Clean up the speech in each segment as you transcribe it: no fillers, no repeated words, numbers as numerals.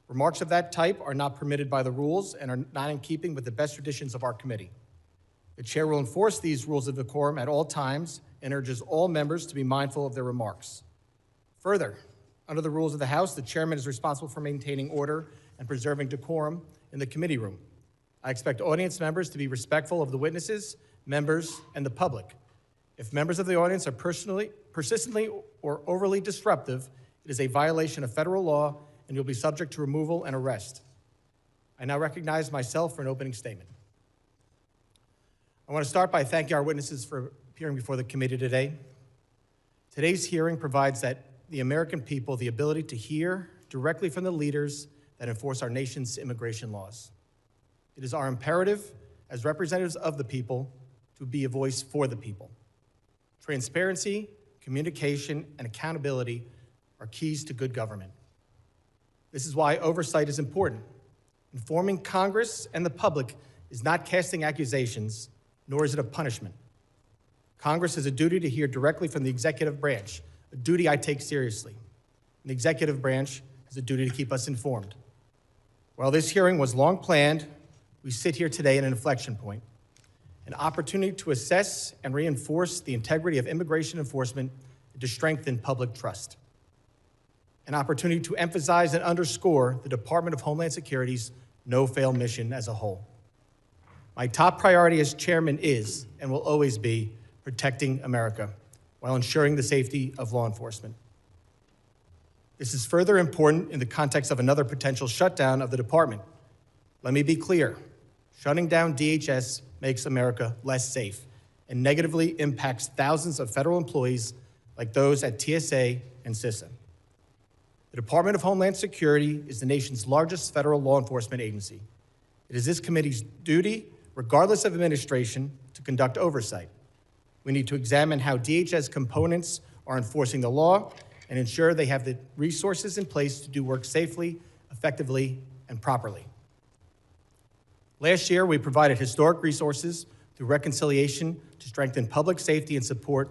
Remarks of that type are not permitted by the rules and are not in keeping with the best traditions of our committee. The chair will enforce these rules of decorum at all times and urges all members to be mindful of their remarks. Further, under the rules of the House, the chairman is responsible for maintaining order and preserving decorum in the committee room. I expect audience members to be respectful of the witnesses, members, and the public. If members of the audience are persistently or overly disruptive, it is a violation of federal law and you'll be subject to removal and arrest. I now recognize myself for an opening statement. I want to start by thanking our witnesses for appearing before the committee today. Today's hearing provides the American people the ability to hear directly from the leaders that enforce our nation's immigration laws. It is our imperative as representatives of the people to be a voice for the people. Transparency, communication, and accountability are keys to good government. This is why oversight is important. Informing Congress and the public is not casting accusations, nor is it a punishment. Congress has a duty to hear directly from the executive branch, a duty I take seriously. And the executive branch has a duty to keep us informed. While this hearing was long planned, we sit here today at an inflection point, an opportunity to assess and reinforce the integrity of immigration enforcement and to strengthen public trust. An opportunity to emphasize and underscore the Department of Homeland Security's no-fail mission as a whole. My top priority as chairman is, and will always be, protecting America while ensuring the safety of law enforcement. This is further important in the context of another potential shutdown of the department. Let me be clear, shutting down DHS makes America less safe and negatively impacts thousands of federal employees like those at TSA and CISA. The Department of Homeland Security is the nation's largest federal law enforcement agency. It is this committee's duty, regardless of administration, to conduct oversight. We need to examine how DHS components are enforcing the law and ensure they have the resources in place to do work safely, effectively, and properly. Last year, we provided historic resources through reconciliation to strengthen public safety and support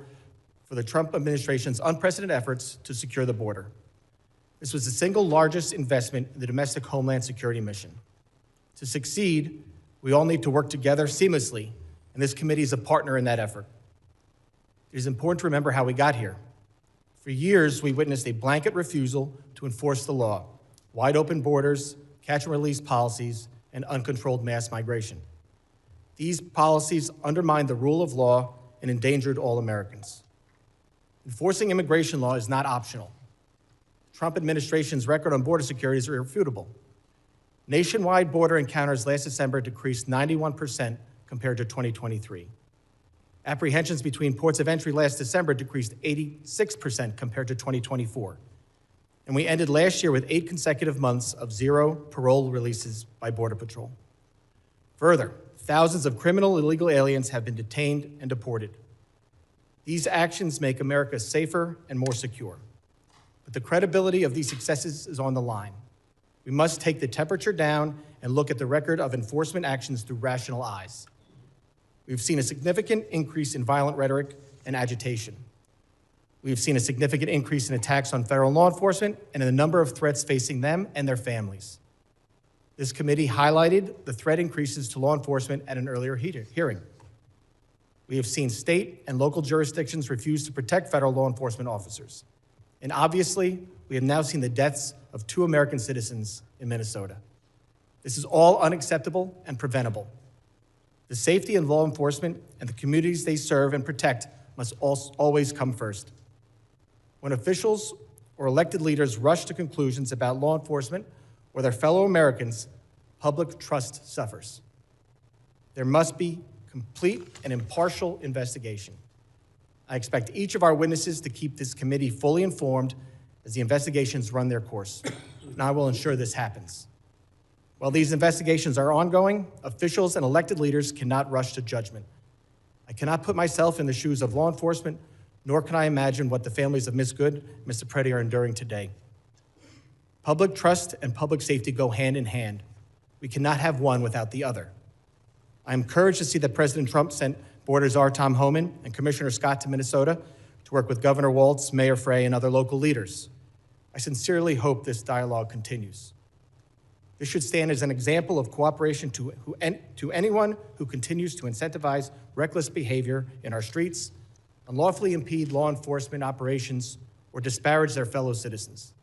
for the Trump administration's unprecedented efforts to secure the border. This was the single largest investment in the domestic Homeland Security mission. To succeed, we all need to work together seamlessly, and this committee is a partner in that effort. It is important to remember how we got here. For years, we witnessed a blanket refusal to enforce the law, wide open borders, catch and release policies, and uncontrolled mass migration. These policies undermined the rule of law and endangered all Americans. Enforcing immigration law is not optional. The Trump administration's record on border security is irrefutable. Nationwide border encounters last December decreased 91% compared to 2023. Apprehensions between ports of entry last December decreased 86% compared to 2024. And we ended last year with 8 consecutive months of 0 parole releases by Border Patrol. Further, thousands of criminal illegal aliens have been detained and deported. These actions make America safer and more secure. But the credibility of these successes is on the line. We must take the temperature down and look at the record of enforcement actions through rational eyes. We've seen a significant increase in violent rhetoric and agitation. We've seen a significant increase in attacks on federal law enforcement and in the number of threats facing them and their families. This committee highlighted the threat increases to law enforcement at an earlier hearing. We have seen state and local jurisdictions refuse to protect federal law enforcement officers. And obviously, we have now seen the deaths of 2 American citizens in Minnesota. This is all unacceptable and preventable. The safety of law enforcement and the communities they serve and protect must always come first. When officials or elected leaders rush to conclusions about law enforcement or their fellow Americans, public trust suffers. There must be complete and impartial investigation. I expect each of our witnesses to keep this committee fully informed as the investigations run their course, and I will ensure this happens. While these investigations are ongoing, officials and elected leaders cannot rush to judgment. I cannot put myself in the shoes of law enforcement, nor can I imagine what the families of Ms. Good and Mr. Preddy are enduring today. Public trust and public safety go hand in hand. We cannot have one without the other. I am encouraged to see that President Trump sent Border Czar Tom Homan and Commissioner Scott to Minnesota to work with Governor Walz, Mayor Frey, and other local leaders. I sincerely hope this dialogue continues. This should stand as an example of cooperation to anyone who continues to incentivize reckless behavior in our streets, unlawfully impede law enforcement operations, or disparage their fellow citizens.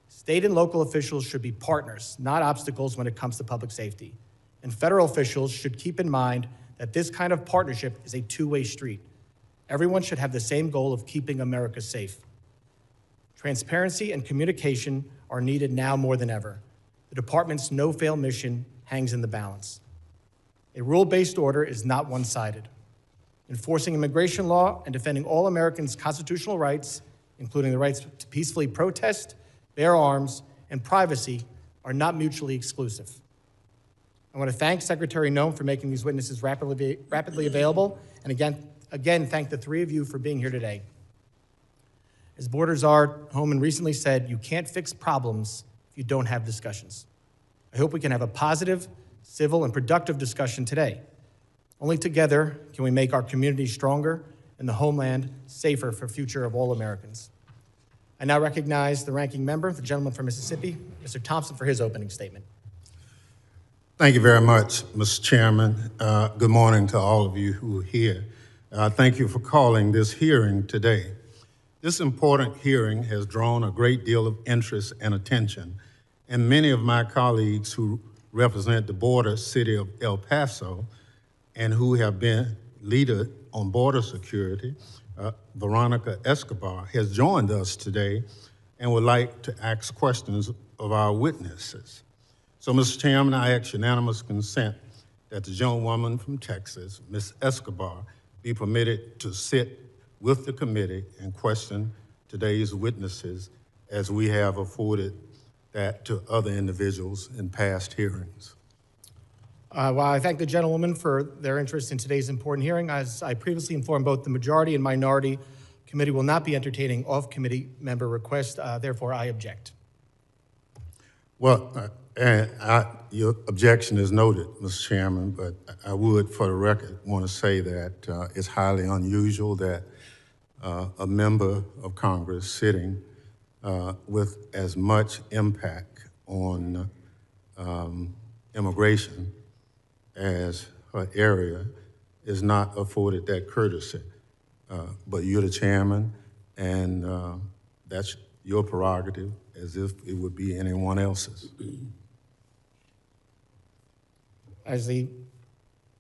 State and local officials should be partners, not obstacles when it comes to public safety. And federal officials should keep in mind that this kind of partnership is a two-way street. Everyone should have the same goal of keeping America safe. Transparency and communication are needed now more than ever. The department's no-fail mission hangs in the balance. A rule-based order is not one-sided. Enforcing immigration law and defending all Americans' constitutional rights, including the rights to peacefully protest, bear arms, and privacy, are not mutually exclusive. I want to thank Secretary Noem for making these witnesses rapidly available, and again, thank the three of you for being here today. As Border Czar Homan recently said, you can't fix problems if you don't have discussions. I hope we can have a positive, civil, and productive discussion today. Only together can we make our community stronger and the homeland safer for the future of all Americans. I now recognize the ranking member, the gentleman from Mississippi, Mr. Thompson, for his opening statement. Thank you very much, Mr. Chairman. Good morning to all of you who are here. Thank you for calling this hearing today. This important hearing has drawn a great deal of interest and attention, and many of my colleagues who represent the border city of El Paso and who have been leader on border security, Veronica Escobar, has joined us today and would like to ask questions of our witnesses. So, Mr. Chairman, I ask unanimous consent that the gentlewoman from Texas, Ms. Escobar, be permitted to sit with the committee and question today's witnesses as we have afforded that to other individuals in past hearings. Well, I thank the gentlewoman for their interest in today's important hearing. As I previously informed both the majority and minority, committee will not be entertaining off-committee member requests, therefore I object. Well, your objection is noted, Mr. Chairman, but I would, for the record, want to say that it's highly unusual that a member of Congress sitting with as much impact on immigration as her area is not afforded that courtesy. But you're the chairman, and that's your prerogative, as if it would be anyone else's. As the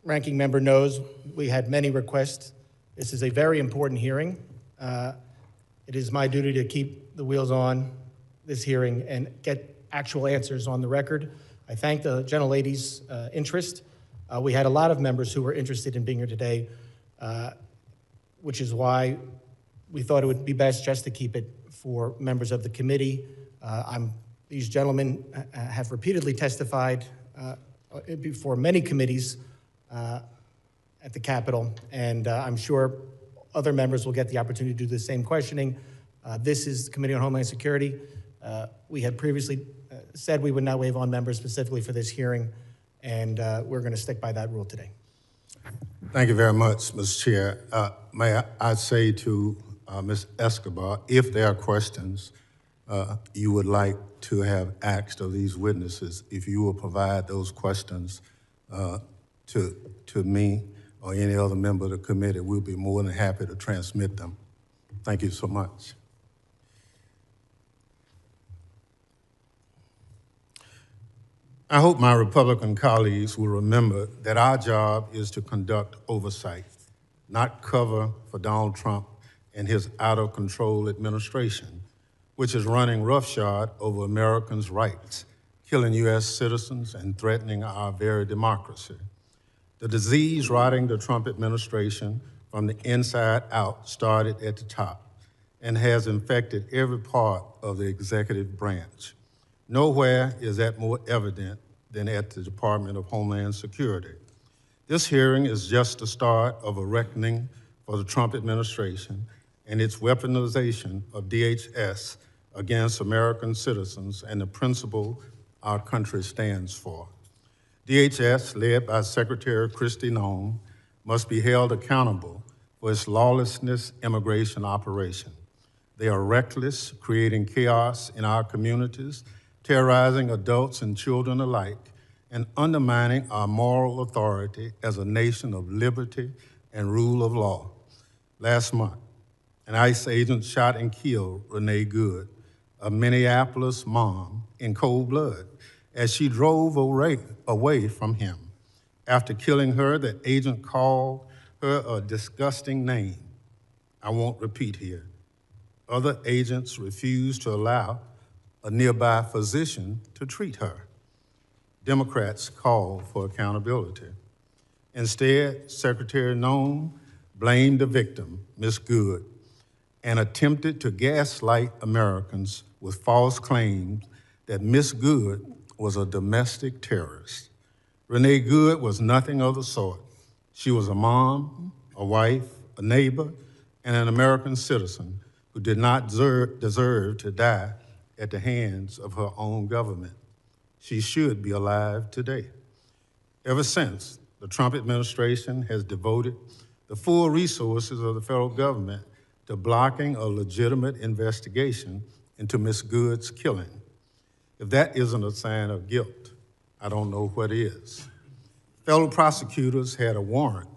ranking member knows, we had many requests. This is a very important hearing. It is my duty to keep the wheels on this hearing and get actual answers on the record. I thank the gentlelady's interest. We had a lot of members who were interested in being here today, which is why we thought it would be best just to keep it for members of the committee. These gentlemen have repeatedly testified before many committees at the Capitol, and I'm sure other members will get the opportunity to do the same questioning. This is the Committee on Homeland Security. We had previously said we would not waive on members specifically for this hearing, and we're going to stick by that rule today. Thank you very much, Mr. Chair. May I say to Ms. Escobar, if there are questions you would like to have asked of these witnesses, if you will provide those questions to me or any other member of the committee, we'll be more than happy to transmit them. Thank you so much. I hope my Republican colleagues will remember that our job is to conduct oversight, not cover for Donald Trump and his out-of-control administration, which is running roughshod over Americans' rights, killing U.S. citizens and threatening our very democracy. The disease rotting the Trump administration from the inside out started at the top and has infected every part of the executive branch. Nowhere is that more evident than at the Department of Homeland Security. This hearing is just the start of a reckoning for the Trump administration and its weaponization of DHS against American citizens and the principle our country stands for. DHS, led by Secretary Kristi Noem, must be held accountable for its lawlessness immigration operation. They are reckless, creating chaos in our communities, terrorizing adults and children alike, and undermining our moral authority as a nation of liberty and rule of law. Last month, an ICE agent shot and killed Renee Good, a Minneapolis mom, in cold blood as she drove away from him. After killing her, the agent called her a disgusting name I won't repeat here. Other agents refused to allow a nearby physician to treat her. Democrats called for accountability. Instead, Secretary Nome blamed the victim, Ms. Good, and attempted to gaslight Americans with false claims that Ms. Good was a domestic terrorist. Renee Good was nothing of the sort. She was a mom, a wife, a neighbor, and an American citizen who did not deserve to die at the hands of her own government. She should be alive today. Ever since, the Trump administration has devoted the full resources of the federal government to blocking a legitimate investigation into Ms. Good's killing. If that isn't a sign of guilt, I don't know what is. Federal prosecutors had a warrant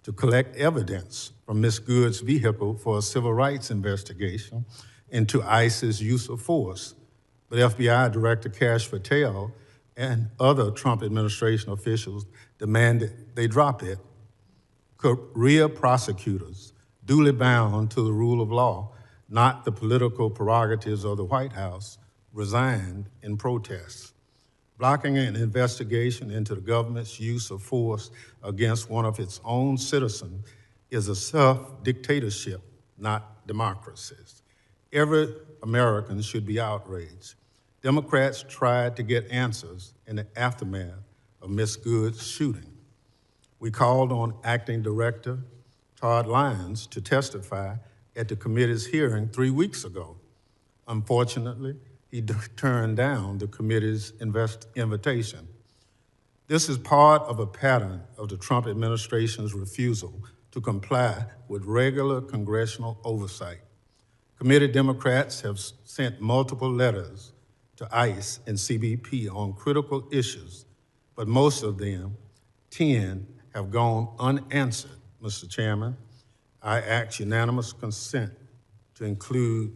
to collect evidence from Ms. Good's vehicle for a civil rights investigation into ICE's use of force, but FBI Director Kash Patel and other Trump administration officials demanded they drop it. Correa prosecutors, duly bound to the rule of law, not the political prerogatives of the White House, resigned in protest. Blocking an investigation into the government's use of force against one of its own citizens is a self-dictatorship, not democracies. Every American should be outraged. Democrats tried to get answers in the aftermath of Ms. Good's shooting. We called on Acting Director Todd Lyons to testify at the committee's hearing 3 weeks ago. Unfortunately, he turned down the committee's invitation. This is part of a pattern of the Trump administration's refusal to comply with regular congressional oversight. Committee Democrats have sent multiple letters to ICE and CBP on critical issues, but most of them, 10, have gone unanswered. Mr. Chairman, I ask unanimous consent to include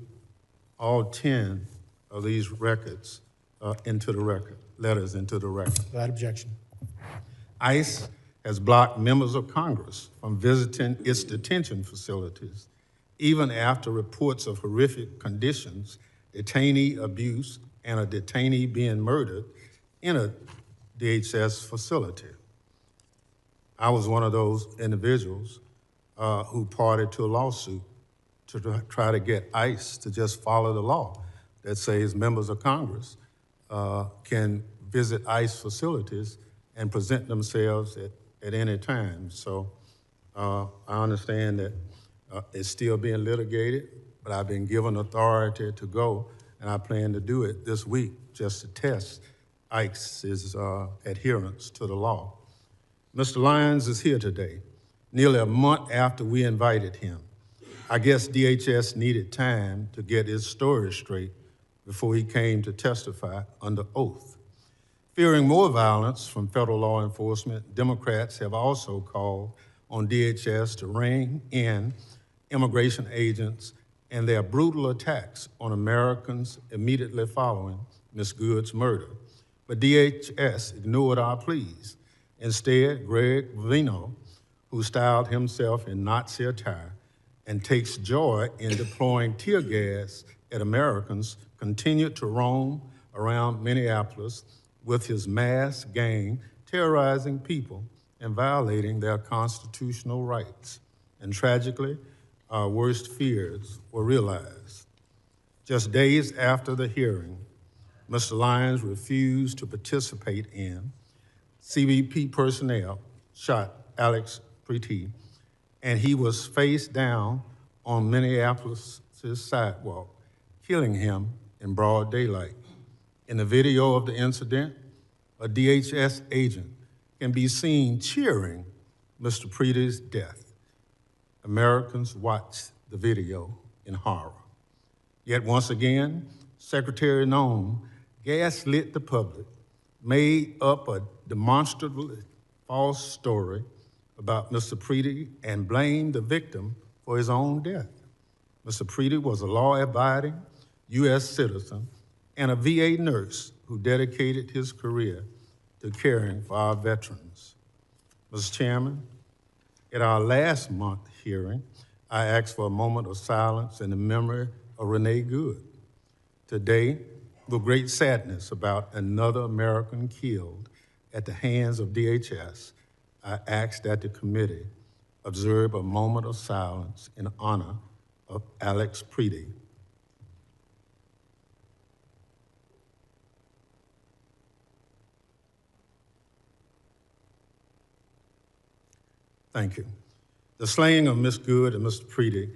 all 10 of these records letters into the record. Without objection. ICE has blocked members of Congress from visiting its detention facilities, even after reports of horrific conditions, detainee abuse, and a detainee being murdered in a DHS facility. I was one of those individuals who parted to a lawsuit to try to get ICE to just follow the law that says members of Congress can visit ICE facilities and present themselves at any time. So I understand that it's still being litigated, but I've been given authority to go, and I plan to do it this week just to test ICE's adherence to the law. Mr. Lyons is here today, nearly a month after we invited him. I guess DHS needed time to get his story straight before he came to testify under oath. Fearing more violence from federal law enforcement, Democrats have also called on DHS to rein in immigration agents and their brutal attacks on Americans immediately following Ms. Good's murder. But DHS ignored our pleas. Instead, Greg Vino, who styled himself in Nazi attire and takes joy in deploying tear gas at Americans, continued to roam around Minneapolis with his masked gang, terrorizing people and violating their constitutional rights. And tragically, our worst fears were realized. Just days after the hearing, Mr. Lyons refused to participate in. CBP personnel shot Alex Preety, and he was face down on Minneapolis' sidewalk, killing him in broad daylight. In the video of the incident, a DHS agent can be seen cheering Mr. Preety's death. Americans watched the video in horror. Yet once again, Secretary Nome gaslit the public, made up a demonstrably false story about Mr. Preety and blamed the victim for his own death. Mr. Preety was a law-abiding U.S. citizen and a VA nurse who dedicated his career to caring for our veterans. Mr. Chairman, at our last month hearing, I asked for a moment of silence in the memory of Renee Good. Today, with great sadness about another American killed at the hands of DHS, I asked that the committee observe a moment of silence in honor of Alex Preety. Thank you. The slaying of Ms. Good and Mr. Preety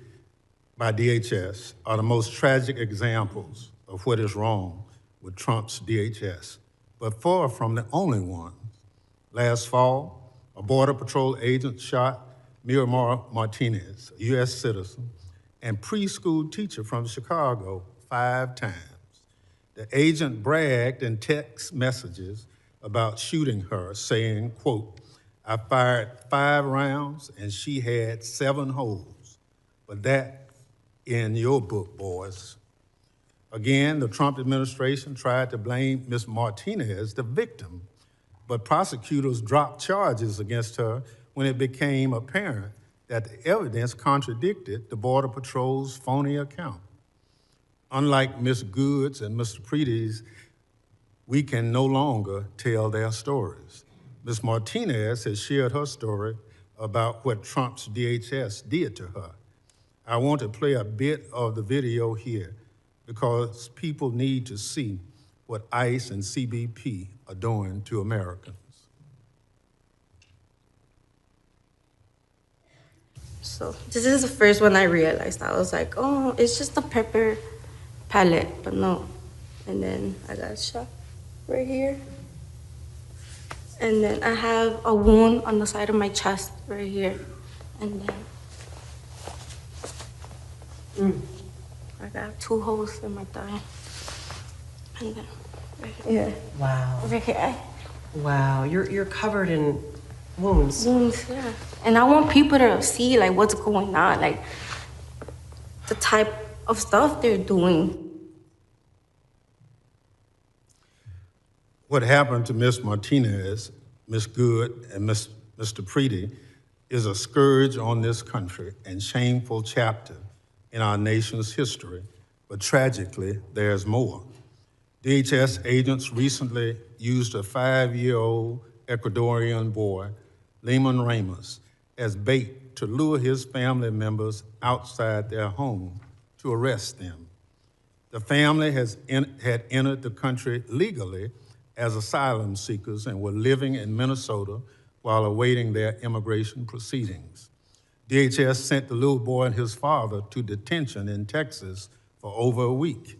by DHS are the most tragic examples of what is wrong with Trump's DHS, but far from the only ones. Last fall, a Border Patrol agent shot Miramar Martinez, a U.S. citizen and preschool teacher from Chicago, 5 times. The agent bragged in text messages about shooting her, saying, quote, "I fired 5 rounds and she had 7 holes." But that in your book, boys. Again, the Trump administration tried to blame Ms. Martinez, the victim, but prosecutors dropped charges against her when it became apparent that the evidence contradicted the Border Patrol's phony account. Unlike Ms. Good's and Mr. Preety's, we can no longer tell their stories. Ms. Martinez has shared her story about what Trump's DHS did to her. I want to play a bit of the video here because people need to see what ICE and CBP are doing to Americans. So this is the first one I realized. I was like, oh, it's just a pepper pellet, but no. And then I got shot right here. And then I have a wound on the side of my chest right here. And then I got 2 holes in my thigh. And then right here. Wow. Right here. Wow. You're covered in wounds. Wounds, yeah. And I want people to see like what's going on, like the type of stuff they're doing. What happened to Ms. Martinez, Ms. Good, and Mr. Preety is a scourge on this country and shameful chapter in our nation's history, but tragically, there's more. DHS agents recently used a 5-year-old Ecuadorian boy, Lehman Ramos, as bait to lure his family members outside their home to arrest them. The family had entered the country legally as asylum seekers and were living in Minnesota while awaiting their immigration proceedings. DHS sent the little boy and his father to detention in Texas for over a week.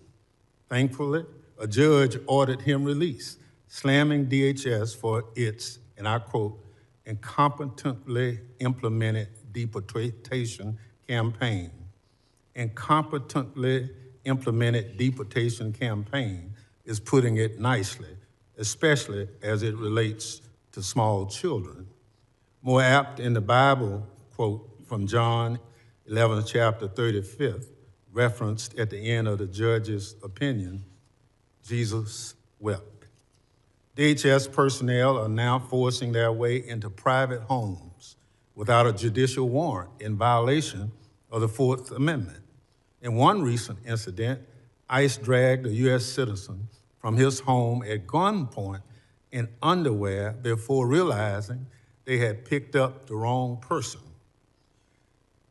Thankfully, a judge ordered him released, slamming DHS for its, and I quote, incompetently implemented deportation campaign. Incompetently implemented deportation campaign is putting it nicely, especially as it relates to small children. More apt in the Bible, quote from John 11, chapter 35th, referenced at the end of the judge's opinion, Jesus wept. DHS personnel are now forcing their way into private homes without a judicial warrant in violation of the 4th Amendment. In one recent incident, ICE dragged a U.S. citizen from his home at gunpoint in underwear before realizing they had picked up the wrong person.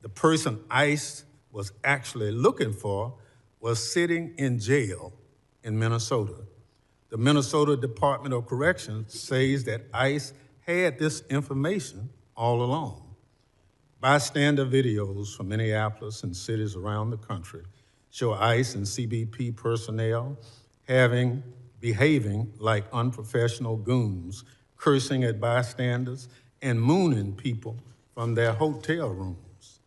The person ICE was actually looking for was sitting in jail in Minnesota. The Minnesota Department of Corrections says that ICE had this information all along. Bystander videos from Minneapolis and cities around the country show ICE and CBP personnel behaving like unprofessional goons, cursing at bystanders and mooning people from their hotel rooms.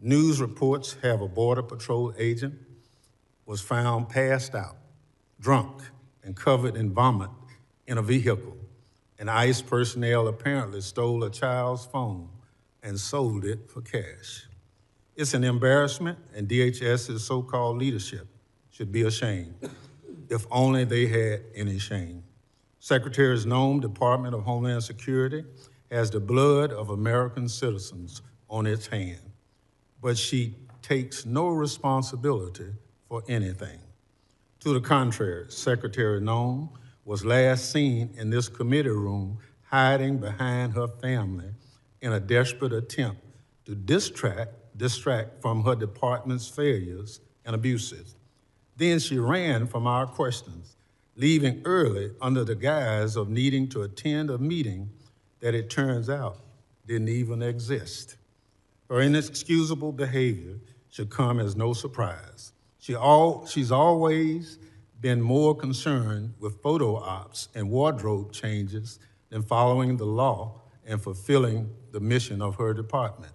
News reports have a Border Patrol agent was found passed out, drunk, and covered in vomit in a vehicle. And ICE personnel apparently stole a child's phone and sold it for cash. It's an embarrassment, and DHS's so-called leadership should be ashamed, if only they had any shame. Secretary's known Department of Homeland Security has the blood of American citizens on its hand, but she takes no responsibility for anything. To the contrary, Secretary Nome was last seen in this committee room hiding behind her family in a desperate attempt to distract from her department's failures and abuses. Then she ran from our questions, leaving early under the guise of needing to attend a meeting that it turns out didn't even exist. Her inexcusable behavior should come as no surprise. She's always been more concerned with photo ops and wardrobe changes than following the law and fulfilling the mission of her department.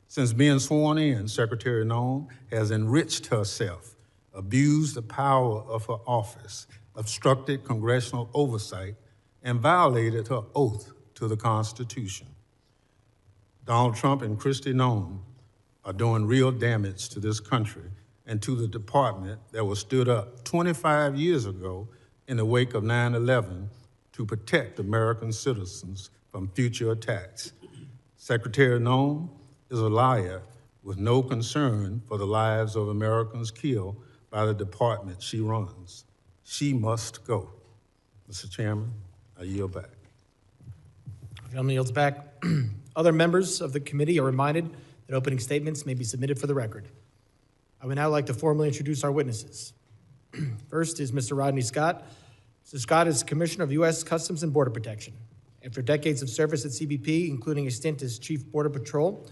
Since being sworn in, Secretary Nome has enriched herself, abused the power of her office, obstructed congressional oversight, and violated her oath to the Constitution. Donald Trump and Kristi Noem are doing real damage to this country and to the department that was stood up 25 years ago in the wake of 9/11 to protect American citizens from future attacks. Secretary Noem is a liar with no concern for the lives of Americans killed by the department she runs. She must go. Mr. Chairman, I yield back. Gentleman yields back. Other members of the committee are reminded that opening statements may be submitted for the record. I would now like to formally introduce our witnesses. First is Mr. Rodney Scott. Mr. Scott is Commissioner of U.S. Customs and Border Protection. After decades of service at CBP, including a stint as Chief Border Patrol,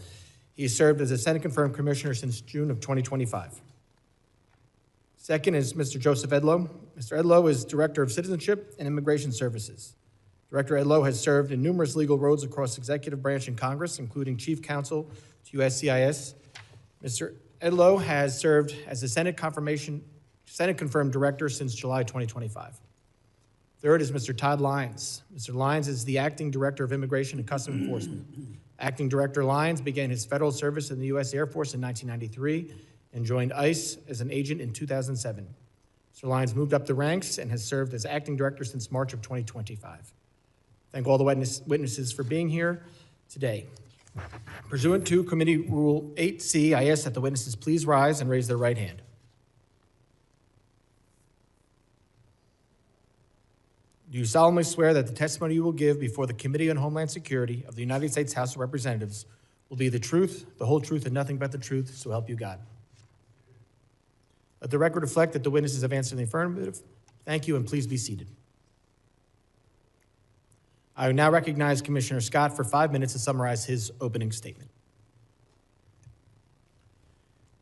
he has served as a Senate-confirmed commissioner since June of 2025. Second is Mr. Joseph Edllo. Mr. Edllo is Director of Citizenship and Immigration Services. Director Edllo has served in numerous legal roles across executive branch and Congress, including Chief Counsel to USCIS. Mr. Edllo has served as a Senate-confirmed Director since July 2025. Third is Mr. Todd Lyons. Mr. Lyons is the Acting Director of Immigration and Customs Enforcement. Acting Director Lyons began his federal service in the U.S. Air Force in 1993 and joined ICE as an agent in 2007. Mr. Lyons moved up the ranks and has served as Acting Director since March of 2025. Thank all the witnesses for being here today. Pursuant to Committee Rule 8C, I ask that the witnesses please rise and raise their right hand. Do you solemnly swear that the testimony you will give before the Committee on Homeland Security of the United States House of Representatives will be the truth, the whole truth, and nothing but the truth, so help you God? Let the record reflect that the witnesses have answered in the affirmative. Thank you, and please be seated. I now recognize Commissioner Scott for 5 minutes to summarize his opening statement.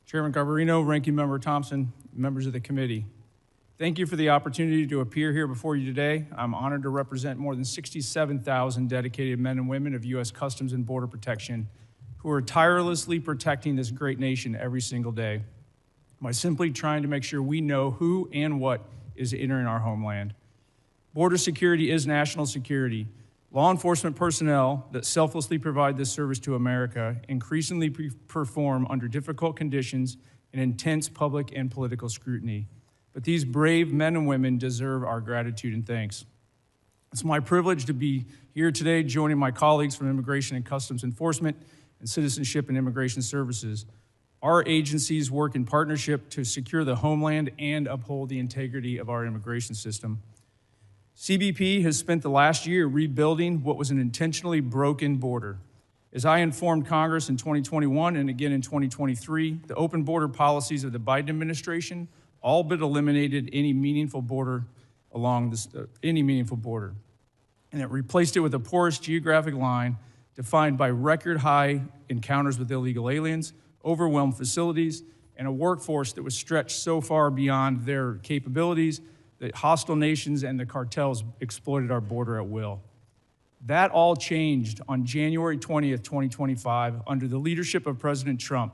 Chairman Garbarino, Ranking Member Thompson, members of the committee. Thank you for the opportunity to appear here before you today. I'm honored to represent more than 67,000 dedicated men and women of U.S. Customs and Border Protection who are tirelessly protecting this great nation every single day by simply trying to make sure we know who and what is entering our homeland. Border security is national security. Law enforcement personnel that selflessly provide this service to America increasingly perform under difficult conditions and intense public and political scrutiny. But these brave men and women deserve our gratitude and thanks. It's my privilege to be here today joining my colleagues from Immigration and Customs Enforcement and Citizenship and Immigration Services. Our agencies work in partnership to secure the homeland and uphold the integrity of our immigration system. CBP has spent the last year rebuilding what was an intentionally broken border. As I informed Congress in 2021 and again in 2023, the open border policies of the Biden administration all but eliminated any meaningful border along this, and it replaced it with a porous geographic line defined by record high encounters with illegal aliens, overwhelmed facilities, and a workforce that was stretched so far beyond their capabilities that hostile nations and the cartels exploited our border at will. That all changed on January 20th, 2025, under the leadership of President Trump,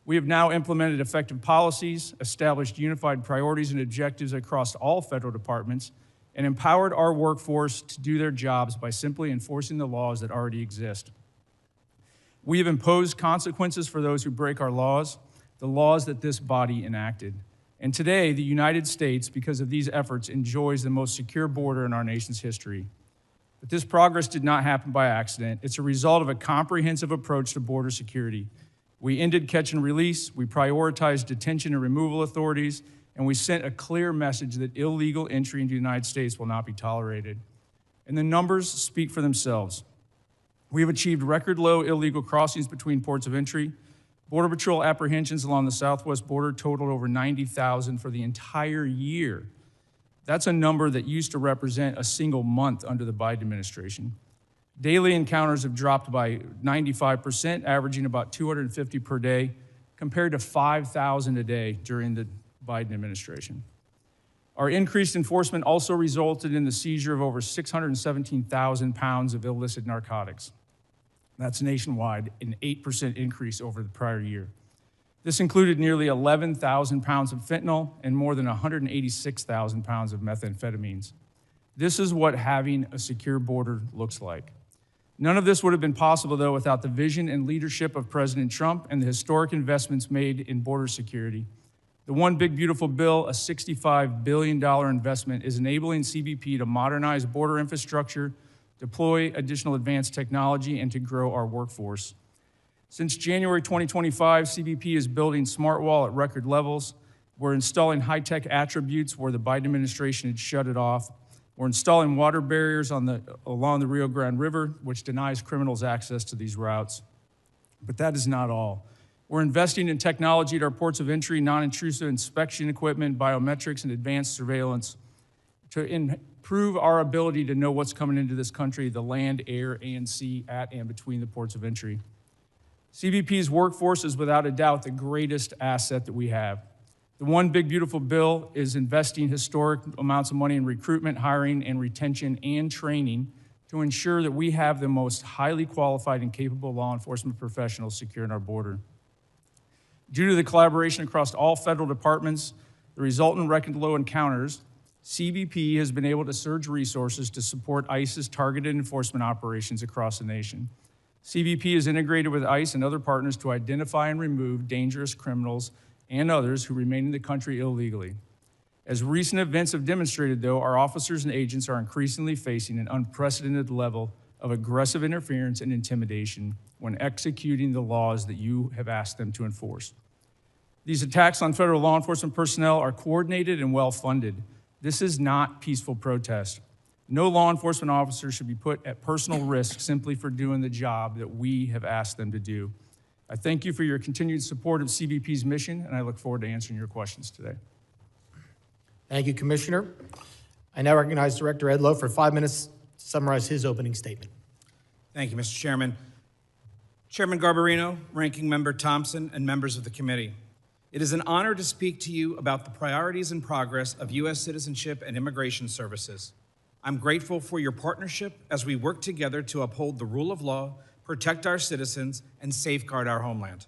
We have now implemented effective policies, established unified priorities and objectives across all federal departments, and empowered our workforce to do their jobs by simply enforcing the laws that already exist. We have imposed consequences for those who break our laws, the laws that this body enacted. And today, the United States, because of these efforts, enjoys the most secure border in our nation's history. But this progress did not happen by accident. It's a result of a comprehensive approach to border security. We ended catch and release, we prioritized detention and removal authorities, and we sent a clear message that illegal entry into the United States will not be tolerated. And the numbers speak for themselves. We have achieved record low illegal crossings between ports of entry. Border Patrol apprehensions along the southwest border totaled over 90,000 for the entire year. That's a number that used to represent a single month under the Biden administration. Daily encounters have dropped by 95%, averaging about 250 per day, compared to 5,000 a day during the Biden administration. Our increased enforcement also resulted in the seizure of over 617,000 pounds of illicit narcotics. That's nationwide, an 8% increase over the prior year. This included nearly 11,000 pounds of fentanyl and more than 186,000 pounds of methamphetamines. This is what having a secure border looks like. None of this would have been possible, though, without the vision and leadership of President Trump and the historic investments made in border security. The One Big Beautiful Bill, a $65 billion investment, is enabling CBP to modernize border infrastructure, deploy additional advanced technology, and to grow our workforce. Since January 2025, CBP is building smart wall at record levels. We're installing high-tech attributes where the Biden administration had shut it off. We're installing water barriers along the Rio Grande River, which denies criminals access to these routes. But that is not all. We're investing in technology at our ports of entry, non-intrusive inspection equipment, biometrics, and advanced surveillance to improve our ability to know what's coming into this country, the land, air, and sea, at and between the ports of entry. CBP's workforce is without a doubt the greatest asset that we have. The One Big Beautiful Bill is investing historic amounts of money in recruitment, hiring, and retention and training to ensure that we have the most highly qualified and capable law enforcement professionals securing our border. Due to the collaboration across all federal departments, the resultant record low encounters, CBP has been able to surge resources to support ICE's targeted enforcement operations across the nation. CBP is integrated with ICE and other partners to identify and remove dangerous criminals and others who remain in the country illegally. As recent events have demonstrated, though, our officers and agents are increasingly facing an unprecedented level of aggressive interference and intimidation when executing the laws that you have asked them to enforce. These attacks on federal law enforcement personnel are coordinated and well-funded. This is not peaceful protest. No law enforcement officer should be put at personal risk simply for doing the job that we have asked them to do. I thank you for your continued support of CBP's mission, and I look forward to answering your questions today. Thank you, Commissioner. I now recognize Director Edllo for 5 minutes to summarize his opening statement. Thank you, Mr. Chairman. Chairman Garbarino, Ranking Member Thompson, and members of the committee. It is an honor to speak to you about the priorities and progress of U.S. Citizenship and Immigration Services. I'm grateful for your partnership as we work together to uphold the rule of law, protect our citizens, and safeguard our homeland.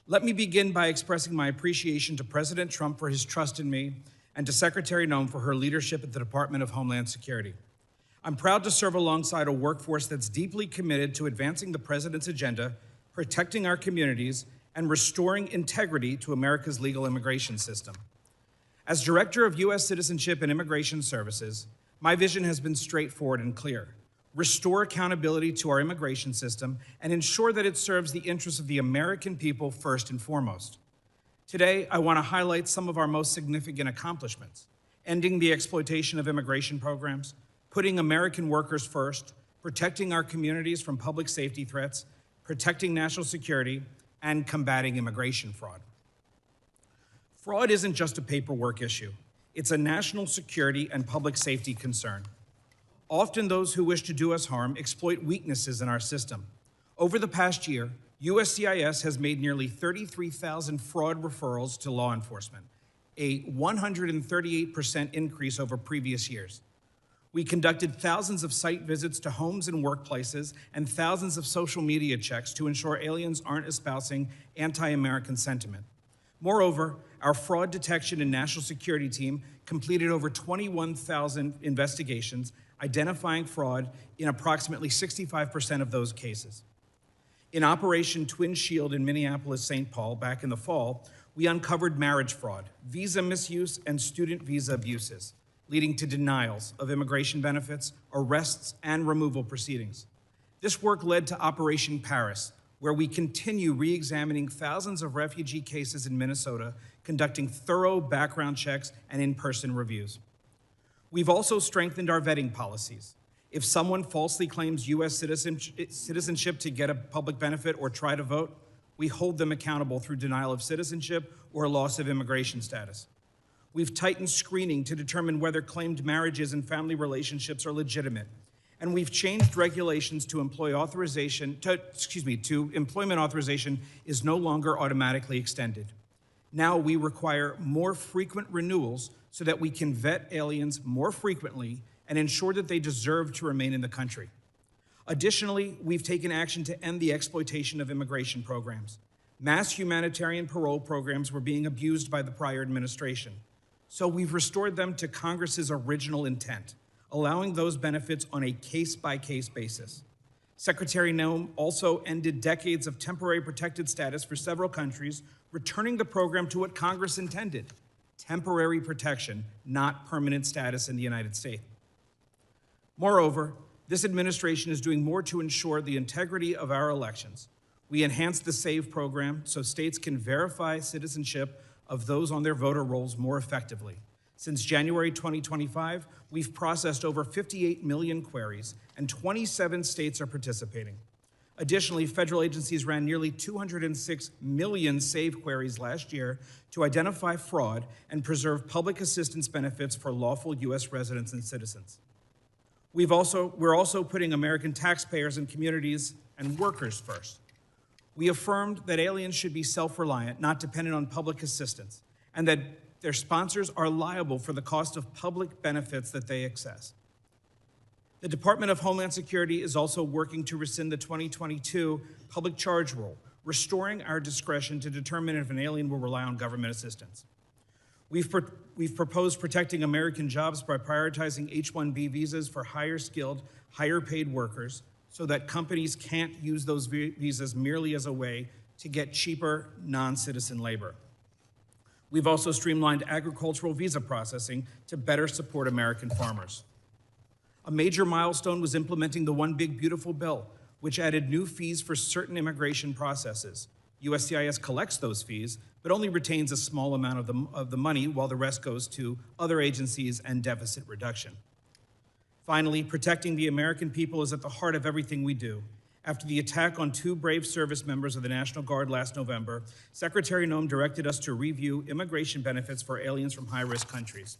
Let me begin by expressing my appreciation to President Trump for his trust in me and to Secretary Noem for her leadership at the Department of Homeland Security. I'm proud to serve alongside a workforce that's deeply committed to advancing the President's agenda, protecting our communities, and restoring integrity to America's legal immigration system. As Director of U.S. Citizenship and Immigration Services, my vision has been straightforward and clear. Restore accountability to our immigration system and ensure that it serves the interests of the American people first and foremost. Today, I want to highlight some of our most significant accomplishments: ending the exploitation of immigration programs, putting American workers first, protecting our communities from public safety threats, protecting national security, and combating immigration fraud. Fraud isn't just a paperwork issue. It's a national security and public safety concern. Often those who wish to do us harm exploit weaknesses in our system. Over the past year, USCIS has made nearly 33,000 fraud referrals to law enforcement, a 138% increase over previous years. We conducted thousands of site visits to homes and workplaces and thousands of social media checks to ensure aliens aren't espousing anti-American sentiment. Moreover, our fraud detection and national security team completed over 21,000 investigations, identifying fraud in approximately 65% of those cases. In Operation Twin Shield in Minneapolis-St. Paul back in the fall, we uncovered marriage fraud, visa misuse, and student visa abuses, leading to denials of immigration benefits, arrests, and removal proceedings. This work led to Operation Paris, where we continue re-examining thousands of refugee cases in Minnesota, conducting thorough background checks and in-person reviews. We've also strengthened our vetting policies. If someone falsely claims U.S. citizenship to get a public benefit or try to vote, we hold them accountable through denial of citizenship or loss of immigration status. We've tightened screening to determine whether claimed marriages and family relationships are legitimate. And we've changed regulations to employment authorization is no longer automatically extended. Now we require more frequent renewals so that we can vet aliens more frequently and ensure that they deserve to remain in the country. Additionally, we've taken action to end the exploitation of immigration programs. Mass humanitarian parole programs were being abused by the prior administration. So we've restored them to Congress's original intent, allowing those benefits on a case-by-case basis. Secretary Noem also ended decades of temporary protected status for several countries, returning the program to what Congress intended: temporary protection, not permanent status in the United States. Moreover, this administration is doing more to ensure the integrity of our elections. We enhanced the SAVE program so states can verify citizenship of those on their voter rolls more effectively. Since January 2025, we've processed over 58 million queries, and 27 states are participating. Additionally, federal agencies ran nearly 206 million SAVE queries last year to identify fraud and preserve public assistance benefits for lawful U.S. residents and citizens. We're also putting American taxpayers and communities and workers first. We affirmed that aliens should be self-reliant, not dependent on public assistance, and that their sponsors are liable for the cost of public benefits that they access. The Department of Homeland Security is also working to rescind the 2022 public charge rule, restoring our discretion to determine if an alien will rely on government assistance. We've proposed protecting American jobs by prioritizing H-1B visas for higher skilled, higher paid workers so that companies can't use those visas merely as a way to get cheaper non-citizen labor. We've also streamlined agricultural visa processing to better support American farmers. A major milestone was implementing the One Big Beautiful Bill, which added new fees for certain immigration processes. USCIS collects those fees, but only retains a small amount of the money, while the rest goes to other agencies and deficit reduction. Finally, protecting the American people is at the heart of everything we do. After the attack on 2 brave service members of the National Guard last November, Secretary Noem directed us to review immigration benefits for aliens from high-risk countries.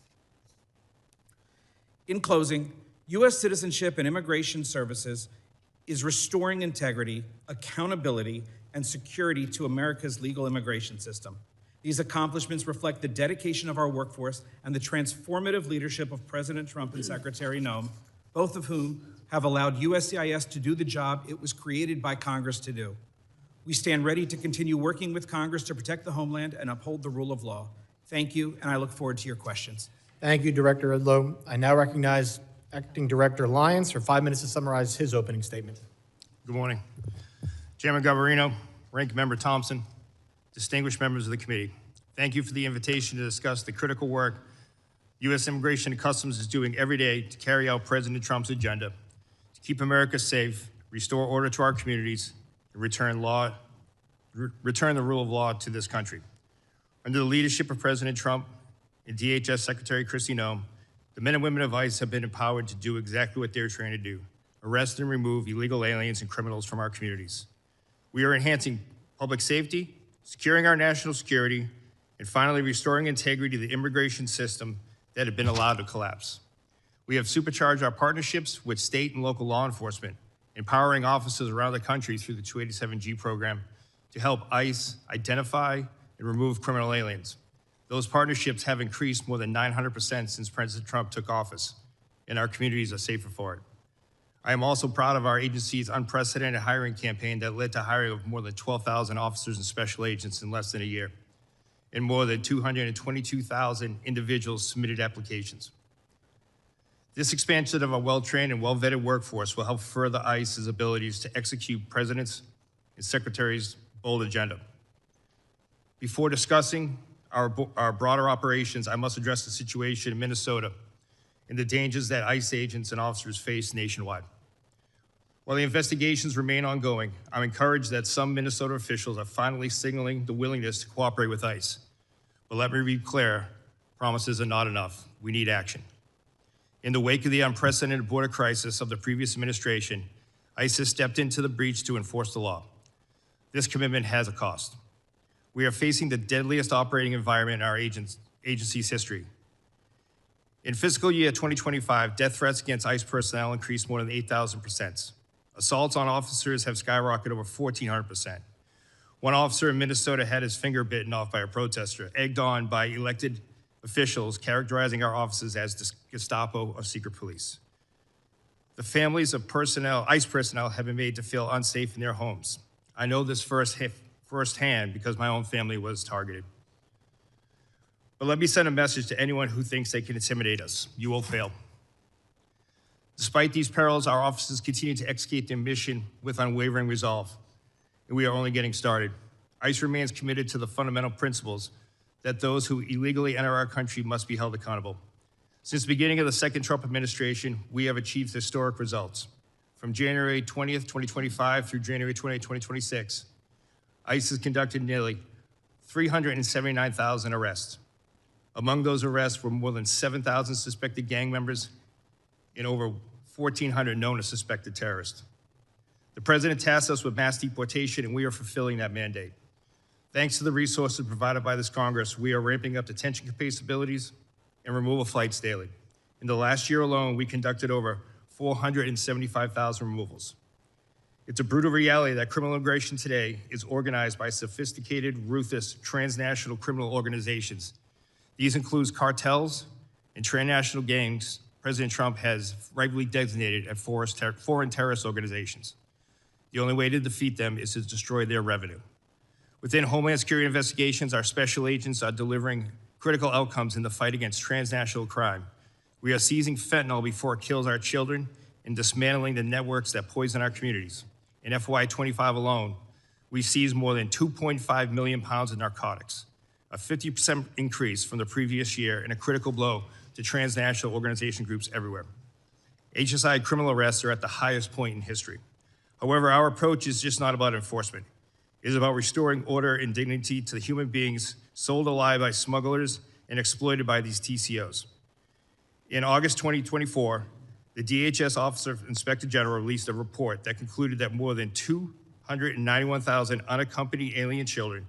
In closing, U.S. Citizenship and Immigration Services is restoring integrity, accountability, and security to America's legal immigration system. These accomplishments reflect the dedication of our workforce and the transformative leadership of President Trump and Secretary Noem, both of whom have allowed USCIS to do the job it was created by Congress to do. We stand ready to continue working with Congress to protect the homeland and uphold the rule of law. Thank you, and I look forward to your questions. Thank you, Director Edllo. I now recognize Acting Director Lyons for 5 minutes to summarize his opening statement. Good morning. Chairman Garbarino, Ranking Member Thompson, distinguished members of the committee, thank you for the invitation to discuss the critical work U.S. Immigration and Customs is doing every day to carry out President Trump's agenda, to keep America safe, restore order to our communities, and return the rule of law to this country. Under the leadership of President Trump and DHS Secretary Kristi Noem, the men and women of ICE have been empowered to do exactly what they're trained to do: arrest and remove illegal aliens and criminals from our communities. We are enhancing public safety, securing our national security, and finally restoring integrity to the immigration system that had been allowed to collapse. We have supercharged our partnerships with state and local law enforcement, empowering officers around the country through the 287G program to help ICE identify and remove criminal aliens. Those partnerships have increased more than 900% since President Trump took office. and our communities are safer for it. I am also proud of our agency's unprecedented hiring campaign that led to hiring of more than 12,000 officers and special agents in less than a year, and more than 222,000 individuals submitted applications. This expansion of a well-trained and well-vetted workforce will help further ICE's abilities to execute President's and Secretary's bold agenda. Before discussing our broader operations, I must address the situation in Minnesota and the dangers that ICE agents and officers face nationwide. While the investigations remain ongoing, I'm encouraged that some Minnesota officials are finally signaling the willingness to cooperate with ICE. But let me be clear, promises are not enough. We need action. In the wake of the unprecedented border crisis of the previous administration, ICE has stepped into the breach to enforce the law. This commitment has a cost. We are facing the deadliest operating environment in our agency's history. In fiscal year 2025, death threats against ICE personnel increased more than 8,000%. Assaults on officers have skyrocketed over 1,400%. One officer in Minnesota had his finger bitten off by a protester, egged on by elected officials characterizing our officers as the Gestapo of secret police. The families of ICE personnel have been made to feel unsafe in their homes. I know this firsthand because my own family was targeted. But let me send a message to anyone who thinks they can intimidate us. You will fail. Despite these perils, our officers continue to execute their mission with unwavering resolve, and we are only getting started. ICE remains committed to the fundamental principles that those who illegally enter our country must be held accountable. Since the beginning of the second Trump administration, we have achieved historic results. From January 20th, 2025 through January 20th, 2026, ICE has conducted nearly 379,000 arrests. Among those arrests were more than 7,000 suspected gang members and over 1,400 known or suspected terrorists. The president tasked us with mass deportation, and we are fulfilling that mandate. Thanks to the resources provided by this Congress, we are ramping up detention capabilities and removal flights daily. In the last year alone, we conducted over 475,000 removals. It's a brutal reality that criminal immigration today is organized by sophisticated, ruthless, transnational criminal organizations. These include cartels and transnational gangs President Trump has rightly designated as foreign terrorist organizations. The only way to defeat them is to destroy their revenue. Within Homeland Security investigations, our special agents are delivering critical outcomes in the fight against transnational crime. We are seizing fentanyl before it kills our children and dismantling the networks that poison our communities. In FY25 alone, we seized more than 2.5 million pounds of narcotics, a 50% increase from the previous year and a critical blow to transnational organization groups everywhere. HSI criminal arrests are at the highest point in history. However, our approach is just not about enforcement. It is about restoring order and dignity to the human beings sold alive by smugglers and exploited by these TCOs. In August 2024, the DHS Office of Inspector General released a report that concluded that more than 291,000 unaccompanied alien children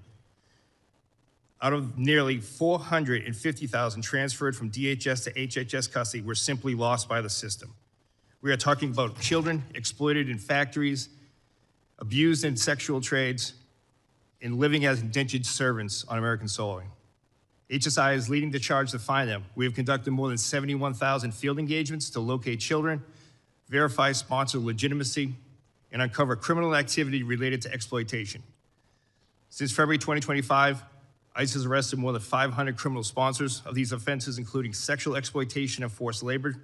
out of nearly 450,000 transferred from DHS to HHS custody were simply lost by the system. We are talking about children exploited in factories, abused in sexual trades, and living as indentured servants on American soil. HSI is leading the charge to find them. We have conducted more than 71,000 field engagements to locate children, verify sponsor legitimacy, and uncover criminal activity related to exploitation. Since February 2025, ICE has arrested more than 500 criminal sponsors of these offenses, including sexual exploitation and forced labor,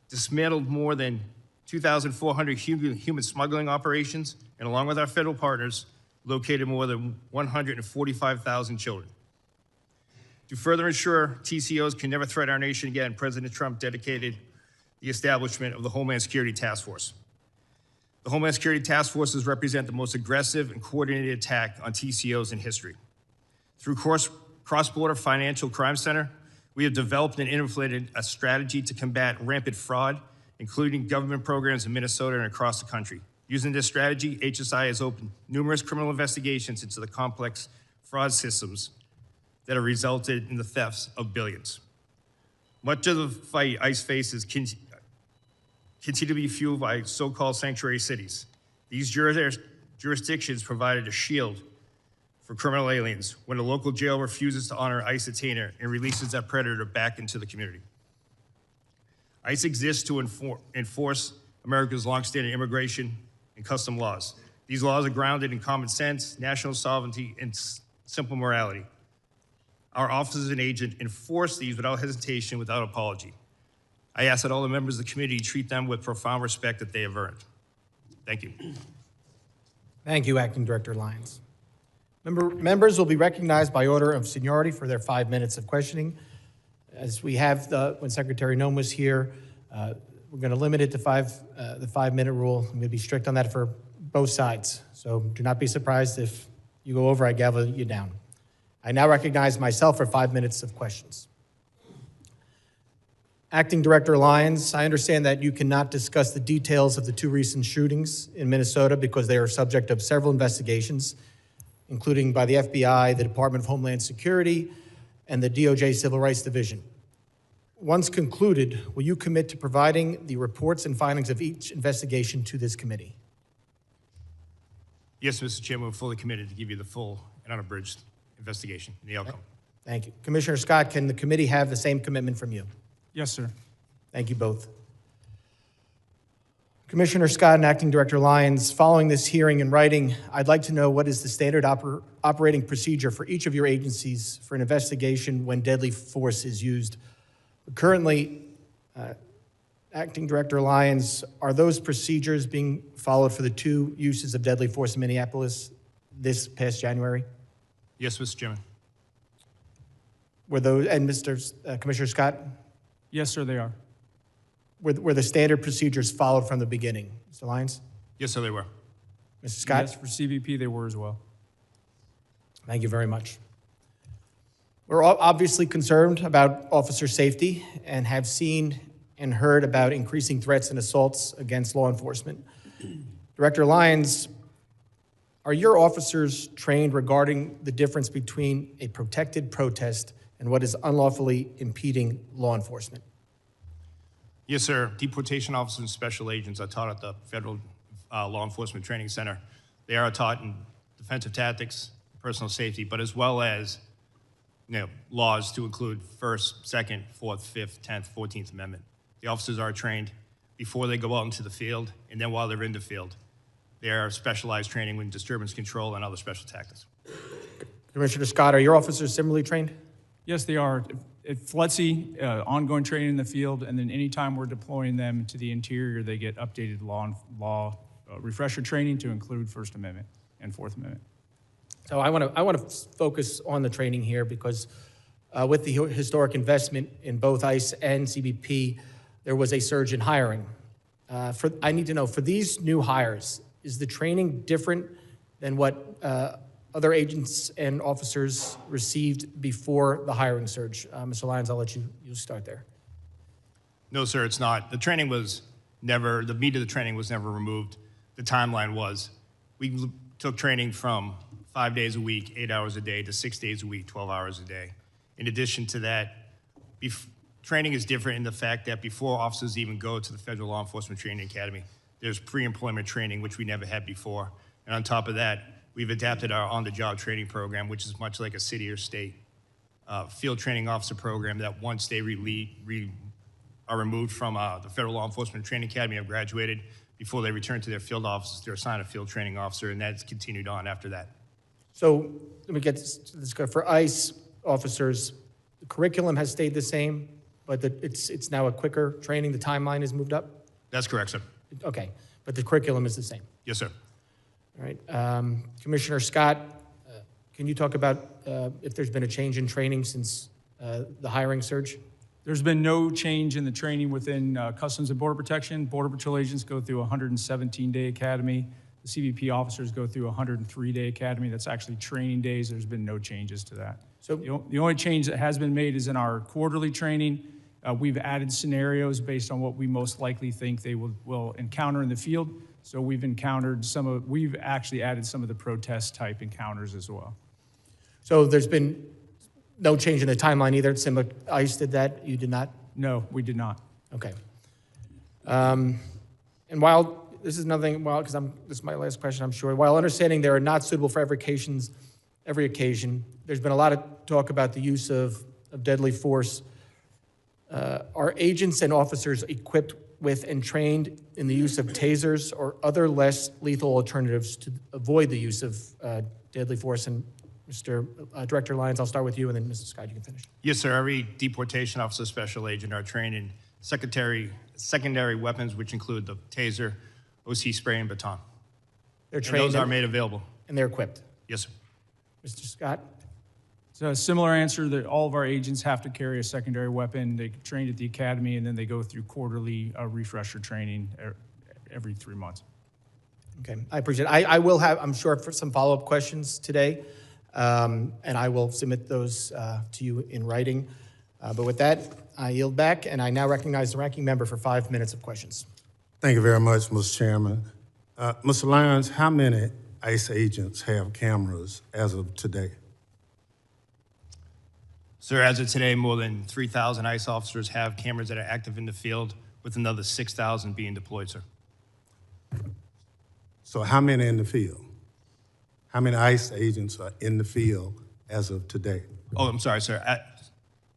dismantled more than 2,400 human smuggling operations, and along with our federal partners, located more than 145,000 children. To further ensure TCOs can never threaten our nation again, President Trump dedicated the establishment of the Homeland Security Task Force. The Homeland Security Task Forces represent the most aggressive and coordinated attack on TCOs in history. Through Cross-Border Financial Crime Center, we have developed and implemented a strategy to combat rampant fraud, including government programs in Minnesota and across the country. Using this strategy, HSI has opened numerous criminal investigations into the complex fraud systems that have resulted in the thefts of billions. Much of the fight ICE faces continue to be fueled by so-called sanctuary cities. These jurisdictions provided a shield for criminal aliens when a local jail refuses to honor ICE detainer and releases that predator back into the community. ICE exists to enforce America's longstanding immigration and custom laws. These laws are grounded in common sense, national sovereignty, and simple morality. Our officers and agents enforce these without hesitation, without apology. I ask that all the members of the committee treat them with profound respect that they have earned. Thank you. Thank you, Acting Director Lyons. Members will be recognized by order of seniority for their 5 minutes of questioning. As we have when Secretary Noem was here, we're going to limit it to the 5-minute rule. I'm going to be strict on that for both sides. So do not be surprised if you go over, I gavel you down. I now recognize myself for 5 minutes of questions. Acting Director Lyons, I understand that you cannot discuss the details of the 2 recent shootings in Minnesota because they are subject of several investigations, including by the FBI, the Department of Homeland Security, and the DOJ Civil Rights Division. Once concluded, will you commit to providing the reports and findings of each investigation to this committee? Yes, Mr. Chairman, we're fully committed to give you the full and unabridged investigation and the outcome. Thank you. Commissioner Scott, can the committee have the same commitment from you? Yes, sir. Thank you both. Commissioner Scott and Acting Director Lyons, following this hearing in writing, I'd like to know what is the standard operating procedure for each of your agencies for an investigation when deadly force is used. Currently, Acting Director Lyons, are those procedures being followed for the 2 uses of deadly force in Minneapolis this past January? Yes, Mr. Chairman. Were those, and Commissioner Scott? Yes, sir, they are. Were the standard procedures followed from the beginning? Mr. Lyons? Yes, sir, they were. Mr. Scott? Yes, for CBP, they were as well. Thank you very much. We're obviously concerned about officer safety and have seen and heard about increasing threats and assaults against law enforcement. Director Lyons, are your officers trained regarding the difference between a protected protest and what is unlawfully impeding law enforcement? Yes, sir. Deportation officers and special agents are taught at the Federal Law Enforcement Training Center. They are taught in defensive tactics, personal safety, but as well as laws to include First, Second, Fourth, Fifth, 10th, 14th Amendment. The officers are trained before they go out into the field, and then while they're in the field. They are specialized training in disturbance control and other special tactics. Commissioner Scott, are your officers similarly trained? Yes, they are. At FLETC, ongoing training in the field, and then anytime we're deploying them to the interior, they get updated law refresher training to include First Amendment and Fourth Amendment. So I want to focus on the training here because with the historic investment in both ICE and CBP, there was a surge in hiring. I need to know, for these new hires, is the training different than what other agents and officers received before the hiring surge? Mr. Lyons, I'll let you start there. No, sir, it's not. The training was never, the meat of the training was never removed. The timeline was. We took training from 5 days a week, 8 hours a day, to 6 days a week, 12 hours a day. In addition to that, training is different in the fact that before officers even go to the Federal Law Enforcement Training Academy, there's pre-employment training, which we never had before. And on top of that, we've adapted our on-the-job training program, which is much like a city or state field training officer program that once they are removed from the Federal Law Enforcement Training Academy, have graduated, before they return to their field offices, they're assigned a field training officer, and that's continued on after that. So let me get this go. For ICE officers, the curriculum has stayed the same, but it's now a quicker training. The timeline has moved up? That's correct, sir. Okay, but the curriculum is the same. Yes, sir. All right. Commissioner Scott, can you talk about if there's been a change in training since the hiring surge? There's been no change in the training within Customs and Border Protection. Border Patrol agents go through a 117-day academy. The CBP officers go through a 103-day academy. That's actually training days. There's been no changes to that. So the only change that has been made is in our quarterly training. We've added scenarios based on what we most likely think they will encounter in the field. So we've actually added some of the protest type encounters as well. So there's been no change in the timeline either. Similar, ICE did that. You did not. No, we did not. Okay. And while this is nothing, because this is my last question, I'm sure. While understanding they are not suitable for every occasion, there's been a lot of talk about the use of deadly force. Are agents and officers equipped with and trained in the use of tasers or other less lethal alternatives to avoid the use of deadly force? And Mr. Director Lyons, I'll start with you, and then Mr. Scott, you can finish. Yes, sir. Every deportation officer special agent are trained in secondary weapons, which include the taser, OC spray, and baton. They're And trained those are made available. and they're equipped. Yes, sir. Mr. Scott? So a similar answer that all of our agents have to carry a secondary weapon. They train at the academy, and then they go through quarterly refresher training every 3 months. Okay, I appreciate it. I will have, I'm sure, for some follow-up questions today, and I will submit those to you in writing. But with that, I yield back, and I now recognize the ranking member for 5 minutes of questions. Thank you very much, Mr. Chairman. Mr. Lyons, how many ICE agents have cameras as of today? Sir, as of today, more than 3,000 ICE officers have cameras that are active in the field, with another 6,000 being deployed, sir. So how many in the field? How many ICE agents are in the field as of today? Oh, I'm sorry, sir.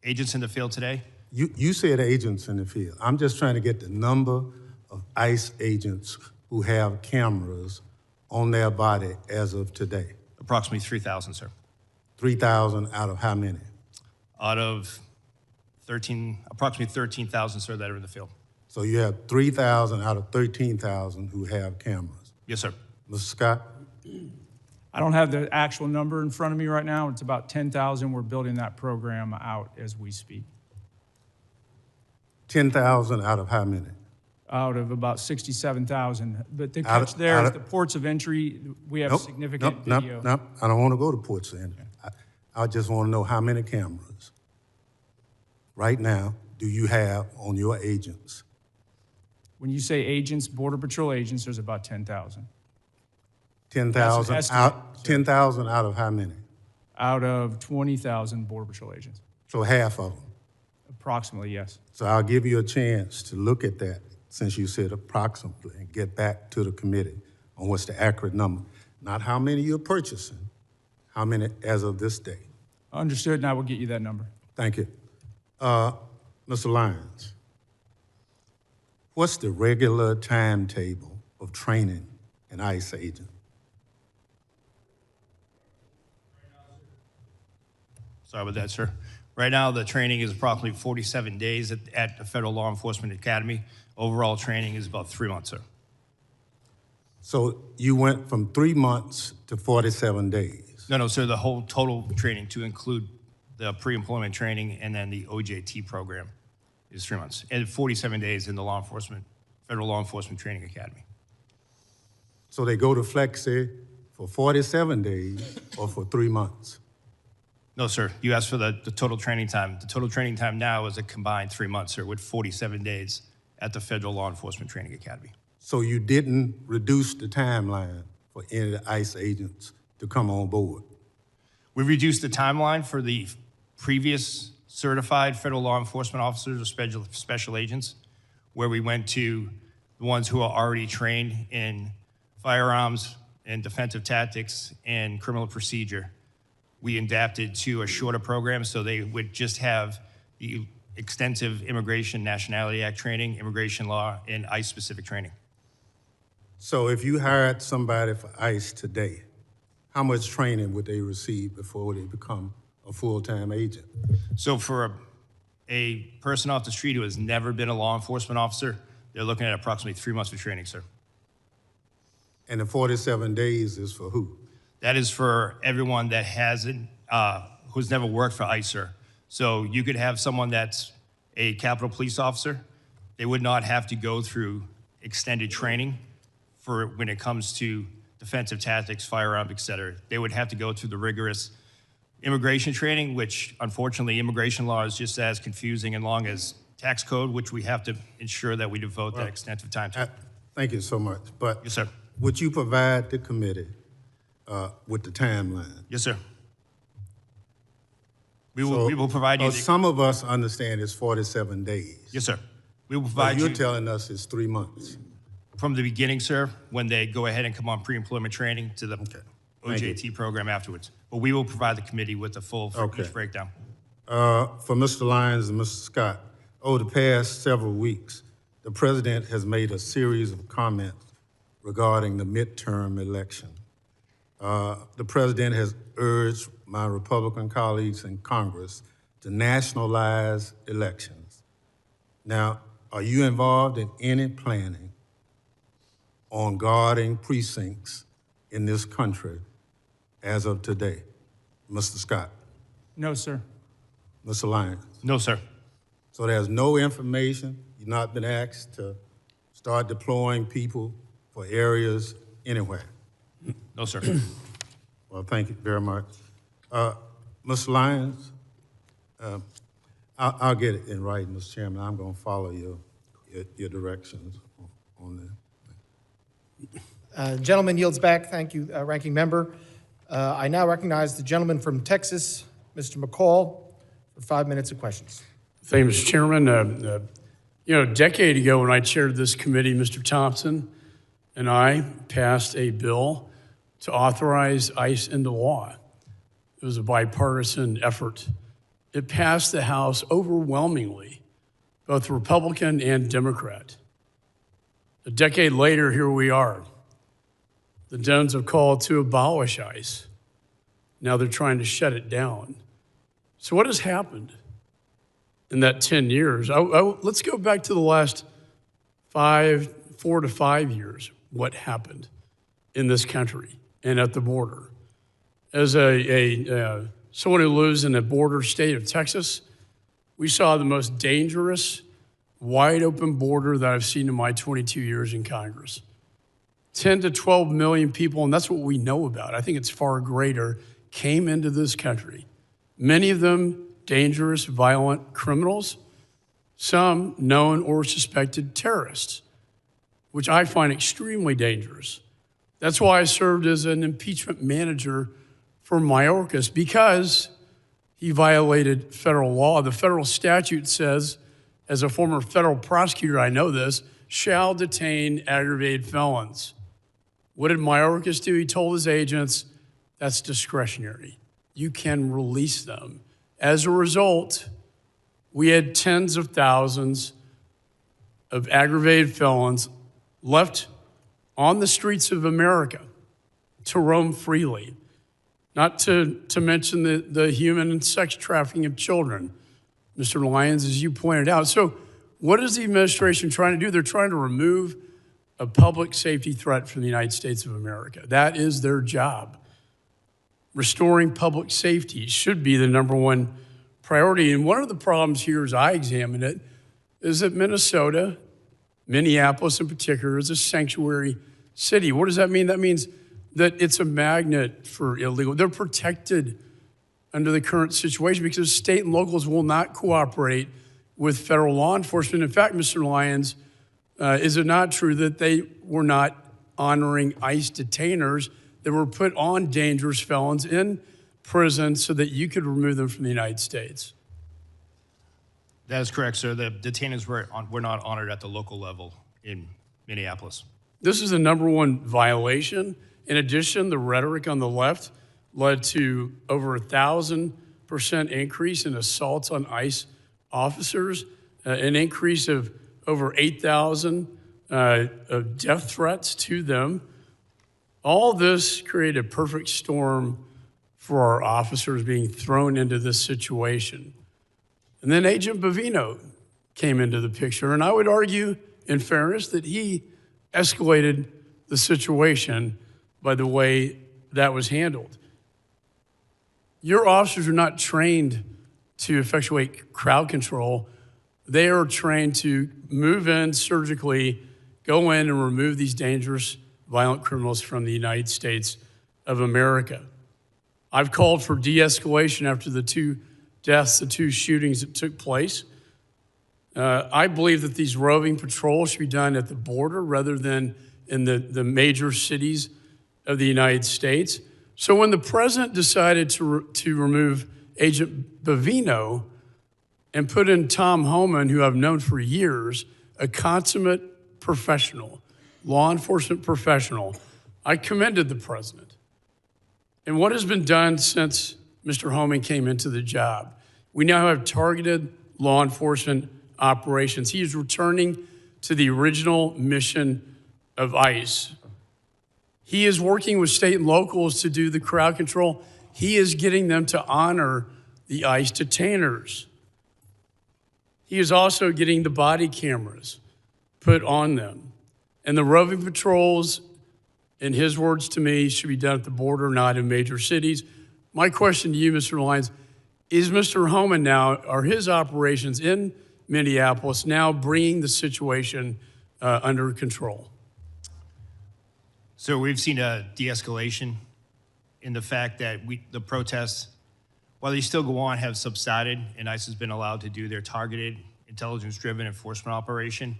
Agents in the field today? You said agents in the field. I'm just trying to get the number of ICE agents who have cameras on their body as of today. Approximately 3,000, sir. 3,000 out of how many? Out of approximately 13,000, sir, that are in the field. So you have 3,000 out of 13,000 who have cameras. Yes, sir. Mr. Scott? I don't have the actual number in front of me right now. It's about 10,000. We're building that program out as we speak. 10,000 out of how many? Out of about 67,000. But the Out catch of- there out is of- the ports of entry, we have significant video. Nope. I don't want to go to ports of entry. I just want to know how many cameras right now do you have on your agents? When you say agents, Border Patrol agents, there's about 10,000. 10,000 That's an out, estimate, sir. 10,000 out of how many? Out of 20,000 Border Patrol agents. So half of them. Approximately, yes. So I'll give you a chance to look at that, since you said approximately, and get back to the committee on what's the accurate number. Not how many you're purchasing, how many as of this day. Understood, and I will get you that number. Thank you. Mr. Lyons, what's the regular timetable of training an ICE agent? Sorry about that, sir. Right now, the training is approximately 47 days at the Federal Law Enforcement Academy. Overall training is about 3 months, sir. So you went from 3 months to 47 days. No, sir, the whole total training to include the pre-employment training and then the OJT program is 3 months. And 47 days in the Federal Law Enforcement Training Academy. So they go to Flexi for 47 days or for 3 months? No, sir, you asked for the total training time. The total training time now is a combined 3 months, sir, with 47 days at the Federal Law Enforcement Training Academy. So you didn't reduce the timeline for any of the ICE agents to come on board? We reduced the timeline for the previous certified federal law enforcement officers or special agents, where we went to the ones who are already trained in firearms and defensive tactics and criminal procedure. We adapted to a shorter program so they would just have the extensive Immigration Nationality Act training, immigration law, and ICE-specific training. So if you hired somebody for ICE today, how much training would they receive before they become a full-time agent? So for a person off the street who has never been a law enforcement officer, they're looking at approximately 3 months of training, sir. And the 47 days is for who? That is for everyone that hasn't, who's never worked for ICE, sir. So you could have someone that's a Capitol Police officer. They would not have to go through extended training for when it comes to defensive tactics, firearms, et cetera. They would have to go through the rigorous immigration training, which unfortunately immigration law is just as confusing and long as tax code, which we have to ensure that we devote that extensive time to. Thank you so much. But Yes, sir. would you provide the committee with the timeline? Yes, sir. We will provide you. Some of us understand it's 47 days. Yes, sir. We will But provide you're you telling us it's 3 months. from the beginning, sir, when they go ahead and come on pre-employment training to the Thank OJT program afterwards. But we will provide the committee with the full Okay. breakdown. For Mr. Lyons and Mr. Scott, Over the past several weeks, the president has made a series of comments regarding the midterm election. The president has urged my Republican colleagues in Congress to nationalize elections. Now, are you involved in any planning on guarding precincts in this country as of today? Mr. Scott? No, sir. Mr. Lyons? No, sir. So there's no information, you've not been asked to start deploying people for areas anywhere? No, sir. Well, thank you very much. Mr. Lyons, I'll get it in writing, Mr. Chairman. I'm going to follow your directions on that. Gentleman yields back. Thank you, Ranking Member. I now recognize the gentleman from Texas, Mr. McCaul, for 5 minutes of questions. Thank you, Mr. Chairman. A decade ago when I chaired this committee, Mr. Thompson and I passed a bill to authorize ICE into law. It was a bipartisan effort. It passed the House overwhelmingly, both Republican and Democrat. A decade later, here we are. The Dems have called to abolish ICE. Now they're trying to shut it down. So what has happened in that 10 years? Let's go back to the last 4 to 5 years. What happened in this country and at the border? As someone who lives in a border state of Texas, we saw the most dangerous, wide open border that I've seen in my 22 years in Congress. 10 to 12 million people, and that's what we know about. I think it's far greater, came into this country. Many of them dangerous, violent criminals, some known or suspected terrorists, which I find extremely dangerous. That's why I served as an impeachment manager for Mayorkas, because he violated federal law. The federal statute says, as a former federal prosecutor, I know this, shall detain aggravated felons. What did Mayorkas do? He told his agents, that's discretionary. You can release them. As a result, we had tens of thousands of aggravated felons left on the streets of America to roam freely, not to mention the human and sex trafficking of children, Mr. Lyons, as you pointed out. So what is the administration trying to do? They're trying to remove a public safety threat from the United States of America. That is their job. Restoring public safety should be the number one priority. And one of the problems here, as I examine it, is that Minnesota, Minneapolis in particular, is a sanctuary city. What does that mean? That means that it's a magnet for illegal. They're protected under the current situation because state and locals will not cooperate with federal law enforcement. In fact, Mr. Lyons, is it not true that they were not honoring ICE detainers that were put on dangerous felons in prison so that you could remove them from the United States? That is correct, sir. The detainees were not honored at the local level in Minneapolis. This is the number one violation. In addition, the rhetoric on the left led to over 1,000% increase in assaults on ICE officers, an increase of over 8,000 of death threats to them. All this created a perfect storm for our officers being thrown into this situation. And then Agent Bovino came into the picture, and I would argue, in fairness, that he escalated the situation by the way that was handled. Your officers are not trained to effectuate crowd control. They are trained to move in surgically, go in and remove these dangerous, violent criminals from the United States of America. I've called for de-escalation after the 2 deaths, the 2 shootings that took place. I believe that these roving patrols should be done at the border rather than in the major cities of the United States. So when the president decided to remove Agent Bovino and put in Tom Homan, who I've known for years, a consummate professional, law enforcement professional, I commended the president. And what has been done since Mr. Homan came into the job? We now have targeted law enforcement operations. He is returning to the original mission of ICE. He is working with state and locals to do the crowd control. He is getting them to honor the ICE detainers. He is also getting the body cameras put on them. And the roving patrols, in his words to me, should be done at the border, not in major cities. My question to you, Mr. Lyons, is Mr. Homan now, are his operations in Minneapolis now bringing the situation under control? So we've seen a de-escalation in the fact that the protests, while they still go on, have subsided, and ICE has been allowed to do their targeted, intelligence-driven enforcement operation.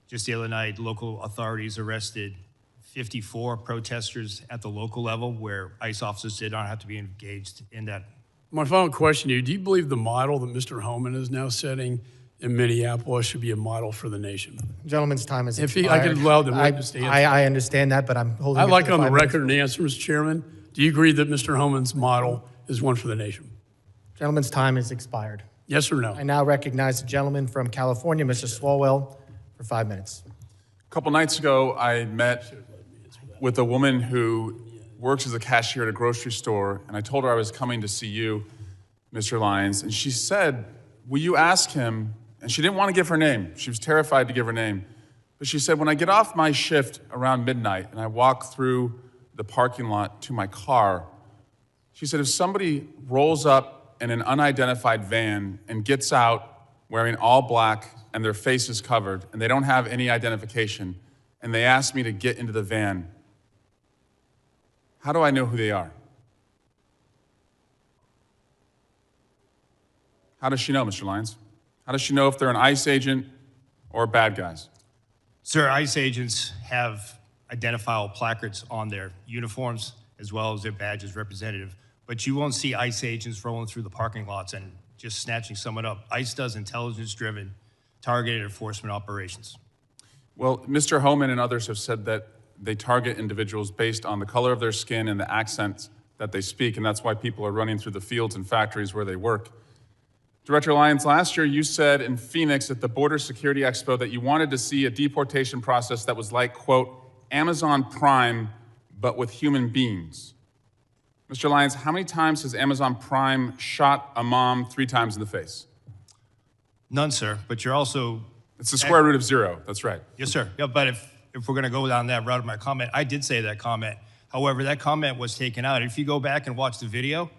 Just the other night, local authorities arrested 54 protesters at the local level where ICE officers did not have to be engaged in that. My final question to you, do you believe the model that Mr. Homan is now setting in Minneapolis should be a model for the nation? Gentleman's time is If expired. I could allow the witness to answer. I understand that, but I'm holding. I'd it like to on the 5 minutes. record an answer, Mr. Chairman. Do you agree that Mr. Homan's model is one for the nation? Gentleman's time is expired. Yes or no? I now recognize the gentleman from California, Mr. Swalwell, for 5 minutes. A couple nights ago, I met with a woman who works as a cashier at a grocery store, and I told her I was coming to see you, Mr. Lyons, and she said, will you ask him, and she didn't want to give her name. She was terrified to give her name. But she said, when I get off my shift around midnight and I walk through the parking lot to my car, she said, if somebody rolls up in an unidentified van and gets out wearing all black and their face is covered and they don't have any identification and they ask me to get into the van, how do I know who they are? How does she know, Mr. Lyons? How does she know if they're an ICE agent or bad guys? Sir, ICE agents have identifiable placards on their uniforms as well as their badges representative, but you won't see ICE agents rolling through the parking lots and just snatching someone up. ICE does intelligence-driven, targeted enforcement operations. Well, Mr. Homan and others have said that they target individuals based on the color of their skin and the accents that they speak, and that's why people are running through the fields and factories where they work. Director Lyons, last year you said in Phoenix at the Border Security Expo that you wanted to see a deportation process that was like, quote, Amazon Prime, but with human beings. Mr. Lyons, how many times has Amazon Prime shot a mom 3 times in the face? None, sir, but you're also... It's the square root of 0, that's right. Yes, sir. Yeah, but if we're going to go down that route of my comment, I did say that comment. However, that comment was taken out. If you go back and watch the video,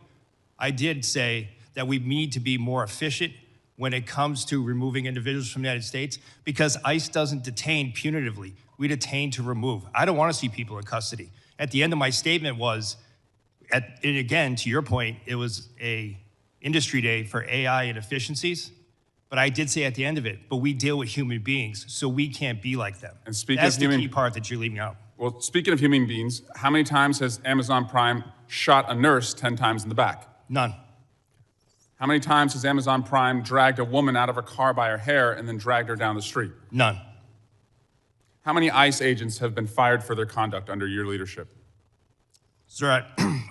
I did say that we need to be more efficient when it comes to removing individuals from the United States because ICE doesn't detain punitively. We detain to remove. I don't want to see people in custody. At the end of my statement was, and again, to your point, it was a industry day for AI and efficiencies, but I did say at the end of it, but we deal with human beings, so we can't be like them. And speaking That's of the human, key part that you're leaving out. Well, speaking of human beings, how many times has Amazon Prime shot a nurse 10 times in the back? None. How many times has Amazon Prime dragged a woman out of her car by her hair and then dragged her down the street? None. How many ICE agents have been fired for their conduct under your leadership? Sir,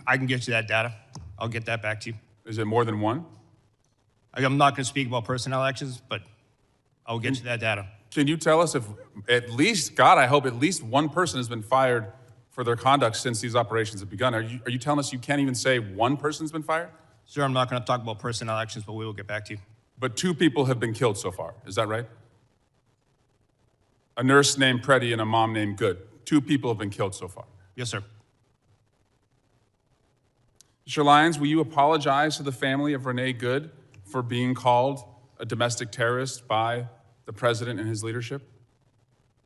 I can get you that data. I'll get that back to you. Is it more than 1? I'm not going to speak about personnel actions, but I'll get you that data. Can you tell us if at least, God, I hope at least 1 person has been fired for their conduct since these operations have begun? Are you telling us you can't even say 1 person's been fired? Sir, I'm not going to talk about personnel actions, but we will get back to you. But 2 people have been killed so far, is that right? A nurse named Preddy and a mom named Good. 2 people have been killed so far. Yes, sir. Mr. Lyons, will you apologize to the family of Renee Good for being called a domestic terrorist by the president and his leadership?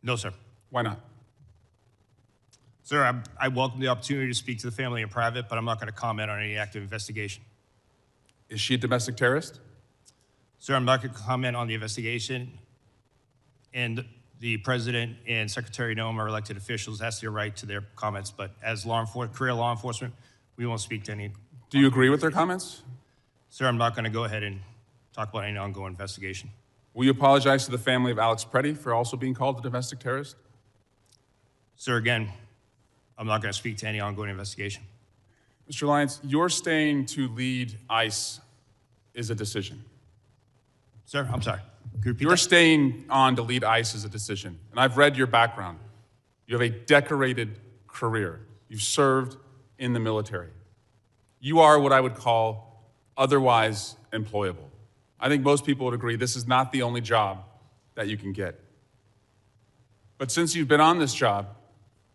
No, sir. Why not? Sir, I welcome the opportunity to speak to the family in private, but I'm not going to comment on any active investigation. Is she a domestic terrorist? Sir, I'm not going to comment on the investigation, and the president and Secretary Noem are elected officials. That's their right to their comments, but as career law enforcement, we won't speak to any. Do you agree with their comments? Sir, I'm not going to go ahead and talk about any ongoing investigation. Will you apologize to the family of Alex Preddy for also being called a domestic terrorist? Sir, again, I'm not going to speak to any ongoing investigation. Mr. Lyons, your staying to lead ICE is a decision. Sir, I'm sorry. Your staying on to lead ICE is a decision, and I've read your background. You have a decorated career. You've served in the military. You are what I would call otherwise employable. I think most people would agree this is not the only job that you can get. But since you've been on this job,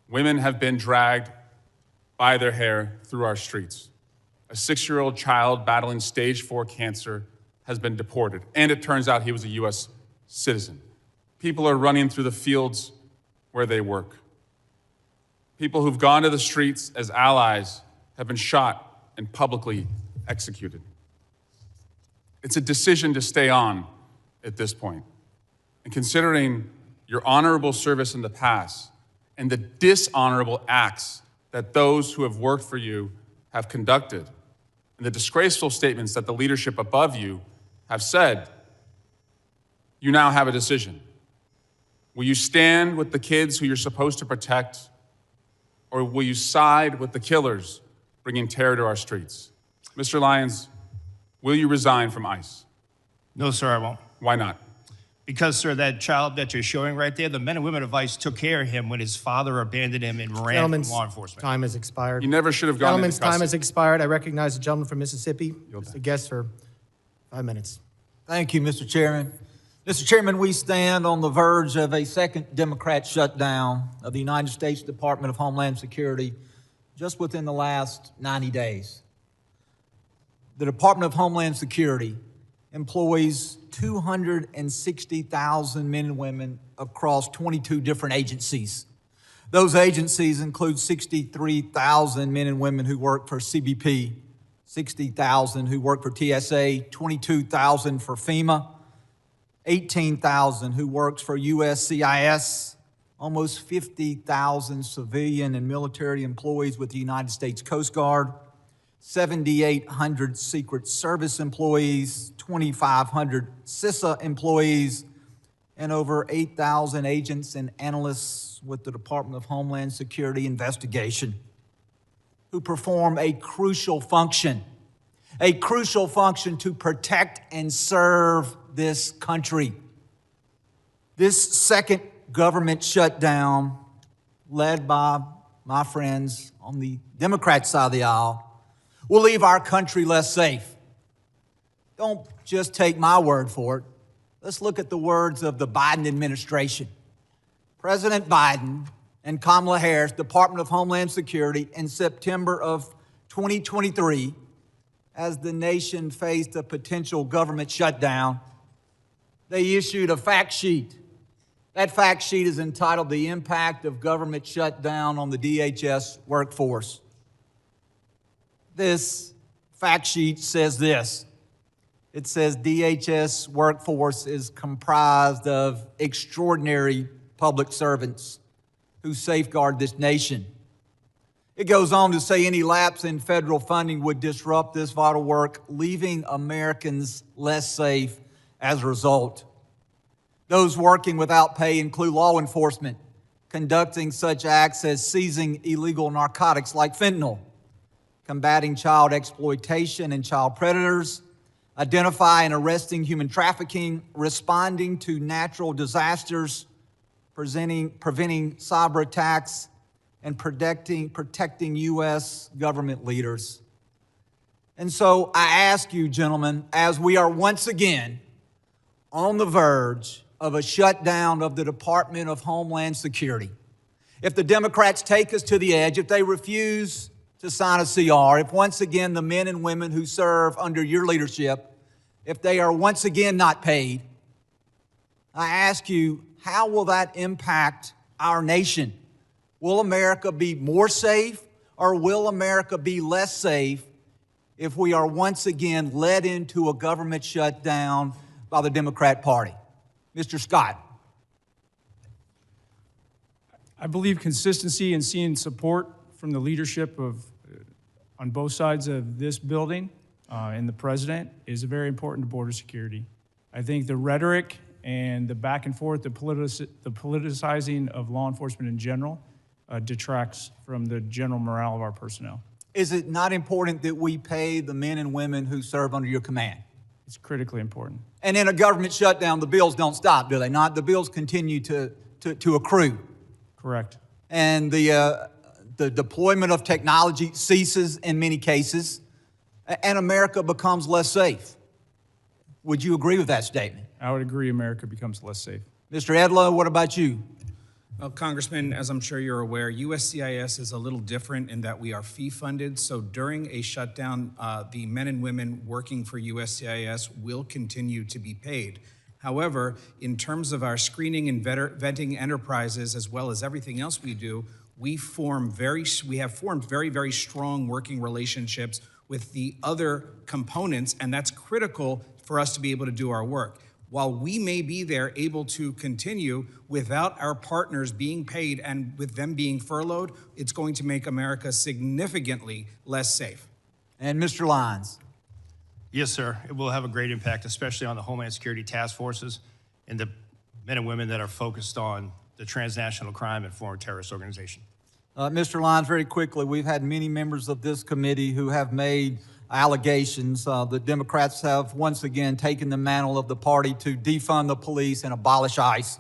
women have been dragged by their hair through our streets. A 6-year-old child battling stage 4 cancer has been deported, and it turns out he was a U.S. citizen. People are running through the fields where they work. People who've gone to the streets as allies have been shot and publicly executed. It's a decision to stay on at this point. And considering your honorable service in the past and the dishonorable acts that those who have worked for you have conducted, and the disgraceful statements that the leadership above you have said, you now have a decision. Will you stand with the kids who you're supposed to protect, or will you side with the killers bringing terror to our streets? Mr. Lyons, will you resign from ICE? No, sir, I won't. Why not? Because, sir, that child that you're showing right there, the men and women of ICE took care of him when his father abandoned him and ran from Gentleman's law enforcement. time has expired. You never should have gone Gentleman's into time custody. has expired. I recognize the gentleman from Mississippi. Yield Mr. back. Guest for 5 minutes. Thank you, Mr. Chairman. Mr. Chairman, we stand on the verge of a second Democrat shutdown of the United States Department of Homeland Security just within the last 90 days. The Department of Homeland Security employs 260,000 men and women across 22 different agencies. Those agencies include 63,000 men and women who work for CBP, 60,000 who work for TSA, 22,000 for FEMA, 18,000 who works for USCIS, almost 50,000 civilian and military employees with the United States Coast Guard, 7,800 Secret Service employees, 2,500 CISA employees, and over 8,000 agents and analysts with the Department of Homeland Security investigation who perform a crucial function to protect and serve this country. This second government shutdown, led by my friends on the Democrat side of the aisle, will leave our country less safe. Don't just take my word for it. Let's look at the words of the Biden administration. President Biden and Kamala Harris, Department of Homeland Security, in September of 2023, as the nation faced a potential government shutdown, they issued a fact sheet. That fact sheet is entitled The Impact of Government Shutdown on the DHS Workforce. This fact sheet says this. It says DHS workforce is comprised of extraordinary public servants who safeguard this nation. It goes on to say any lapse in federal funding would disrupt this vital work, leaving Americans less safe as a result. Those working without pay include law enforcement, conducting such acts as seizing illegal narcotics like fentanyl, combating child exploitation and child predators, identifying and arresting human trafficking, responding to natural disasters, preventing cyber attacks, and protecting U.S. government leaders. And so I ask you, gentlemen, as we are once again on the verge of a shutdown of the Department of Homeland Security, if the Democrats take us to the edge, if they refuse to sign a CR, if once again the men and women who serve under your leadership, if they are once again not paid, I ask you, how will that impact our nation? Will America be more safe, or will America be less safe if we are once again led into a government shutdown by the Democrat Party? Mr. Scott. I believe consistency and seeing support from the leadership on both sides of this building and the president is very important to border security. I think the rhetoric and the back and forth, the politicizing of law enforcement in general detracts from the general morale of our personnel. Is it not important that we pay the men and women who serve under your command? It's critically important. And in a government shutdown, the bills don't stop, do they not? The bills continue to accrue. Correct. And the deployment of technology ceases in many cases, and America becomes less safe. Would you agree with that statement? I would agree America becomes less safe. Mr. Edllo, what about you? Well, Congressman, as I'm sure you're aware, USCIS is a little different in that we are fee-funded. So during a shutdown, the men and women working for USCIS will continue to be paid. However, in terms of our screening and vetting enterprises, as well as everything else we do, we have formed very, very strong working relationships with the other components, and that's critical for us to be able to do our work. While we may be there able to continue without our partners being paid and with them being furloughed, it's going to make America significantly less safe. And Mr. Lyons. Yes, sir. It will have a great impact, especially on the Homeland Security task forces and the men and women that are focused on the transnational crime and foreign terrorist organization. Mr. Lyons, very quickly, we've had many members of this committee who have made allegations. The Democrats have once again taken the mantle of the party to defund the police and abolish ICE.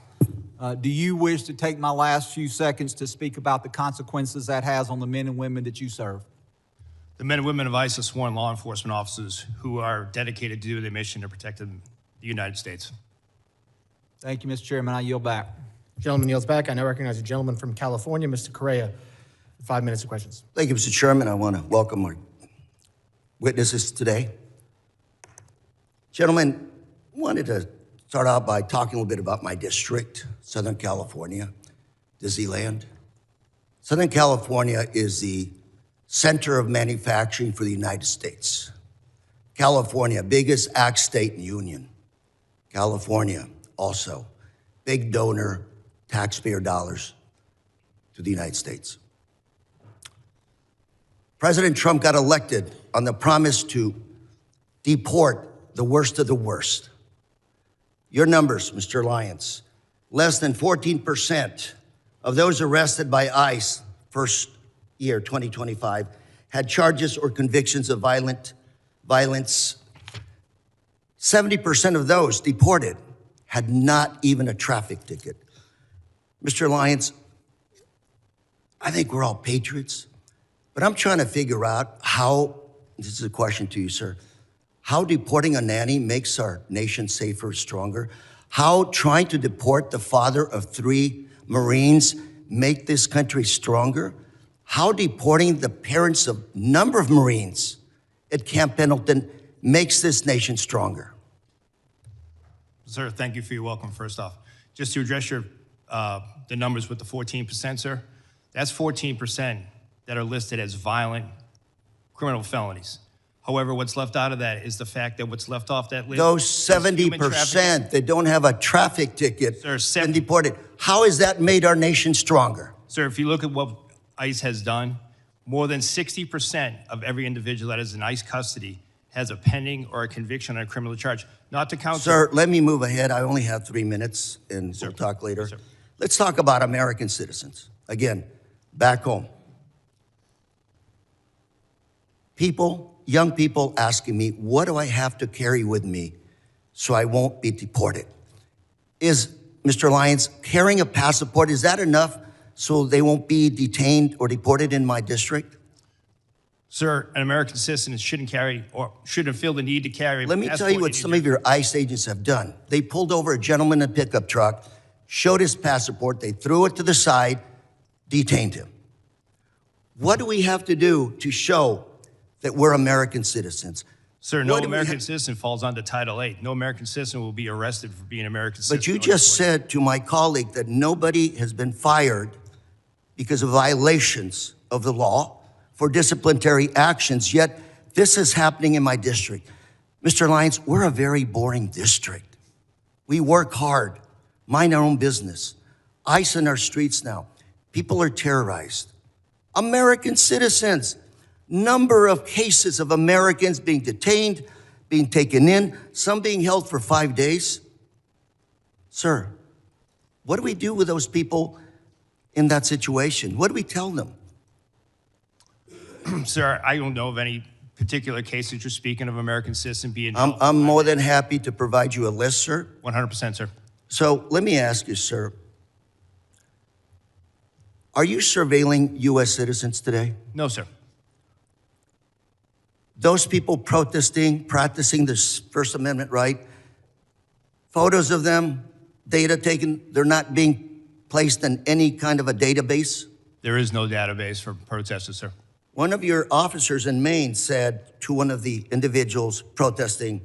Do you wish to take my last few seconds to speak about the consequences that has on the men and women that you serve? The men and women of ICE are sworn law enforcement officers who are dedicated to do their mission to protect the United States. Thank you, Mr. Chairman. I yield back. Gentleman yields back. I now recognize the gentleman from California, Mr. Correa, for 5 minutes of questions. Thank you, Mr. Chairman. I want to welcome our witnesses today. Gentlemen, I wanted to start out by talking a little bit about my district, Southern California, Disneyland. Southern California is the center of manufacturing for the United States. California, biggest ag state in the Union. California, also, big donor, taxpayer dollars to the United States. President Trump got elected on the promise to deport the worst of the worst. Your numbers, Mr. Lyons, less than 14% of those arrested by ICE first year, 2025, had charges or convictions of violence. 70% of those deported had not even a traffic ticket. Mr. Lyons, I think we're all patriots, but I'm trying to figure out how, this is a question to you, sir, how deporting a nanny makes our nation safer, stronger, how trying to deport the father of 3 Marines make this country stronger, how deporting the parents of a number of Marines at Camp Pendleton makes this nation stronger. Sir, thank you for your welcome, first off. Just to address your, the numbers with the 14%, sir, that's 14% that are listed as violent criminal felonies. However, what's left out of that is the fact that what's left off that list. Those 70% that don't have a traffic ticket and deported, how has that made our nation stronger? Sir, if you look at what ICE has done, more than 60% of every individual that is in ICE custody has a pending or a conviction on a criminal charge. Not to count. Sir, let me move ahead. I only have 3 minutes, and we'll talk later. Sir. Let's talk about American citizens. Again, back home. People, young people asking me, what do I have to carry with me so I won't be deported? Is, Mr. Lyons, carrying a passport, is that enough so they won't be detained or deported in my district? Sir, an American citizen shouldn't carry or shouldn't feel the need to carry. Let me tell you what some of your ICE agents have done. They pulled over a gentleman in a pickup truck, showed his passport, they threw it to the side, detained him. What do we have to do to show that we're American citizens? Sir, no American citizen falls under Title VIII. No American citizen will be arrested for being an American citizen. But you just said to my colleague that nobody has been fired because of violations of the law for disciplinary actions, yet this is happening in my district. Mr. Lyons, we're a very boring district. We work hard, mind our own business. ICE in our streets now. People are terrorized. American citizens. Number of cases of Americans being detained, being taken in, some being held for 5 days. Sir, what do we do with those people in that situation? What do we tell them? Sir, I don't know of any particular case that you're speaking of, American citizen being I'm more than happy to provide you a list, sir. 100%, sir. So let me ask you, sir, are you surveilling U.S. citizens today? No, sir. Those people protesting, practicing this First Amendment right, photos of them, data taken, they're not being placed in any kind of a database? There is no database for protesters, sir. One of your officers in Maine said to one of the individuals protesting,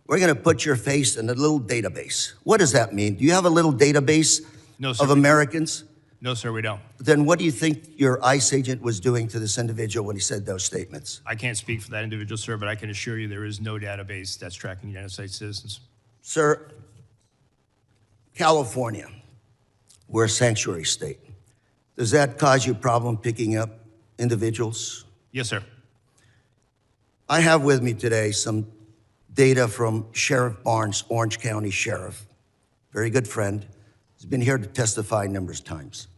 we're going to put your face in a little database. What does that mean? Do you have a little database of Americans? No, sir, we don't. Then what do you think your ICE agent was doing to this individual when he said those statements? I can't speak for that individual, sir, but I can assure you there is no database that's tracking United States citizens. Sir, California, we're a sanctuary state. Does that cause you a problem picking up individuals? Yes, sir. I have with me today some data from Sheriff Barnes, Orange County Sheriff. Very good friend. He's been here to testify numerous times.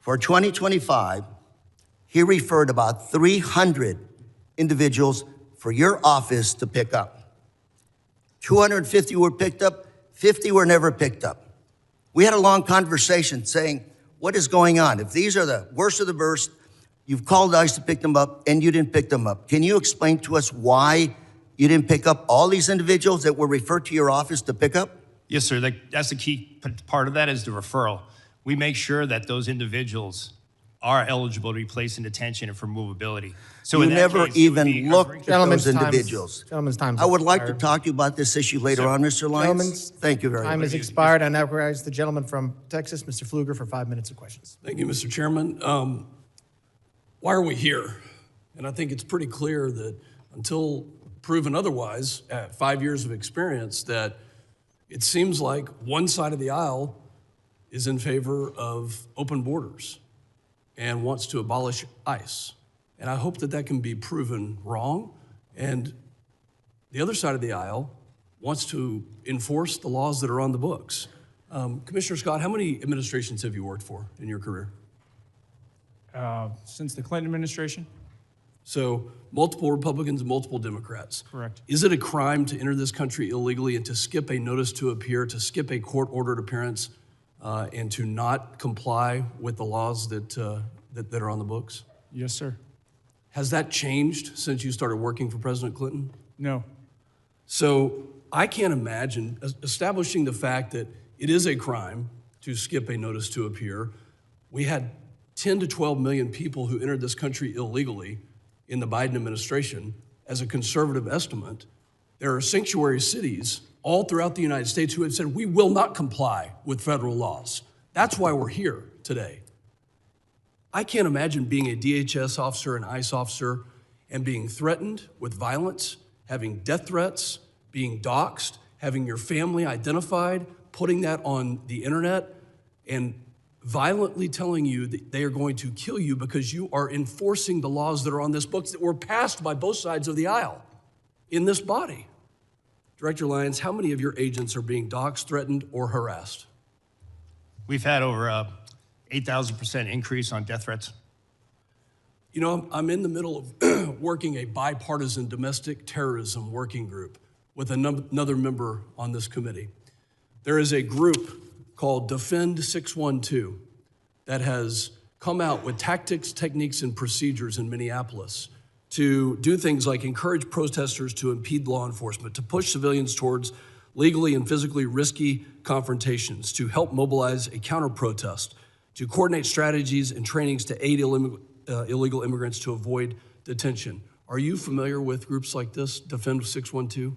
For 2025, he referred about 300 individuals for your office to pick up. 250 were picked up, 50 were never picked up. We had a long conversation saying, what is going on? If these are the worst of the worst, you've called ICE to pick them up and you didn't pick them up. Can you explain to us why you didn't pick up all these individuals that were referred to your office to pick up? Yes, sir. That's the key part of that is the referral. We make sure that those individuals are eligible to be placed in detention and for movability. So you never even looked at those individuals. Gentleman's time. I would like to talk to you about this issue later on, Mr. Lyons. Thank you very much. Time has expired. I now recognize the gentleman from Texas, Mr. Pfluger, for 5 minutes of questions. Thank you, Mr. Chairman. Why are we here? And I think it's pretty clear that until proven otherwise, at 5 years of experience, that it seems like one side of the aisle is in favor of open borders and wants to abolish ICE. And I hope that that can be proven wrong. And the other side of the aisle wants to enforce the laws that are on the books. Commissioner Scott, how many administrations have you worked for in your career? Since the Clinton administration? So multiple Republicans and multiple Democrats. Correct. Is it a crime to enter this country illegally and to skip a notice to appear, to skip a court-ordered appearance, and to not comply with the laws that are on the books? Yes, sir. Has that changed since you started working for President Clinton? No. So I can't imagine establishing the fact that it is a crime to skip a notice to appear. We had 10 to 12 million people who entered this country illegally in the Biden administration. As a conservative estimate, there are sanctuary cities all throughout the United States who have said, we will not comply with federal laws. That's why we're here today. I can't imagine being a DHS officer, an ICE officer, and being threatened with violence, having death threats, being doxxed, having your family identified, putting that on the internet, and violently telling you that they are going to kill you because you are enforcing the laws that are on this book that were passed by both sides of the aisle in this body. Director Lyons, how many of your agents are being doxxed, threatened, or harassed? We've had over 8,000% increase on death threats. You know, I'm in the middle of working a bipartisan domestic terrorism working group with another member on this committee. There is a group called Defend 612 that has come out with tactics, techniques, and procedures in Minneapolis to do things like encourage protesters to impede law enforcement, to push civilians towards legally and physically risky confrontations, to help mobilize a counter-protest, to coordinate strategies and trainings to aid illegal immigrants to avoid detention. Are you familiar with groups like this, Defend 612?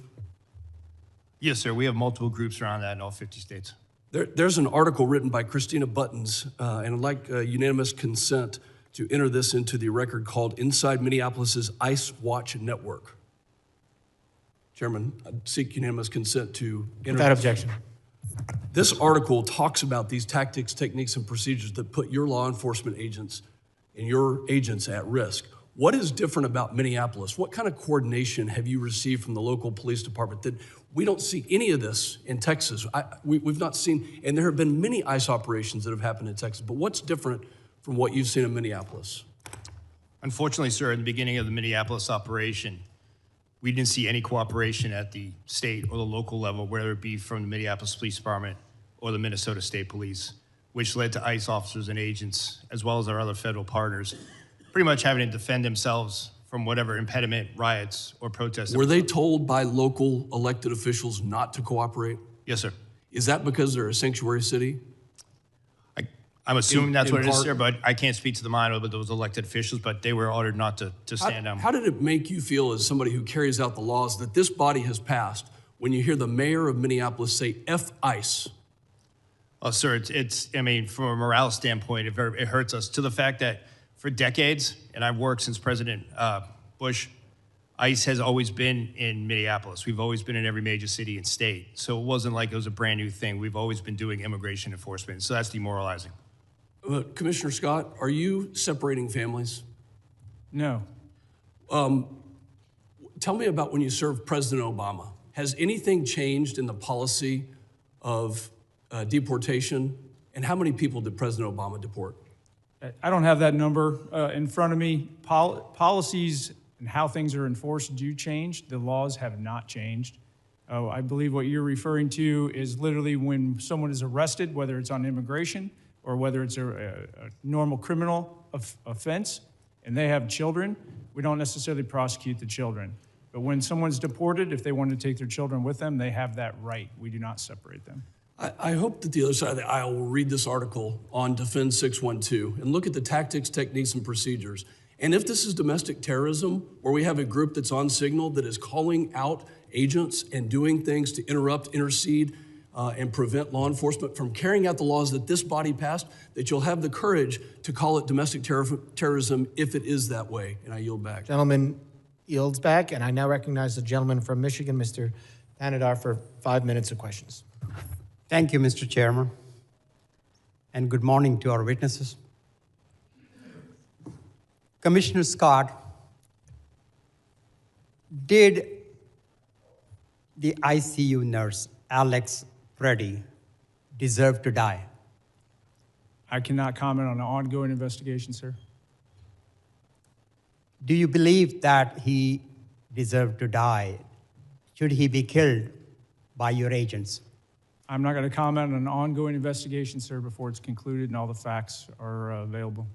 Yes, sir. We have multiple groups around that in all 50 states. There's an article written by Christina Buttons, and I'd like unanimous consent to enter this into the record called Inside Minneapolis's ICE Watch Network. Chairman, I'd seek unanimous consent to enter Without objection. This article talks about these tactics, techniques, and procedures that put your law enforcement agents and your agents at risk. What is different about Minneapolis? What kind of coordination have you received from the local police department that we don't see any of this in Texas? We've not seen, and there have been many ICE operations that have happened in Texas, but what's different from what you've seen in Minneapolis? Unfortunately, sir, in the beginning of the Minneapolis operation, we didn't see any cooperation at the state or the local level, whether it be from the Minneapolis Police Department or the Minnesota State Police, which led to ICE officers and agents, as well as our other federal partners, pretty much having to defend themselves from whatever impediment, riots, or protests. Were they told by local elected officials not to cooperate? Yes, sir. Is that because they're a sanctuary city? I'm assuming that's what it is, part- sir, but I can't speak to the mind of those elected officials, but they were ordered not to stand down. How did it make you feel as somebody who carries out the laws that this body has passed when you hear the mayor of Minneapolis say F ICE? Well, sir, I mean, from a morale standpoint, it hurts us to the fact that for decades, and I've worked since President Bush, ICE has always been in Minneapolis. We've always been in every major city and state. So it wasn't like it was a brand new thing. We've always been doing immigration enforcement. So that's demoralizing. Commissioner Scott, are you separating families? No. Tell me about when you served President Obama. Has anything changed in the policy of deportation? And how many people did President Obama deport? I don't have that number in front of me. Policies and how things are enforced do change. The laws have not changed. I believe what you're referring to is literally when someone is arrested, whether it's on immigration or whether it's a normal criminal offense, and they have children, we don't necessarily prosecute the children. But when someone's deported, if they want to take their children with them, they have that right. We do not separate them. I hope that the other side of the aisle will read this article on Defend 612 and look at the tactics, techniques, and procedures. And if this is domestic terrorism, where we have a group that's on signal that is calling out agents and doing things to interrupt, intercede, and prevent law enforcement from carrying out the laws that this body passed, that you'll have the courage to call it domestic terrorism if it is that way. And I yield back. Gentleman yields back, and I now recognize the gentleman from Michigan, Mr. Anadar, for 5 minutes of questions. Thank you, Mr. Chairman, and good morning to our witnesses. Commissioner Scott, did the ICU nurse, Alex Preddy, deserve to die? I cannot comment on an ongoing investigation, sir. Do you believe that he deserved to die? Should he be killed by your agents? I'm not going to comment on an ongoing investigation, sir, before it's concluded and all the facts are available.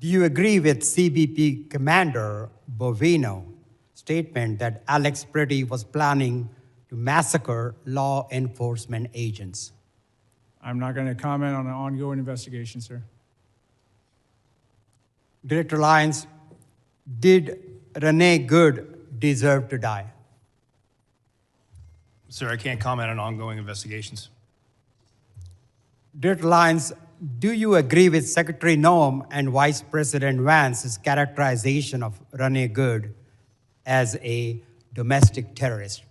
Do you agree with CBP Commander Bovino's statement that Alex Preddy was planning to massacre law enforcement agents? I'm not going to comment on an ongoing investigation, sir. Director Lyons, did Renee Good deserve to die? Sir, I can't comment on ongoing investigations. Director Lyons, do you agree with Secretary Noem and Vice President Vance's characterization of Renee Good as a domestic terrorist?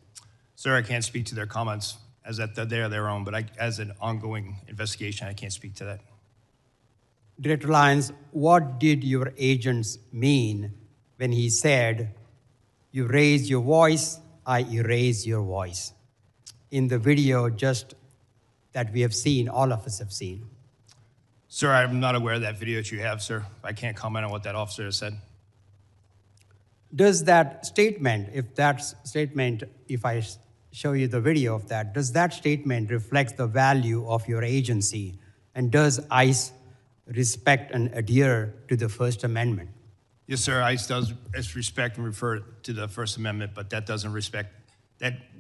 Sir, I can't speak to their comments as that they're their own, but as an ongoing investigation, I can't speak to that. Director Lyons, what did your agents mean when he said, "You raise your voice, I erase your voice"? In the video just that we have seen, all of us have seen. Sir, I'm not aware of that video that you have, sir. I can't comment on what that officer has said. Does that statement, if I show you the video of that, does that statement reflect the value of your agency? And does ICE respect and adhere to the First Amendment? Yes, sir, ICE does respect and refer to the First Amendment, but that doesn't respect,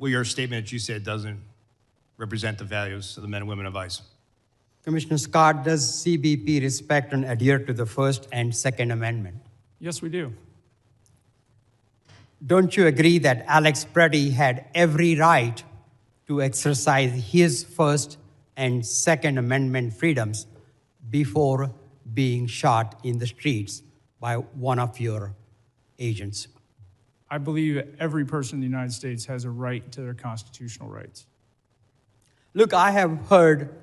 your statement that you said doesn't represent the values of the men and women of ICE. Commissioner Scott, does CBP respect and adhere to the First and Second Amendment? Yes, we do. Don't you agree that Alex Preddy had every right to exercise his First and Second Amendment freedoms before being shot in the streets by one of your agents? I believe every person in the United States has a right to their constitutional rights. Look, I have heard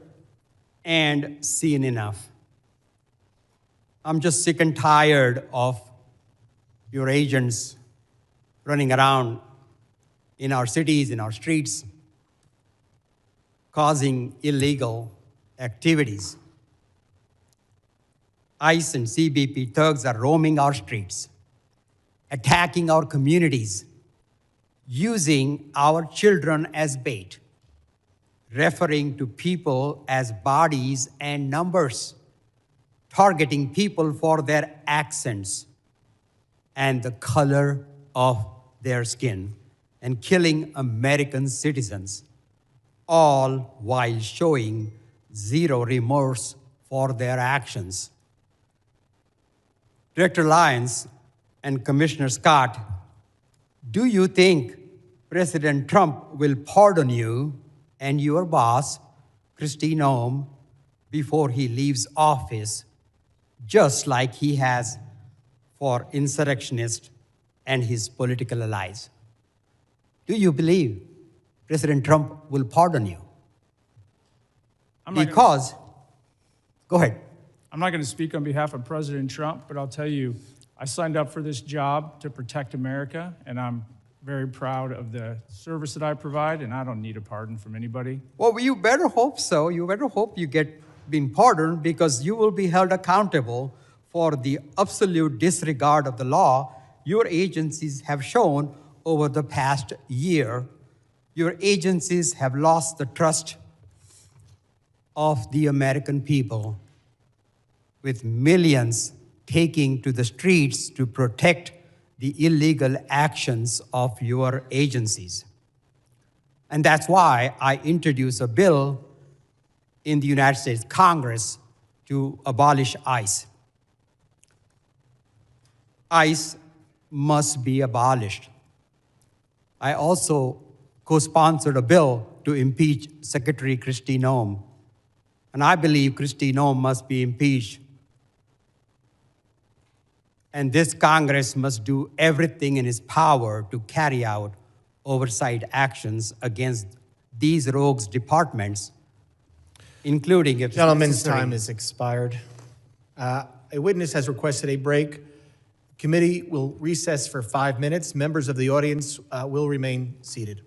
and seen enough. I'm just sick and tired of your agents running around in our cities, in our streets, causing illegal activities. ICE and CBP thugs are roaming our streets, attacking our communities, using our children as bait, referring to people as bodies and numbers, targeting people for their accents and the color of their skin, and killing American citizens, all while showing zero remorse for their actions. Director Lyons and Commissioner Scott, do you think President Trump will pardon you and your boss, Kristi Noem, before he leaves office, just like he has for insurrectionists and his political allies? Do you believe President Trump will pardon you? Go ahead. I'm not going to speak on behalf of President Trump, but I'll tell you, I signed up for this job to protect America, and I'm very proud of the service that I provide, and I don't need a pardon from anybody. Well, you better hope so. You better hope you get been pardoned, because you will be held accountable for the absolute disregard of the law your agencies have shown over the past year. Your agencies have lost the trust of the American people, with millions taking to the streets to protect the illegal actions of your agencies. And that's why I introduced a bill in the United States Congress to abolish ICE. ICE must be abolished. I also co-sponsored a bill to impeach Secretary Kristi Noem. And I believe Kristi Noem must be impeached. And this Congress must do everything in its power to carry out oversight actions against these rogues departments, including if Gentleman's necessary. time has expired. A witness has requested a break. Committee will recess for 5 minutes. Members of the audience will remain seated.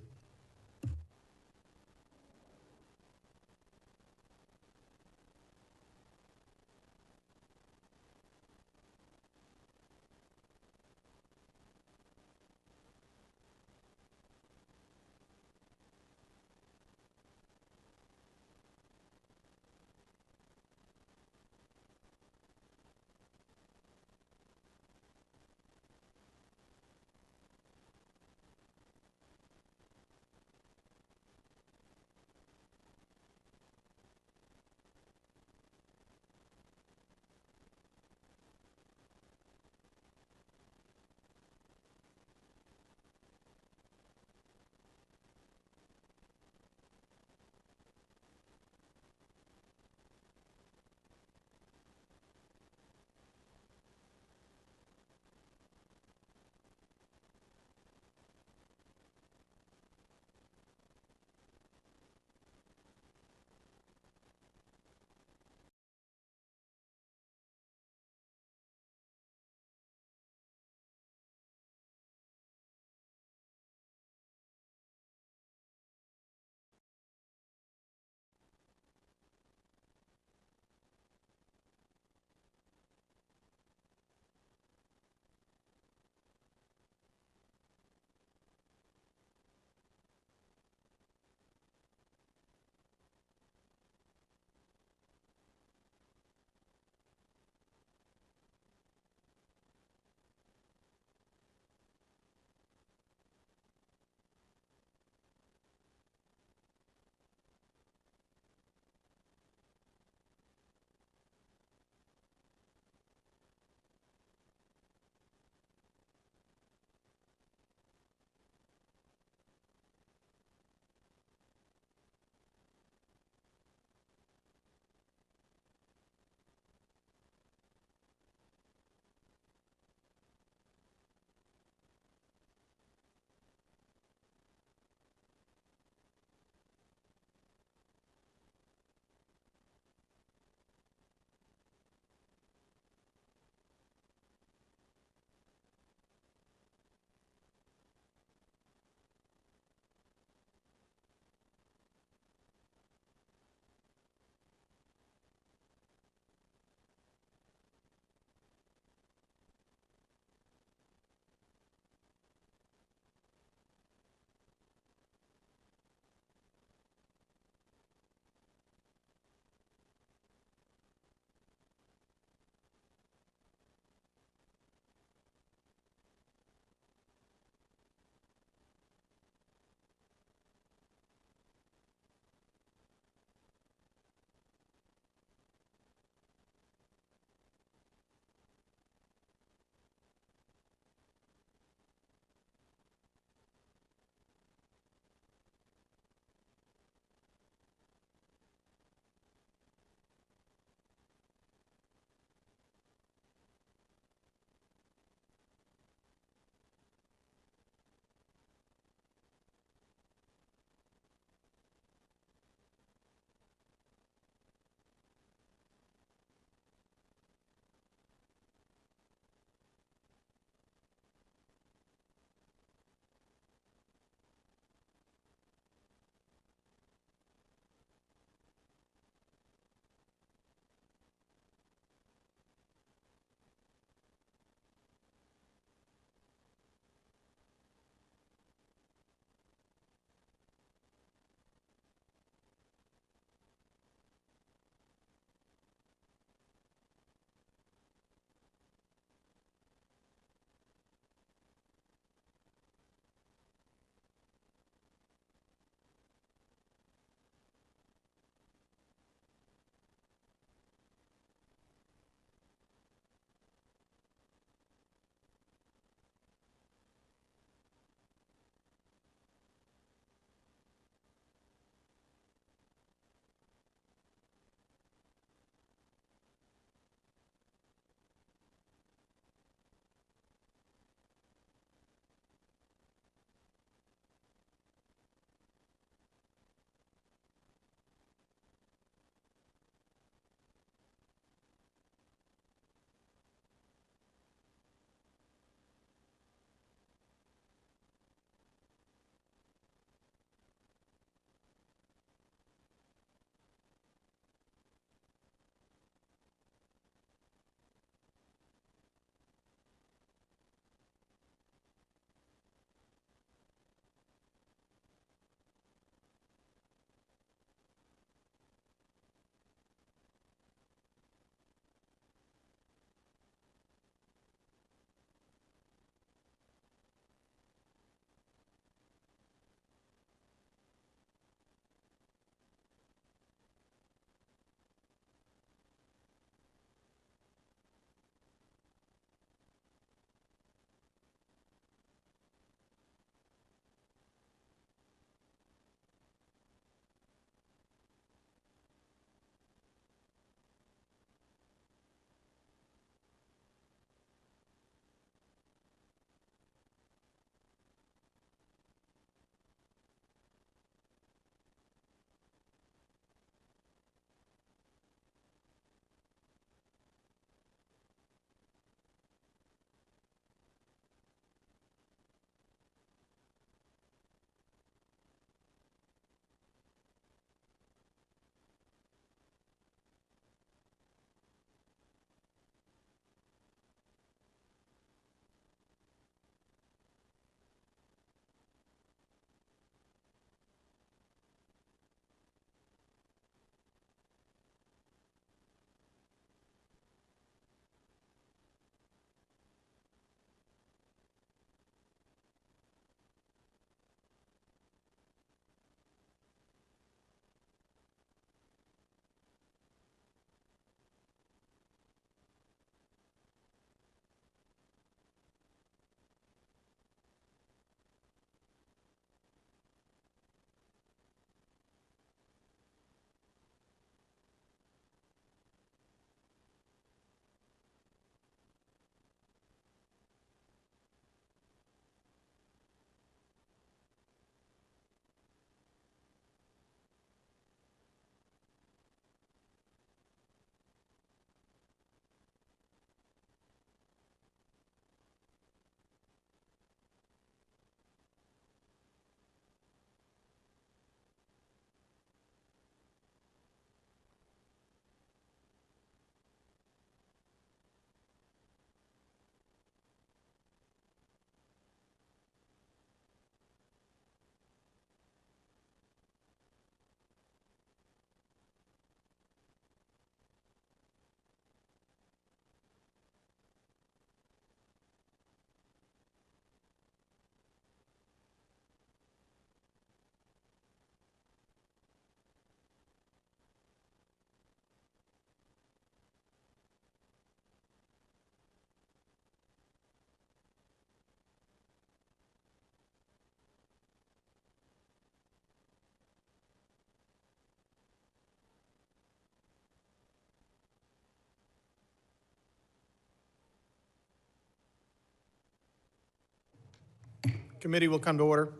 committee will come to order.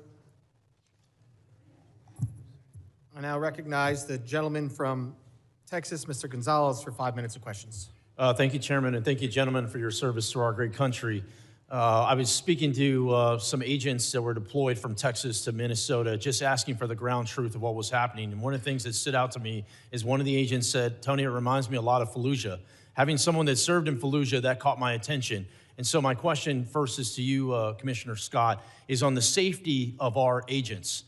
I now recognize the gentleman from Texas, Mr. Gonzalez, for 5 minutes of questions. Thank you, Chairman, and thank you, gentlemen, for your service to our great country. I was speaking to some agents that were deployed from Texas to Minnesota, just asking for the ground truth of what was happening. And one of the things that stood out to me is one of the agents said, Tony, it reminds me a lot of Fallujah. Having someone that served in Fallujah, that caught my attention. And so my question first is to you, Commissioner Scott, is on the safety of our agents.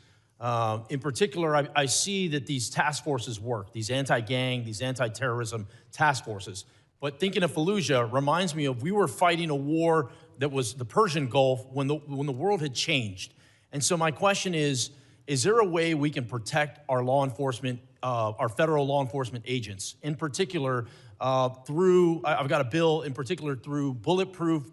In particular, I see that these task forces work, these anti-gang, these anti-terrorism task forces. But thinking of Fallujah reminds me of we were fighting a war that was the Persian Gulf when the world had changed. And so my question is there a way we can protect our law enforcement, our federal law enforcement agents, in particular through, I've got a bill in particular through bulletproof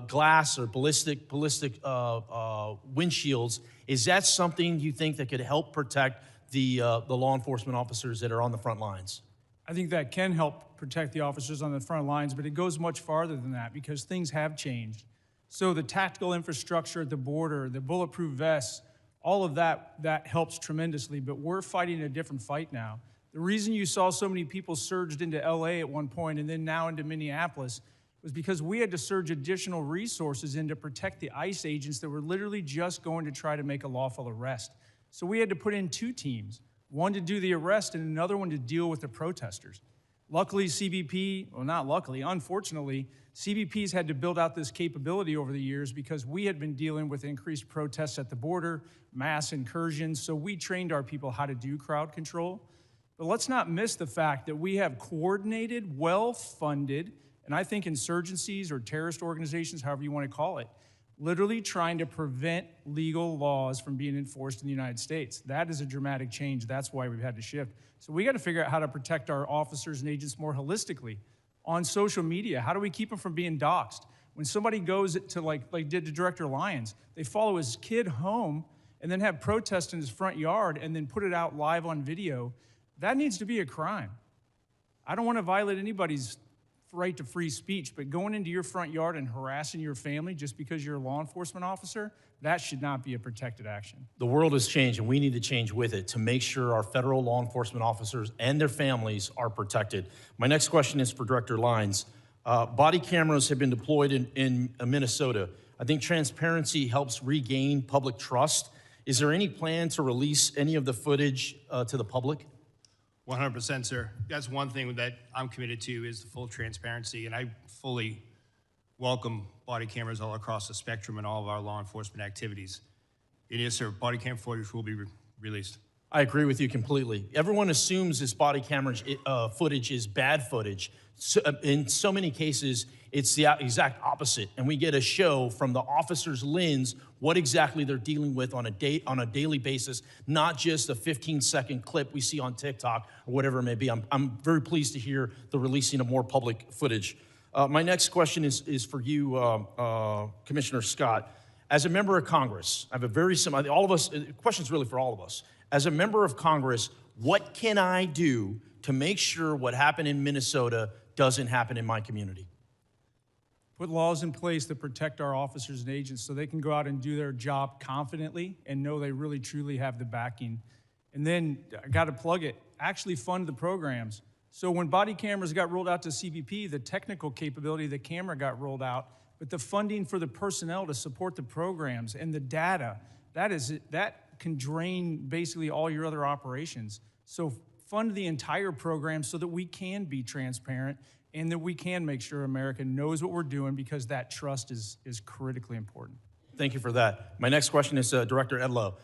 glass or ballistic windshields. Is that something you think that could help protect the law enforcement officers that are on the front lines? I think that can help protect the officers on the front lines, but it goes much farther than that because things have changed. So the tactical infrastructure at the border, the bulletproof vests, all of that helps tremendously, but we're fighting a different fight now. The reason you saw so many people surged into LA at one point and then now into Minneapolis was because we had to surge additional resources in to protect the ICE agents that were literally just going to try to make a lawful arrest. So we had to put in 2 teams. One to do the arrest and another one to deal with the protesters. Luckily, CBP, well, not luckily, unfortunately, CBP's had to build out this capability over the years because we had been dealing with increased protests at the border, mass incursions, so we trained our people how to do crowd control. But let's not miss the fact that we have coordinated, well-funded, and I think insurgencies or terrorist organizations, however you want to call it, literally trying to prevent legal laws from being enforced in the United States. That is a dramatic change. That's why we've had to shift. So we got to figure out how to protect our officers and agents more holistically. On social media, how do we keep them from being doxxed? When somebody goes to like did to Director Lyons, they follow his kid home and then have protests in his front yard and then put it out live on video. That needs to be a crime. I don't want to violate anybody's right to free speech, but going into your front yard and harassing your family just because you're a law enforcement officer, that should not be a protected action. The world has changed, and we need to change with it to make sure our federal law enforcement officers and their families are protected. My next question is for Director Lyons. Body cameras have been deployed in Minnesota. I think transparency helps regain public trust. Is there any plan to release any of the footage to the public? 100%, sir. That's one thing that I'm committed to is the full transparency, and I fully welcome body cameras all across the spectrum in all of our law enforcement activities. And yes, sir, body cam footage will be released. I agree with you completely. Everyone assumes this body camera footage is bad footage. So, in so many cases, it's the exact opposite. And we get a show from the officer's lens what exactly they're dealing with on a daily basis, not just a 15-second clip we see on TikTok or whatever it may be. I'm very pleased to hear the releasing of more public footage. My next question is for you, Commissioner Scott. As a member of Congress, I have a very similar, all of us, the question's really for all of us. As a member of Congress, what can I do to make sure what happened in Minnesota doesn't happen in my community? Put laws in place that protect our officers and agents so they can go out and do their job confidently and know they really truly have the backing. And then, I gotta plug it, actually fund the programs. So when body cameras got rolled out to CBP, the technical capability of the camera got rolled out, but the funding for the personnel to support the programs and the data, that can drain basically all your other operations. So fund the entire program so that we can be transparent and that we can make sure America knows what we're doing because that trust is critically important. Thank you for that. My next question is Director Edllo.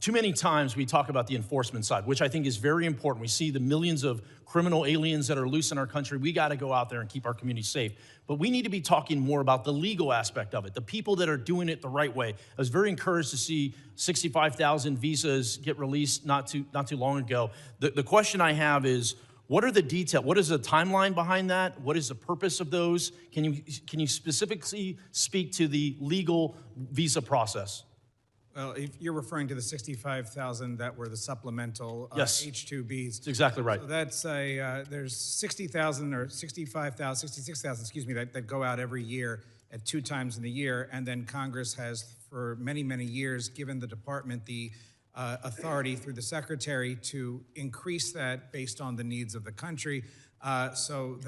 Too many times we talk about the enforcement side, which I think is very important. We see the millions of criminal aliens that are loose in our country. We got to go out there and keep our community safe. But we need to be talking more about the legal aspect of it, the people that are doing it the right way. I was very encouraged to see 65,000 visas get released not too long ago. The question I have is, what are the details? What is the timeline behind that? What is the purpose of those? Can you specifically speak to the legal visa process? Well, if you're referring to the 65,000 that were the supplemental Yes. H-2Bs. That's exactly right. So that's there's 60,000 or 65,000, 66,000, excuse me, that go out every year. at 2 times in the year, and then Congress has for many, many years given the department the authority through the secretary to increase that based on the needs of the country. So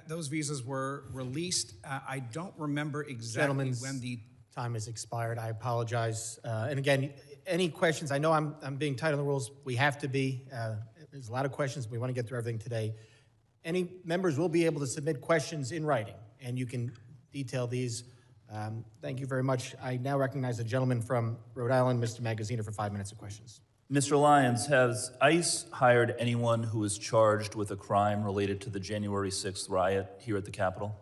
those visas were released. I don't remember exactly when the time has expired. I apologize. And again, any questions? I know I'm being tight on the rules. We have to be. There's a lot of questions. We want to get through everything today. Any members will be able to submit questions in writing, and you can detail these. Thank you very much. I now recognize the gentleman from Rhode Island, Mr. Magaziner, for 5 minutes of questions. Mr. Lyons, has ICE hired anyone who is charged with a crime related to the January 6th riot here at the Capitol?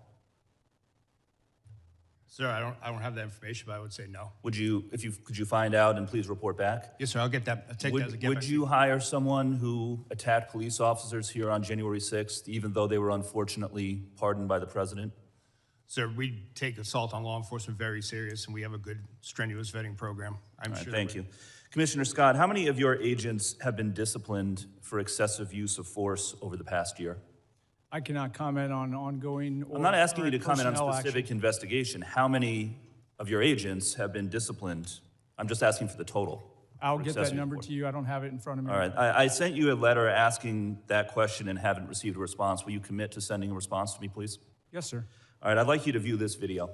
Sir, I don't have that information, but I would say no. Would you, could you find out and please report back? Yes, sir, I'll get that. I'll take that as a given. Would you hire someone who attacked police officers here on January 6th, even though they were unfortunately pardoned by the president? Sir, we take assault on law enforcement very serious, and we have a good, strenuous vetting program. I'm sure. Thank you. Commissioner Scott, how many of your agents have been disciplined for excessive use of force over the past year? I cannot comment on ongoing or I'm not asking you to comment on personnel specific action. investigation. How many of your agents have been disciplined? I'm just asking for the total. I'll get that number to you. I don't have it in front of me. All right. I sent you a letter asking that question and haven't received a response. Will you commit to sending a response to me, please? Yes, sir. All right. I'd like you to view this video.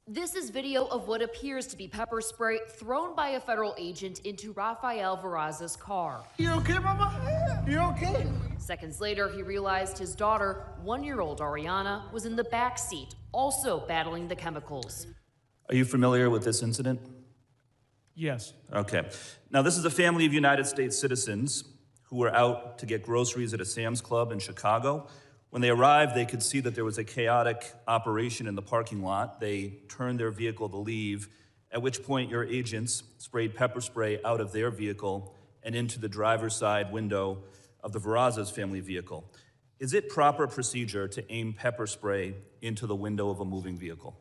This is video of what appears to be pepper spray thrown by a federal agent into Rafael Veraza's car. You okay, Mama? You okay? Seconds later, he realized his daughter, 1-year-old Ariana, was in the back seat, also battling the chemicals. Are you familiar with this incident? Yes. Okay. Now, this is a family of United States citizens who were out to get groceries at a Sam's Club in Chicago. When they arrived, they could see that there was a chaotic operation in the parking lot. They turned their vehicle to leave, at which point your agents sprayed pepper spray out of their vehicle and into the driver's side window of the Veraza's family vehicle. Is it proper procedure to aim pepper spray into the window of a moving vehicle?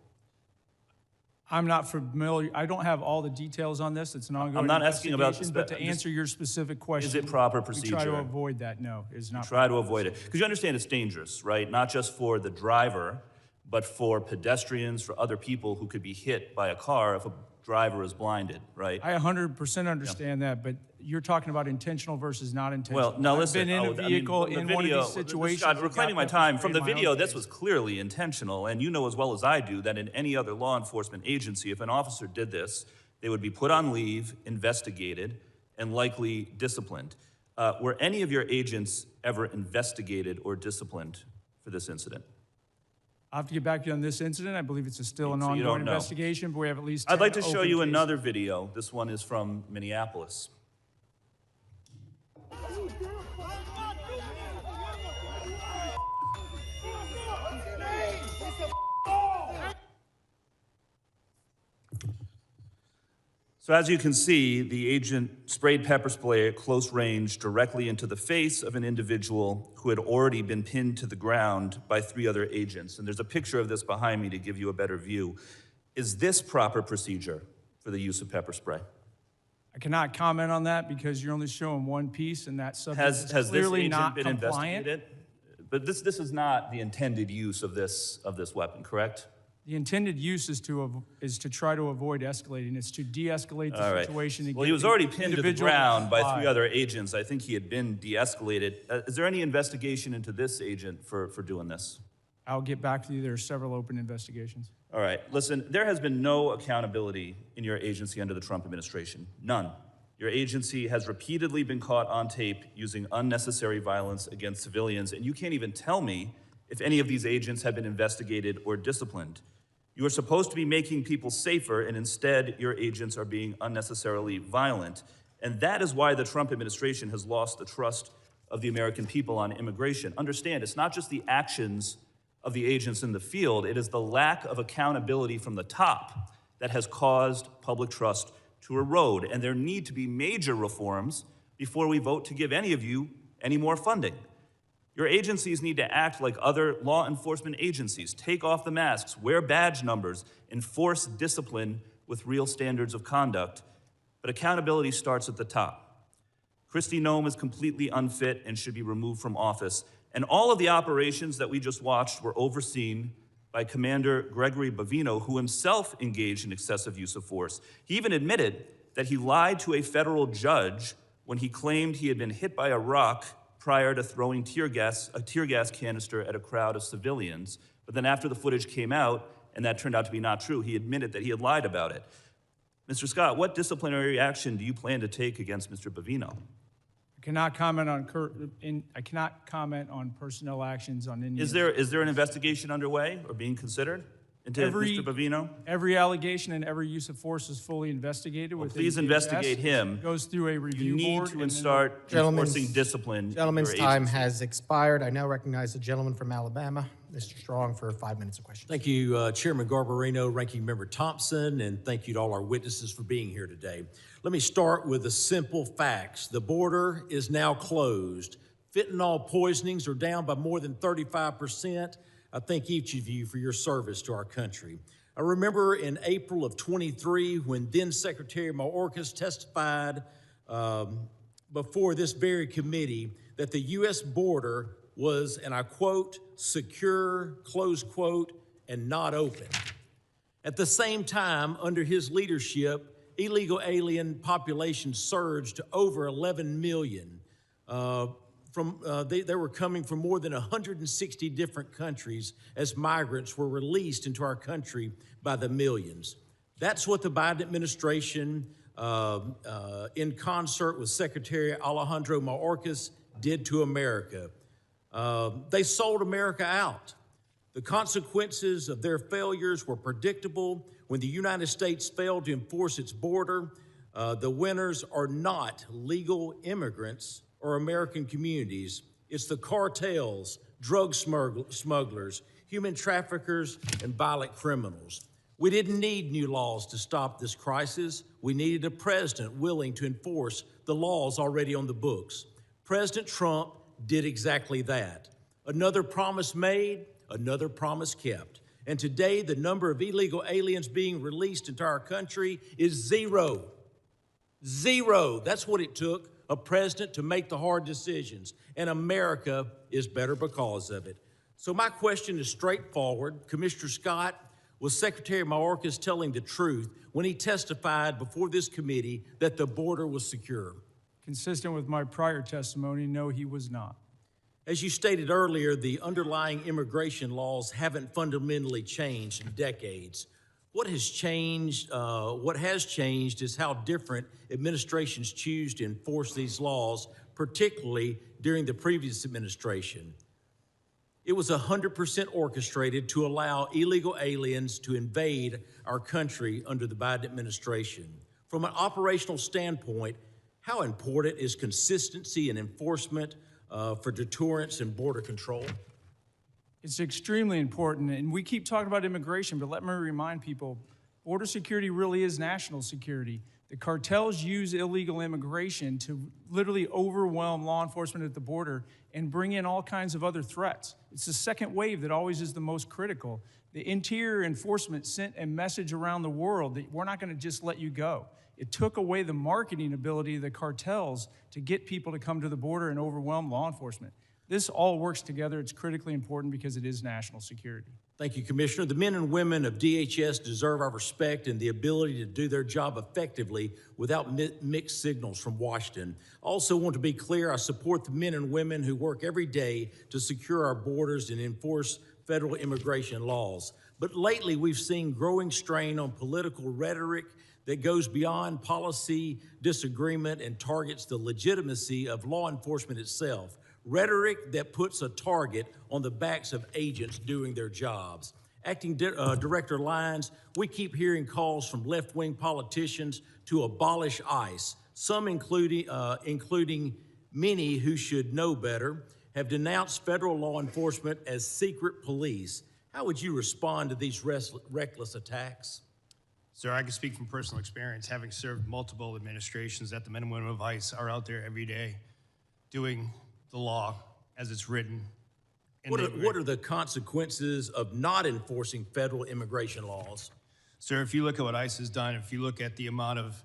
I'm not familiar. I don't have all the details on this. It's an ongoing I'm not asking about investigation, but to answer your specific question, is it proper procedure? we try to avoid that. No, it's not. Try to avoid it. Because you understand it's dangerous, right? Not just for the driver, but for pedestrians, for other people who could be hit by a car if a driver is blinded, right? I 100% understand that, but you're talking about intentional versus not intentional. Well, now listen. I've been in a vehicle in one of these situations. Scott, reclaiming my time. From the video, this was clearly intentional, and you know as well as I do that in any other law enforcement agency, if an officer did this, they would be put on leave, investigated, and likely disciplined. Were any of your agents ever investigated or disciplined for this incident? I'll have to get back to you on this incident. I believe it's still an ongoing investigation, but we have at least 10 I'd like to show you open another video. This one is from Minneapolis. So as you can see, the agent sprayed pepper spray at close range directly into the face of an individual who had already been pinned to the ground by 3 other agents. And there's a picture of this behind me to give you a better view. Is this proper procedure for the use of pepper spray? I cannot comment on that because you're only showing one piece, and that subject is clearly not been compliant. investigated? But this is not the intended use of this weapon, correct? The intended use is to try to avoid escalating. It's to de-escalate the situation. Well, he was already pinned to the ground by 3 other agents. agents. I think he had been de-escalated. Is there any investigation into this agent for doing this? I'll get back to you. There are several open investigations. All right, listen, there has been no accountability in your agency under the Trump administration. None. Your agency has repeatedly been caught on tape using unnecessary violence against civilians, and you can't even tell me if any of these agents have been investigated or disciplined. You are supposed to be making people safer, and instead your agents are being unnecessarily violent. And that is why the Trump administration has lost the trust of the American people on immigration. Understand, it's not just the actions of the agents in the field, it is the lack of accountability from the top that has caused public trust to erode. And there need to be major reforms before we vote to give any of you any more funding. Your agencies need to act like other law enforcement agencies. Take off the masks, wear badge numbers, enforce discipline with real standards of conduct. But accountability starts at the top. Kristi Noem is completely unfit and should be removed from office. And all of the operations that we just watched were overseen by Commander Gregory Bavino, who himself engaged in excessive use of force. He even admitted that he lied to a federal judge when he claimed he had been hit by a rock prior to throwing a tear gas canister at a crowd of civilians. But then after the footage came out, and that turned out to be not true, he admitted that he had lied about it. Mr. Scott, what disciplinary action do you plan to take against Mr. Bavino? I cannot comment on personnel actions on any. Is there an investigation underway or being considered into Mr. Bavino? Every allegation and every use of force is fully investigated. Well, within please DHS. investigate him. It goes through a review board. You need to start enforcing discipline. Gentleman's time has expired. I now recognize the gentleman from Alabama, Mr. Strong, for 5 minutes of questions. Thank you, Chairman Garbarino, Ranking Member Thompson, and thank you to all our witnesses for being here today. Let me start with the simple facts. The border is now closed. Fentanyl poisonings are down by more than 35%. I thank each of you for your service to our country. I remember in April of 23 when then Secretary Mayorkas testified before this very committee that the U.S. border was, and I quote, secure, close quote, and not open. At the same time, under his leadership, illegal alien population surged to over 11 million. They were coming from more than 160 different countries as migrants were released into our country by the millions. That's what the Biden administration, in concert with Secretary Alejandro Mayorkas, did to America. They sold America out. The consequences of their failures were predictable. When the United States failed to enforce its border, the winners are not legal immigrants or American communities. It's the cartels, drug smugglers, human traffickers, and violent criminals. We didn't need new laws to stop this crisis. We needed a president willing to enforce the laws already on the books. President Trump did exactly that. Another promise made, another promise kept. And today, the number of illegal aliens being released into our country is zero. Zero. That's what it took a president to make the hard decisions. And America is better because of it. So my question is straightforward. Commissioner Scott, was Secretary Mayorkas telling the truth when he testified before this committee that the border was secure? Consistent with my prior testimony, no, he was not. As you stated earlier, the underlying immigration laws haven't fundamentally changed in decades. What has changed is how different administrations choose to enforce these laws, particularly during the previous administration. It was 100% orchestrated to allow illegal aliens to invade our country under the Biden administration. From an operational standpoint, how important is consistency and enforcement for deterrence and border control? It's extremely important, and we keep talking about immigration, but let me remind people, border security really is national security. The cartels use illegal immigration to literally overwhelm law enforcement at the border and bring in all kinds of other threats. It's the second wave that always is the most critical. The Interior Enforcement sent a message around the world that we're not going to just let you go. It took away the marketing ability of the cartels to get people to come to the border and overwhelm law enforcement. This all works together. It's critically important because it is national security. Thank you, Commissioner. The men and women of DHS deserve our respect and the ability to do their job effectively without mixed signals from Washington. I also want to be clear, I support the men and women who work every day to secure our borders and enforce federal immigration laws. But lately, we've seen growing strain on political rhetoric that goes beyond policy disagreement and targets the legitimacy of law enforcement itself. Rhetoric that puts a target on the backs of agents doing their jobs. Acting Director Lyons, we keep hearing calls from left-wing politicians to abolish ICE. Some, including many who should know better, have denounced federal law enforcement as secret police. How would you respond to these reckless attacks? Sir, I can speak from personal experience, having served multiple administrations, that the men and women of ICE are out there every day doing the law as it's written. What are the consequences of not enforcing federal immigration laws? Sir, if you look at what ICE has done, if you look at the amount of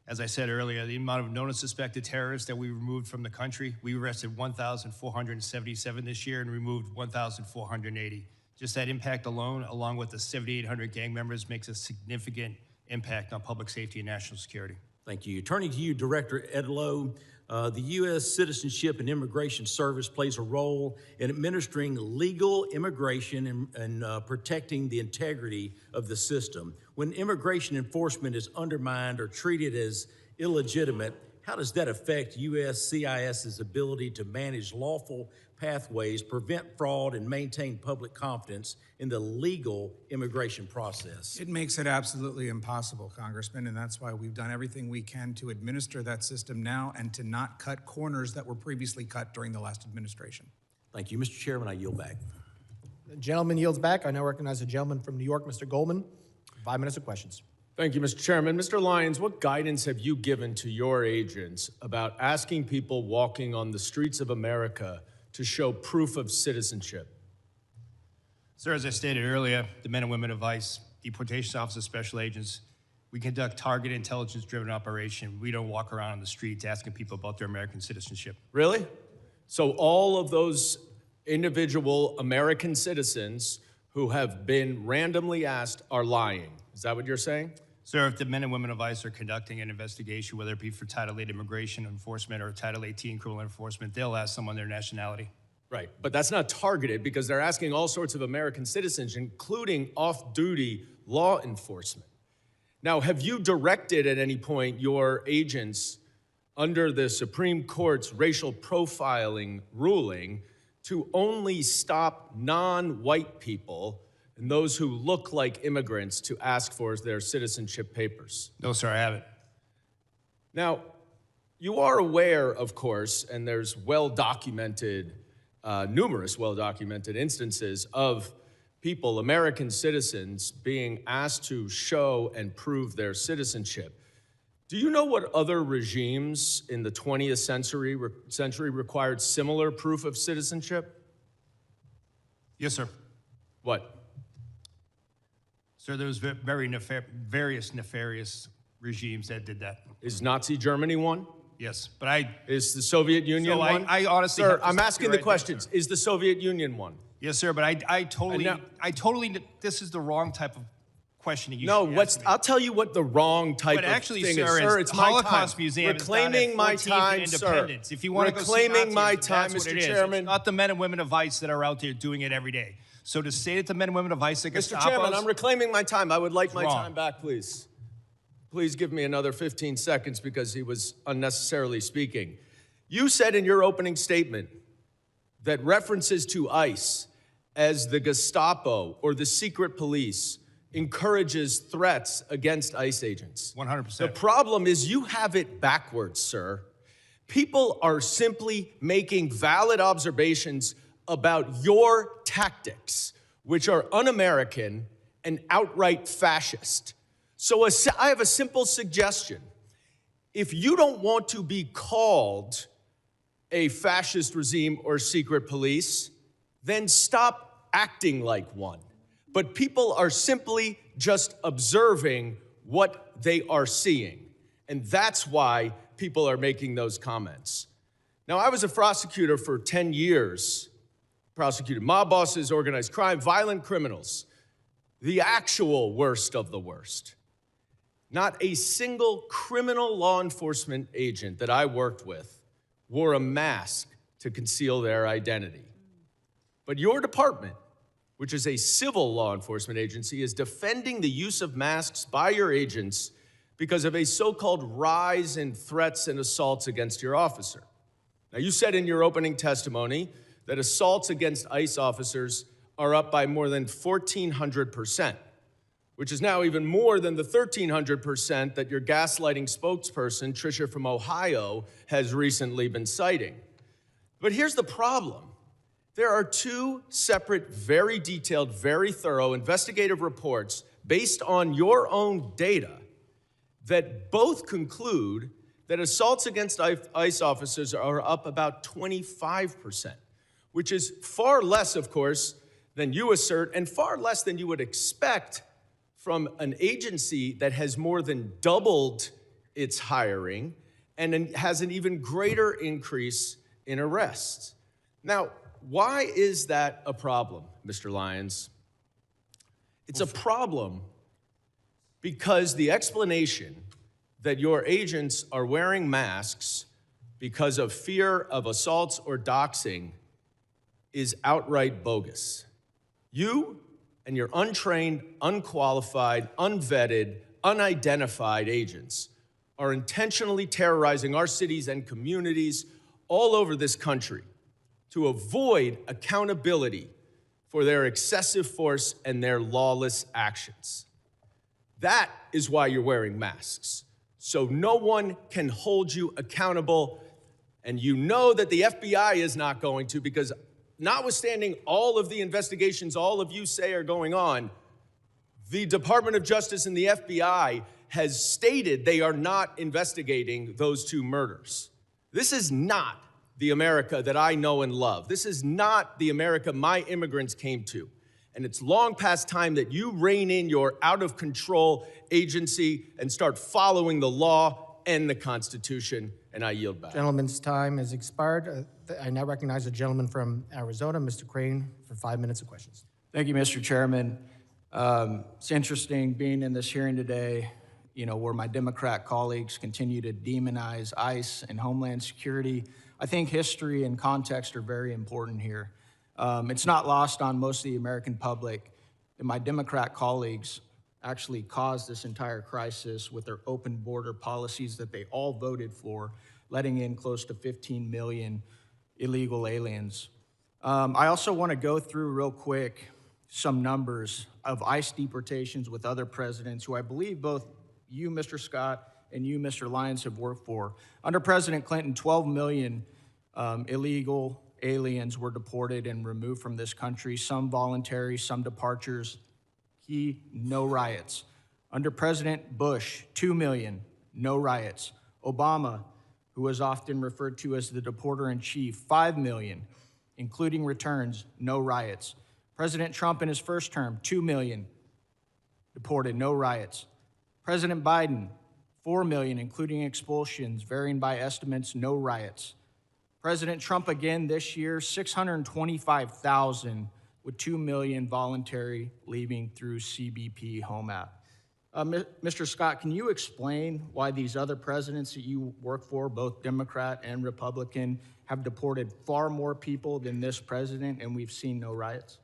As I said earlier, the amount of known and suspected terrorists that we removed from the country, we arrested 1,477 this year and removed 1,480. Just that impact alone, along with the 7,800 gang members, makes a significant impact on public safety and national security. Thank you. Turning to you, Director Edllo, the U.S. Citizenship and Immigration Service plays a role in administering legal immigration and protecting the integrity of the system. When immigration enforcement is undermined or treated as illegitimate, how does that affect USCIS's ability to manage lawful pathways, prevent fraud, and maintain public confidence in the legal immigration process? It makes it absolutely impossible, Congressman, and that's why we've done everything we can to administer that system now and to not cut corners that were previously cut during the last administration. Thank you. Mr. Chairman, I yield back. The gentleman yields back. I now recognize the gentleman from New York, Mr. Goldman. 5 minutes of questions. Thank you, Mr. Chairman. Mr. Lyons, what guidance have you given to your agents about asking people walking on the streets of America to show proof of citizenship? Sir, as I stated earlier, the men and women of ICE, deportation officers, special agents, we conduct targeted intelligence-driven operation. We don't walk around on the streets asking people about their American citizenship. Really? So all of those individual American citizens who have been randomly asked are lying. Is that what you're saying? Sir, if the men and women of ICE are conducting an investigation, whether it be for Title 8 immigration enforcement or Title 18 criminal enforcement, they'll ask someone their nationality. Right, but that's not targeted because they're asking all sorts of American citizens, including off-duty law enforcement. Now, have you directed at any point your agents under the Supreme Court's racial profiling ruling to only stop non-white people and those who look like immigrants to ask for their citizenship papers? No, sir, I haven't. Now, you are aware, of course, and there's well-documented, numerous well-documented instances of people, American citizens, being asked to show and prove their citizenship. Do you know what other regimes in the 20th century required similar proof of citizenship? Yes, sir. What? Sir, there was various nefarious regimes that did that. Is Nazi Germany one? Yes, but Is the Soviet Union one? I honestly, sir, I'm asking the questions. Is the Soviet Union one? Yes, sir, but I totally, this is the wrong type of questioning. I'll tell you what the wrong type of actually, thing sir, is. Sir, it's my Holocaust time. Museum Reclaiming my time, sir. If you want to go see Reclaiming my Nazism, time, that's what Mr. it is. Chairman. It's not the men and women of ICE that are out there doing it every day. So to say that the men and women of ICE are Mr. Chairman, I'm reclaiming my time. I would like my wrong. time back, please. Please give me another 15 seconds because he was unnecessarily speaking. You said in your opening statement that references to ICE as the Gestapo or the secret police encourages threats against ICE agents. 100%. The problem is you have it backwards, sir. People are simply making valid observations about your tactics, which are un-American and outright fascist. So I have a simple suggestion. If you don't want to be called a fascist regime or secret police, then stop acting like one. But people are simply just observing what they are seeing. And that's why people are making those comments. Now, I was a prosecutor for 10 years, prosecuted mob bosses, organized crime, violent criminals, the actual worst of the worst. Not a single criminal law enforcement agent that I worked with wore a mask to conceal their identity. But your department, which is a civil law enforcement agency, is defending the use of masks by your agents because of a so-called rise in threats and assaults against your officer. Now, you said in your opening testimony that assaults against ICE officers are up by more than 1,400%, which is now even more than the 1,300% that your gaslighting spokesperson, Tricia from Ohio, has recently been citing. But here's the problem. There are two separate, very detailed, very thorough investigative reports based on your own data that both conclude that assaults against ICE officers are up about 25%, which is far less, of course, than you assert and far less than you would expect from an agency that has more than doubled its hiring and has an even greater increase in arrests. Now, why is that a problem, Mr. Lyons? It's a problem because the explanation that your agents are wearing masks because of fear of assaults or doxing is outright bogus. You and your untrained, unqualified, unvetted, unidentified agents are intentionally terrorizing our cities and communities all over this country to avoid accountability for their excessive force and their lawless actions. That is why you're wearing masks, so no one can hold you accountable, and you know that the FBI is not going to, because notwithstanding all of the investigations all of you say are going on, the Department of Justice and the FBI has stated they are not investigating those two murders. This is not the America that I know and love. This is not the America my immigrants came to. And it's long past time that you rein in your out-of-control agency and start following the law and the Constitution, and I yield back. Gentleman's time has expired. I now recognize the gentleman from Arizona, Mr. Crane, for 5 minutes of questions. Thank you, Mr. Chairman. It's interesting being in this hearing today, where my Democrat colleagues continue to demonize ICE and Homeland Security. I think history and context are very important here. It's not lost on most of the American public that my Democrat colleagues actually caused this entire crisis with their open border policies that they all voted for, letting in close to 15 million illegal aliens. I also want to go through real quick some numbers of ICE deportations with other presidents who I believe both you, Mr. Scott, and you, Mr. Lyons, have worked for. Under President Clinton, 12 million illegal aliens were deported and removed from this country, some voluntary, some departures. Key, no riots. Under President Bush, 2 million, no riots. Obama, who was often referred to as the deporter-in-chief, 5 million, including returns, no riots. President Trump in his first term, 2 million deported, no riots. President Biden, 4 million, including expulsions, varying by estimates, no riots. President Trump again this year, 625,000 with 2 million voluntary leaving through CBP Home App. Mr. Scott, can you explain why these other presidents that you work for, both Democrat and Republican, have deported far more people than this president and we've seen no riots?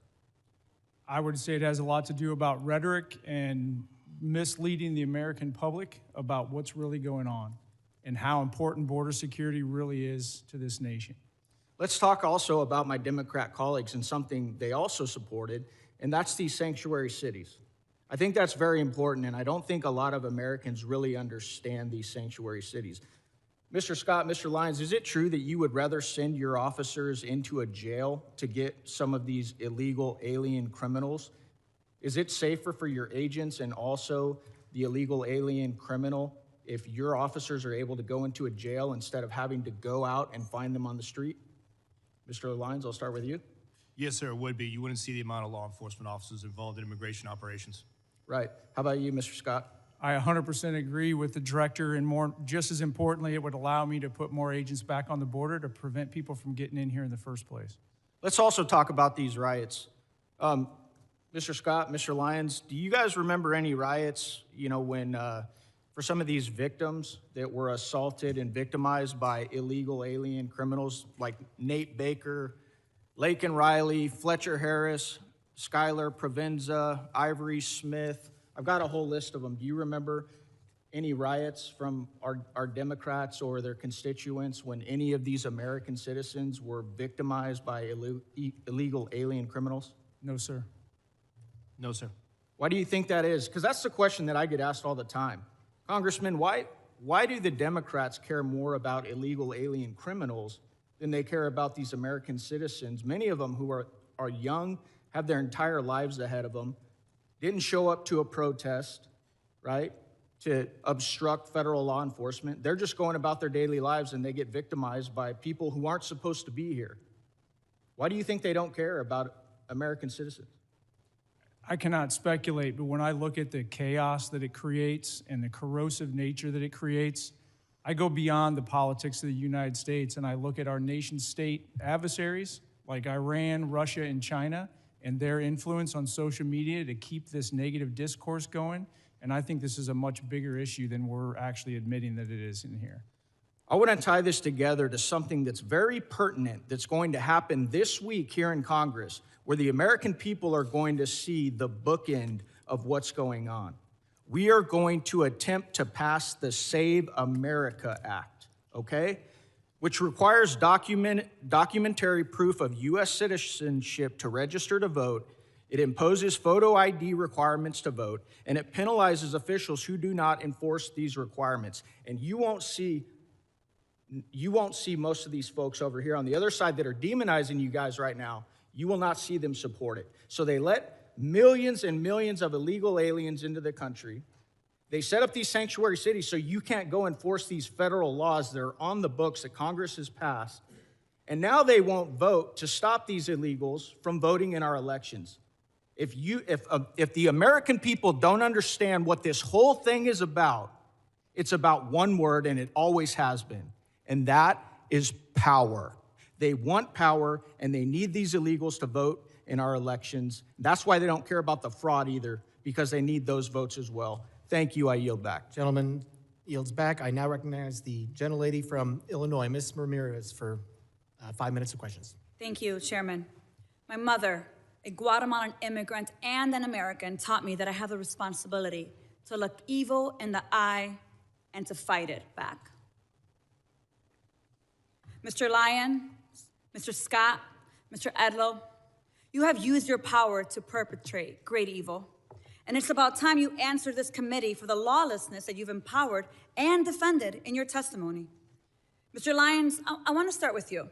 I would say it has a lot to do about rhetoric and misleading the American public about what's really going on and how important border security really is to this nation. Let's talk also about my Democrat colleagues and something they also supported, and that's these sanctuary cities. I think that's very important, and I don't think a lot of Americans really understand these sanctuary cities. Mr. Scott, Mr. Lyons, is it true that you would rather send your officers into a jail to get some of these illegal alien criminals? Is it safer for your agents and also the illegal alien criminal if your officers are able to go into a jail instead of having to go out and find them on the street? Mr. Lyons, I'll start with you. Yes, sir, it would be. You wouldn't see the amount of law enforcement officers involved in immigration operations. Right. How about you, Mr. Scott? I 100% agree with the director, and just as importantly, it would allow me to put more agents back on the border to prevent people from getting in here in the first place. Let's also talk about these riots. Mr. Scott, Mr. Lyons, do you guys remember any riots, when for some of these victims that were assaulted and victimized by illegal alien criminals like Nate Baker, Laken Riley, Fletcher Harris, Skylar Provenza, Ivory Smith? I've got a whole list of them. Do you remember any riots from our Democrats or their constituents when any of these American citizens were victimized by illegal alien criminals? No, sir. No, sir. Why do you think that is? Because that's the question that I get asked all the time. Congressman, why do the Democrats care more about illegal alien criminals than they care about these American citizens, many of them who are young, have their entire lives ahead of them, didn't show up to a protest, right, to obstruct federal law enforcement. They're just going about their daily lives and they get victimized by people who aren't supposed to be here. Why do you think they don't care about American citizens? I cannot speculate, but when I look at the chaos that it creates and the corrosive nature that it creates, I go beyond the politics of the United States and I look at our nation state adversaries like Iran, Russia, and China and their influence on social media to keep this negative discourse going. And I think this is a much bigger issue than we're actually admitting that it is in here. I want to tie this together to something that's very pertinent that's going to happen this week here in Congress, where the American people are going to see the bookend of what's going on. We are going to attempt to pass the Save America Act, okay? Which requires documentary proof of U.S. citizenship to register to vote. It imposes photo ID requirements to vote, and it penalizes officials who do not enforce these requirements. And you won't see most of these folks over here on the other side that are demonizing you guys right now. You will not see them support it. So they let millions and millions of illegal aliens into the country. They set up these sanctuary cities so you can't go enforce these federal laws that are on the books that Congress has passed. And now they won't vote to stop these illegals from voting in our elections. If the American people don't understand what this whole thing is about, it's about one word, and it always has been, and that is power. They want power, and they need these illegals to vote in our elections. That's why they don't care about the fraud either, because they need those votes as well. Thank you. I yield back. Gentleman yields back. I now recognize the gentlelady from Illinois, Ms. Ramirez, for 5 minutes of questions. Thank you, Chairman. My mother, a Guatemalan immigrant and an American, taught me that I have the responsibility to look evil in the eye and to fight it back. Mr. Lyon, Mr. Scott, Mr. Edllo, you have used your power to perpetrate great evil. And it's about time you answer this committee for the lawlessness that you've empowered and defended in your testimony. Mr. Lyons, I want to start with you.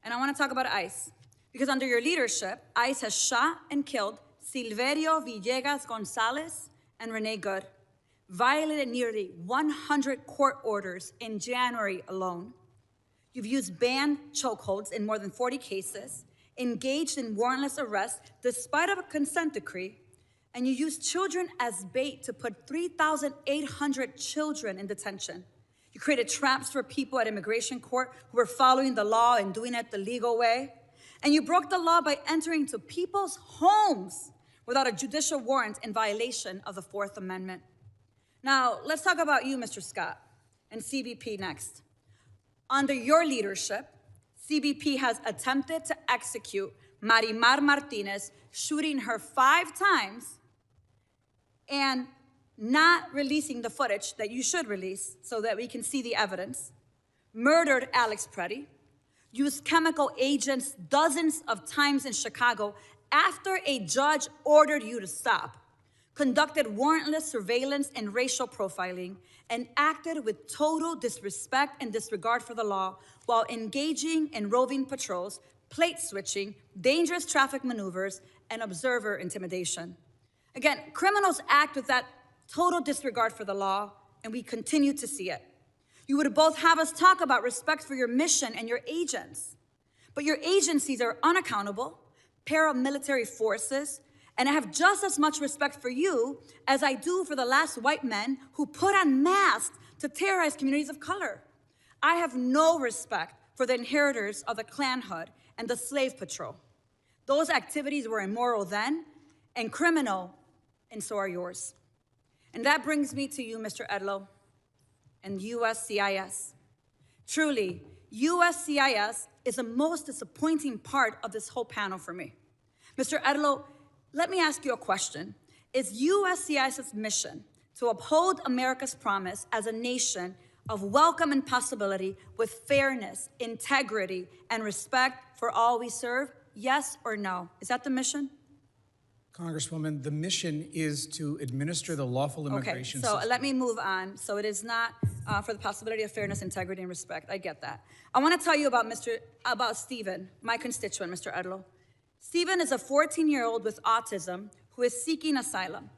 And I want to talk about ICE. Because under your leadership, ICE has shot and killed Silverio Villegas Gonzalez and Renee Good, violated nearly 100 court orders in January alone. You've used banned chokeholds in more than 40 cases, engaged in warrantless arrests despite of a consent decree, and you used children as bait to put 3,800 children in detention. You created traps for people at immigration court who were following the law and doing it the legal way. And you broke the law by entering into people's homes without a judicial warrant in violation of the Fourth Amendment. Now, let's talk about you, Mr. Scott, and CBP next. Under your leadership, CBP has attempted to execute Marimar Martinez, shooting her 5 times and not releasing the footage that you should release so that we can see the evidence, murdered Alex Preddy, used chemical agents dozens of times in Chicago after a judge ordered you to stop, conducted warrantless surveillance and racial profiling, and acted with total disrespect and disregard for the law while engaging in roving patrols, plate switching, dangerous traffic maneuvers, and observer intimidation. Again, criminals act with that total disregard for the law, and we continue to see it. You would both have us talk about respect for your mission and your agents, but your agencies are unaccountable, paramilitary forces, and I have just as much respect for you as I do for the last white men who put on masks to terrorize communities of color. I have no respect for the inheritors of the Klanhood and the slave patrol. Those activities were immoral then and criminal, and so are yours. And that brings me to you, Mr. Edllo, and USCIS. Truly, USCIS is the most disappointing part of this whole panel for me. Mr. Edllo, let me ask you a question. Is USCIS's mission to uphold America's promise as a nation of welcome and possibility with fairness, integrity, and respect for all we serve? Yes or no? Is that the mission? Congresswoman, the mission is to administer the lawful immigration system. system. Let me move on. So it is not for the possibility of fairness, integrity, and respect. I get that. I want to tell you about Stephen, my constituent, Mr. Edllo. Stephen is a 14-year-old with autism who is seeking asylum.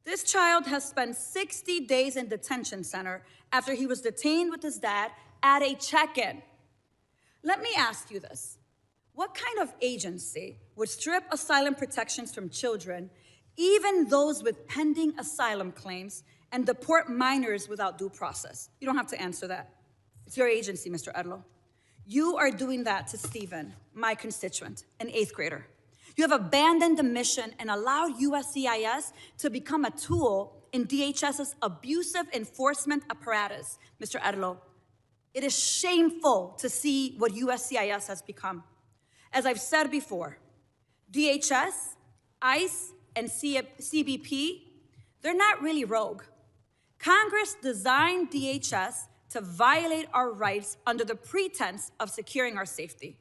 This child has spent 60 days in detention center after he was detained with his dad at a check-in. Let me ask you this. What kind of agency would strip asylum protections from children, even those with pending asylum claims, and deport minors without due process? You don't have to answer that. It's your agency, Mr. Edllo. You are doing that to Stephen, my constituent, an 8th grader. You have abandoned the mission and allowed USCIS to become a tool in DHS's abusive enforcement apparatus, Mr. Edllo. It is shameful to see what USCIS has become. As I've said before, DHS, ICE, and CBP, they're not really rogue. Congress designed DHS to violate our rights under the pretense of securing our safety.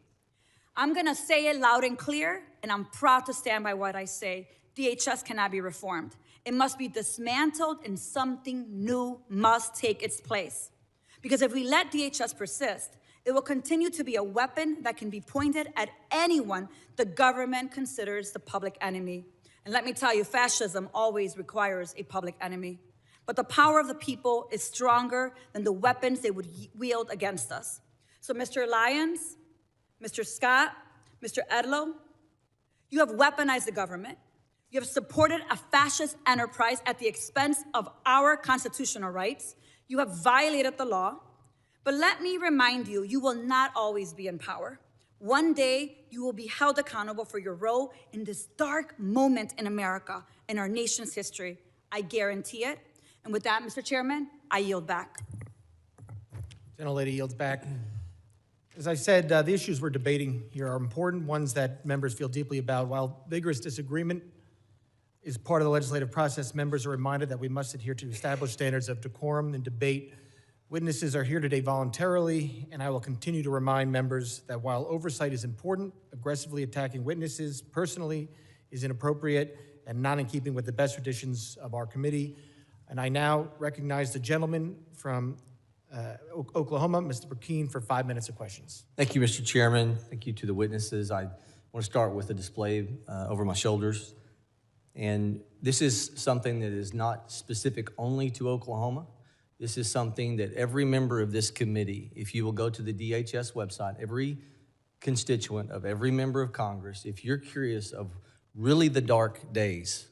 I'm gonna say it loud and clear, and I'm proud to stand by what I say. DHS cannot be reformed. It must be dismantled and something new must take its place. Because if we let DHS persist, it will continue to be a weapon that can be pointed at anyone the government considers the public enemy. And let me tell you, fascism always requires a public enemy. But the power of the people is stronger than the weapons they would wield against us. So Mr. Lyons, Mr. Scott, Mr. Edllo, you have weaponized the government. You have supported a fascist enterprise at the expense of our constitutional rights. You have violated the law. But let me remind you, you will not always be in power. One day, you will be held accountable for your role in this dark moment in America, in our nation's history. I guarantee it. And with that, Mr. Chairman, I yield back. Gentlelady yields back. As I said, the issues we're debating here are important, ones that members feel deeply about. While vigorous disagreement is part of the legislative process, members are reminded that we must adhere to established standards of decorum and debate. Witnesses are here today voluntarily, and I will continue to remind members that while oversight is important, aggressively attacking witnesses personally is inappropriate and not in keeping with the best traditions of our committee. And I now recognize the gentleman from Oklahoma, Mr. Burkeen, for 5 minutes of questions. Thank you, Mr. Chairman. Thank you to the witnesses. I want to start with a display over my shoulders. And this is something that is not specific only to Oklahoma. This is something that every member of this committee, if you will go to the DHS website, every constituent of every member of Congress, if you're curious of really the dark days,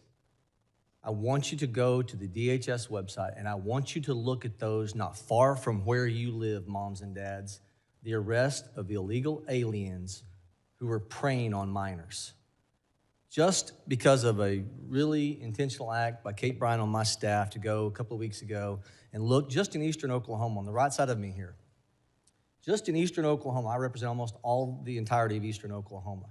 I want you to go to the DHS website and I want you to look at those not far from where you live, moms and dads, the arrest of illegal aliens who were preying on minors. Just because of a really intentional act by Kate Bryan on my staff to go a couple of weeks ago and look just in eastern Oklahoma, on the right side of me here, just in eastern Oklahoma, I represent almost all the entirety of eastern Oklahoma.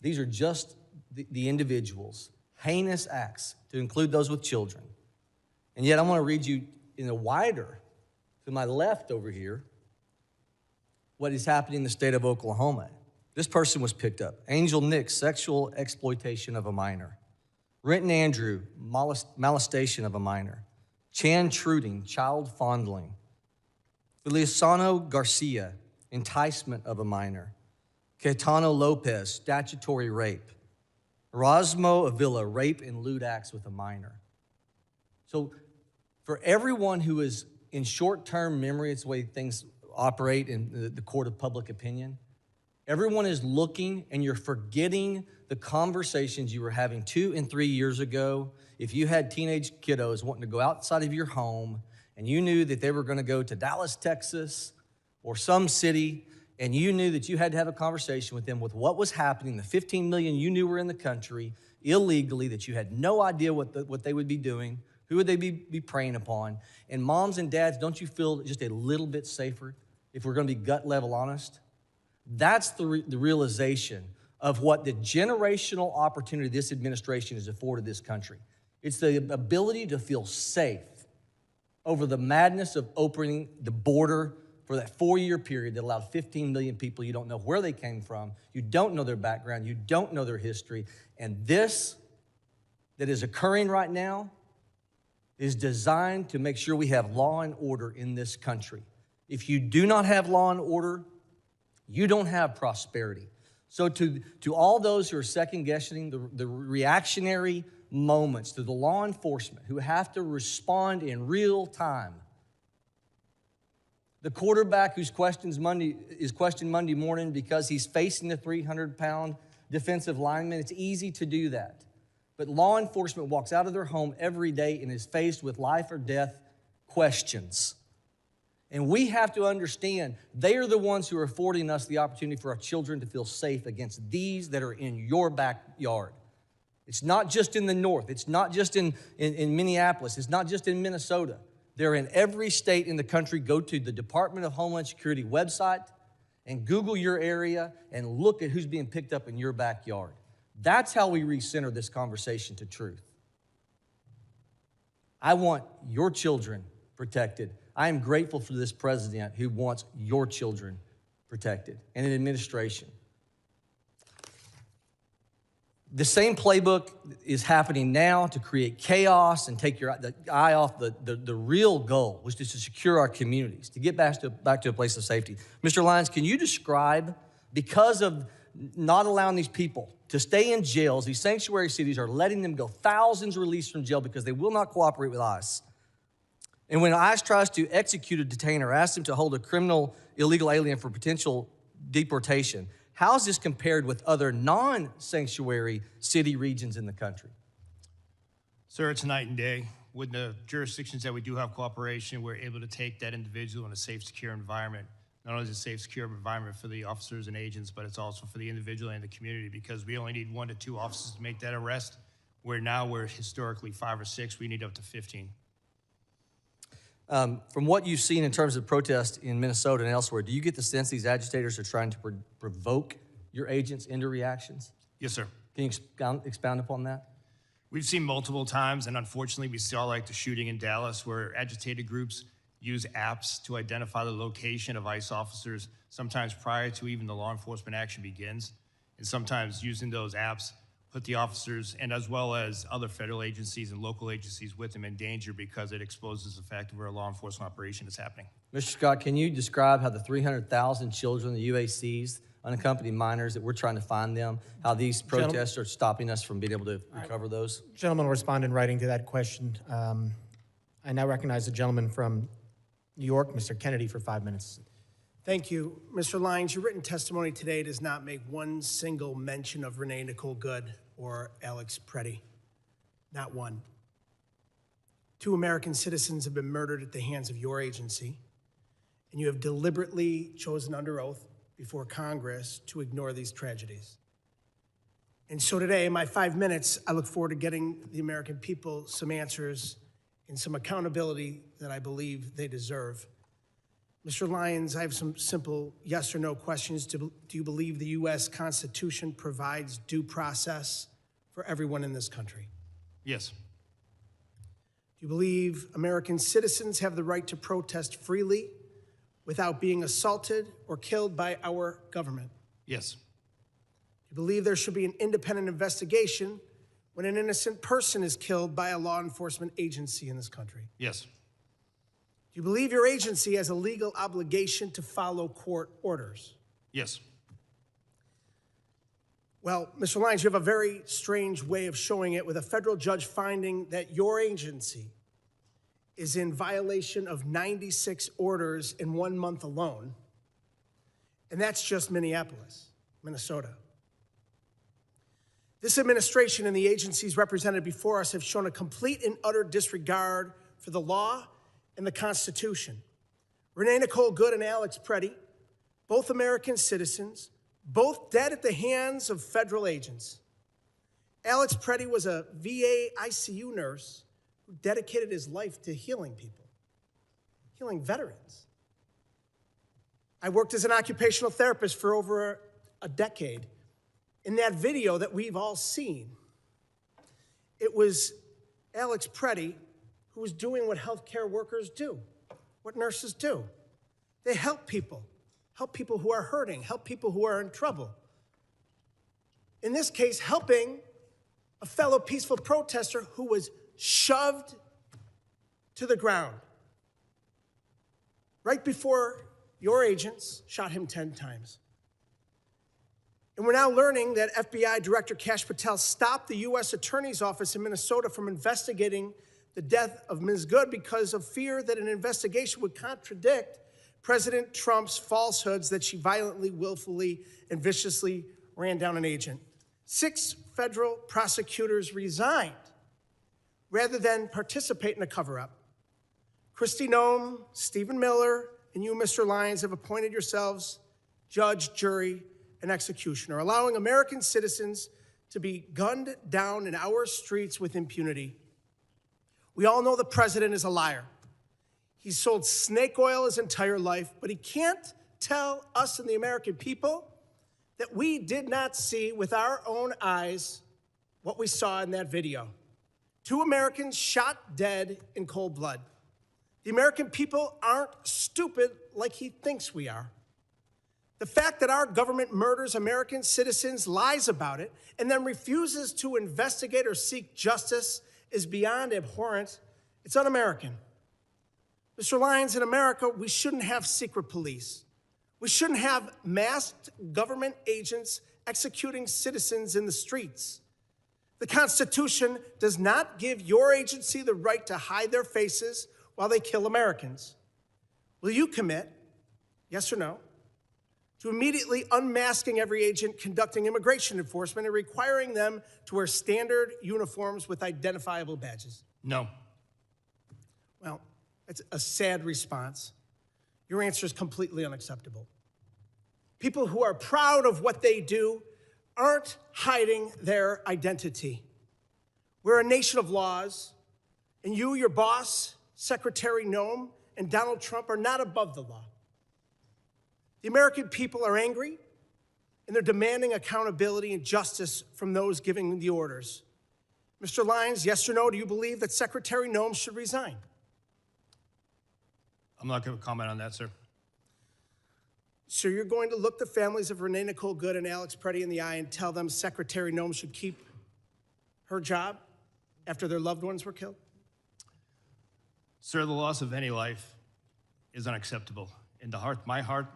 These are just the individuals, heinous acts, to include those with children. And yet I want to read you in a wider, to my left over here, what is happening in the state of Oklahoma. This person was picked up. Angel Nick, sexual exploitation of a minor. Renton Andrew, molestation of a minor. Chan Truding, child fondling. Feliciano Garcia, enticement of a minor. Caetano Lopez, statutory rape. Erasmo Avila, rape and lewd acts with a minor. So for everyone who is in short-term memory, it's the way things operate in the court of public opinion, everyone is looking and you're forgetting the conversations you were having 2 and 3 years ago. If you had teenage kiddos wanting to go outside of your home and you knew that they were going to go to Dallas, Texas, or some city, and you knew that you had to have a conversation with them with what was happening, the 15 million you knew were in the country illegally, that you had no idea what they would be doing, who would they be preying upon. And moms and dads, don't you feel just a little bit safer if we're going to be gut level honest? That's the realization of what the generational opportunity this administration has afforded this country. It's the ability to feel safe over the madness of opening the border for that 4-year period that allowed 15 million people. You don't know where they came from. You don't know their background. You don't know their history. And this that is occurring right now is designed to make sure we have law and order in this country. If you do not have law and order, you don't have prosperity. So to all those who are second-guessing the reactionary moments, to the law enforcement who have to respond in real time, The quarterback who's questioned Monday morning because he's facing a 300-pound defensive lineman. It's easy to do that. But law enforcement walks out of their home every day and is faced with life or death questions. And we have to understand they are the ones who are affording us the opportunity for our children to feel safe against these that are in your backyard. It's not just in the north. It's not just in Minneapolis. It's not just in Minnesota. They're in every state in the country. Go to the Department of Homeland Security website and Google your area and look at who's being picked up in your backyard. That's how we recenter this conversation to truth. I want your children protected. I am grateful for this president who wants your children protected and an administration. The same playbook is happening now to create chaos and take your eye off the real goal, which is to secure our communities, to get back to a place of safety. Mr. Lyons, can you describe, because of not allowing these people to stay in jails, these sanctuary cities are letting them go, thousands released from jail because they will not cooperate with ICE. And when ICE tries to execute a detainer, ask them to hold a criminal illegal alien for potential deportation, how is this compared with other non-sanctuary city regions in the country? Sir, it's night and day. With the jurisdictions that we do have cooperation, we're able to take that individual in a safe, secure environment. Not only is it a safe, secure environment for the officers and agents, but it's also for the individual and the community, because we only need 1 to 2 officers to make that arrest, where now we're historically 5 or 6, we need up to 15. From what you've seen in terms of protest in Minnesota and elsewhere, do you get the sense these agitators are trying to provoke your agents into reactions? Yes, sir. Can you expound upon that? We've seen multiple times, and unfortunately, we saw like the shooting in Dallas, where agitated groups use apps to identify the location of ICE officers, sometimes prior to even the law enforcement action begins, and sometimes using those apps put the officers and as well as other federal agencies and local agencies with them in danger because it exposes the fact of where a law enforcement operation is happening. Mr. Scott, can you describe how the 300,000 children, the UACs, unaccompanied minors, that we're trying to find them, how these protests are stopping us from being able to recover those? Gentleman will respond in writing to that question. I now recognize the gentleman from New York, Mr. Kennedy, for 5 minutes. Thank you. Mr. Lyons, your written testimony today does not make one single mention of Renee Nicole Good or Alex Preddy. Not one. 2 American citizens have been murdered at the hands of your agency, and you have deliberately chosen under oath before Congress to ignore these tragedies. And so today, in my 5 minutes, I look forward to getting the American people some answers and some accountability that I believe they deserve. Mr. Lyons, I have some simple yes or no questions. Do you believe the U.S. Constitution provides due process for everyone in this country? Yes. Do you believe American citizens have the right to protest freely without being assaulted or killed by our government? Yes. Do you believe there should be an independent investigation when an innocent person is killed by a law enforcement agency in this country? Yes. Do you believe your agency has a legal obligation to follow court orders? Yes. Well, Mr. Lyons, you have a very strange way of showing it, with a federal judge finding that your agency is in violation of 96 orders in 1 month alone, and that's just Minneapolis, Minnesota. This administration and the agencies represented before us have shown a complete and utter disregard for the law and the Constitution. Renee Nicole Good and Alex Preddy, both American citizens, both dead at the hands of federal agents. Alex Preddy was a VA ICU nurse who dedicated his life to healing people, healing veterans. I worked as an occupational therapist for over a decade. In that video that we've all seen, it was Alex Preddy who was doing what healthcare workers do, what nurses do. They help people who are hurting, help people who are in trouble. In this case, helping a fellow peaceful protester who was shoved to the ground right before your agents shot him 10 times. And we're now learning that FBI Director Kash Patel stopped the U.S. Attorney's Office in Minnesota from investigating the death of Ms. Good because of fear that an investigation would contradict President Trump's falsehoods that she violently, willfully, and viciously ran down an agent. 6 federal prosecutors resigned rather than participate in a cover-up. Kristi Noem, Stephen Miller, and you, Mr. Lyons, have appointed yourselves judge, jury, and executioner, allowing American citizens to be gunned down in our streets with impunity. We all know the president is a liar. He's sold snake oil his entire life, but he can't tell us and the American people that we did not see with our own eyes what we saw in that video. 2 Americans shot dead in cold blood. The American people aren't stupid like he thinks we are. The fact that our government murders American citizens, lies about it, and then refuses to investigate or seek justice is beyond abhorrent. It's un-American. Mr. Lyons, in America, we shouldn't have secret police. We shouldn't have masked government agents executing citizens in the streets. The Constitution does not give your agency the right to hide their faces while they kill Americans. Will you commit, yes or no, to immediately unmasking every agent conducting immigration enforcement and requiring them to wear standard uniforms with identifiable badges? No. Well, it's a sad response. Your answer is completely unacceptable. People who are proud of what they do aren't hiding their identity. We're a nation of laws, and you, your boss, Secretary Noem, and Donald Trump are not above the law. The American people are angry, and they're demanding accountability and justice from those giving the orders. Mr. Lyons, yes or no, do you believe that Secretary Noem should resign? I'm not going to comment on that, sir. So you're going to look the families of Renee Nicole Good and Alex Preddy in the eye and tell them Secretary Noem should keep her job after their loved ones were killed? Sir, the loss of any life is unacceptable. My heart,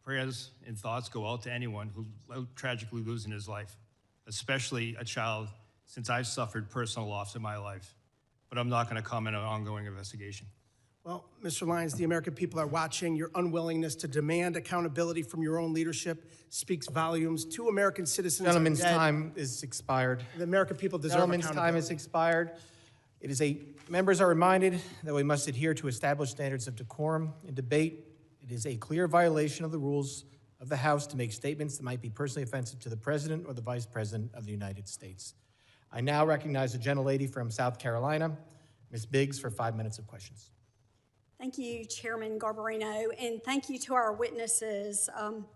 prayers, and thoughts go out to anyone who tragically losing his life, especially a child, since I've suffered personal loss in my life. But I'm not going to comment on an ongoing investigation. Well, Mr. Lyons, the American people are watching. Your unwillingness to demand accountability from your own leadership speaks volumes. 2 American citizens Gentleman's are dead. time is expired. The American people deserve Gentleman's accountability. time is expired. Members are reminded that we must adhere to established standards of decorum. In debate, it is a clear violation of the rules of the House to make statements that might be personally offensive to the President or the Vice President of the United States. I now recognize the gentlelady from South Carolina, Ms. Biggs, for 5 minutes of questions. Thank you, Chairman Garbarino, and thank you to our witnesses.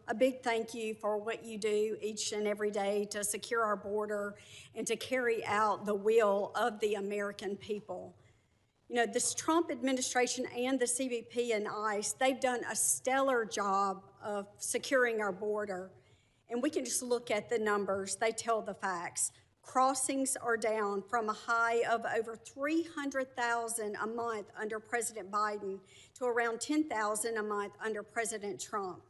A big thank you for what you do each and every day to secure our border and to carry out the will of the American people. You know, this Trump administration and the CBP and ICE, they've done a stellar job of securing our border. And we can just look at the numbers. They tell the facts. Crossings are down from a high of over 300,000 a month under President Biden to around 10,000 a month under President Trump.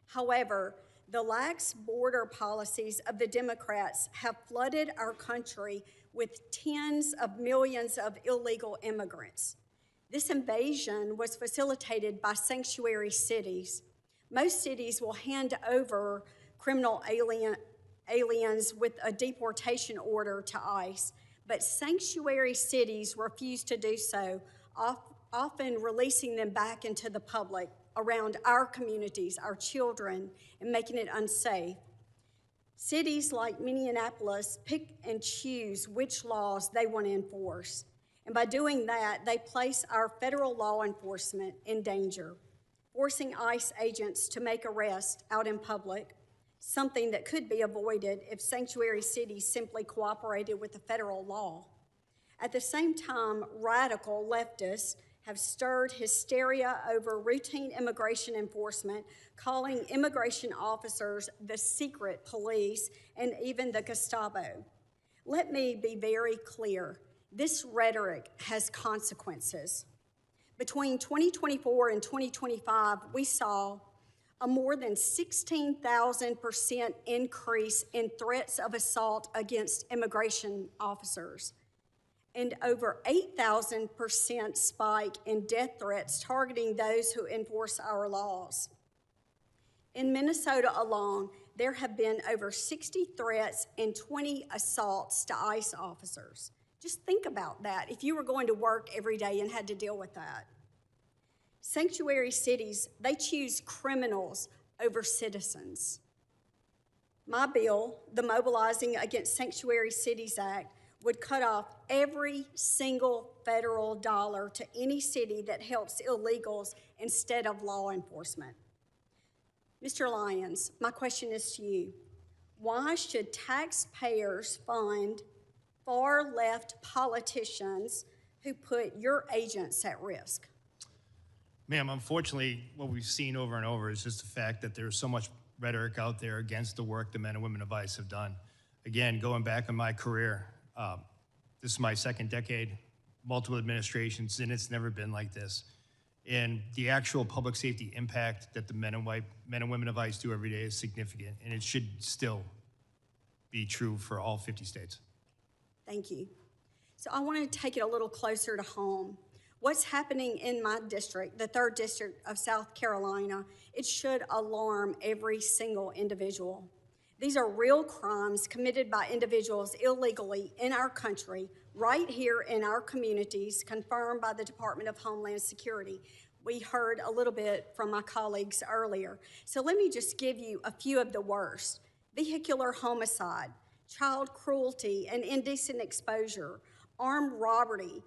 However, the lax border policies of the Democrats have flooded our country with tens of millions of illegal immigrants. This invasion was facilitated by sanctuary cities. Most cities will hand over criminal aliens with a deportation order to ICE, but sanctuary cities refuse to do so, often releasing them back into the public around our communities, our children, and making it unsafe. Cities like Minneapolis pick and choose which laws they want to enforce, and by doing that, they place our federal law enforcement in danger, forcing ICE agents to make arrests out in public, something that could be avoided if sanctuary cities simply cooperated with the federal law. At the same time, radical leftists have stirred hysteria over routine immigration enforcement, calling immigration officers the secret police and even the Gestapo. Let me be very clear. This rhetoric has consequences. Between 2024 and 2025, we saw a more than 16,000% increase in threats of assault against immigration officers. and over 8,000% spike in death threats targeting those who enforce our laws. In Minnesota alone, there have been over 60 threats and 20 assaults to ICE officers. Just think about that if you were going to work every day and had to deal with that. Sanctuary cities, they choose criminals over citizens. My bill, the Mobilizing Against Sanctuary Cities Act, would cut off every single federal dollar to any city that helps illegals instead of law enforcement. Mr. Lyons, my question is to you. Why should taxpayers fund far-left politicians who put your agents at risk? Ma'am, unfortunately, what we've seen over and over is just the fact that there's so much rhetoric out there against the work the men and women of ICE have done. Again, going back in my career, this is my second decade, multiple administrations, and it's never been like this. And the actual public safety impact that the men and women of ICE do every day is significant, and it should still be true for all 50 states. Thank you. So I want to take it a little closer to home. What's happening in my district, the 3rd District of South Carolina, it should alarm every single individual. These are real crimes committed by individuals illegally in our country, right here in our communities, confirmed by the Department of Homeland Security. We heard a little bit from my colleagues earlier. So let me just give you a few of the worst. Vehicular homicide, child cruelty and indecent exposure, armed robbery,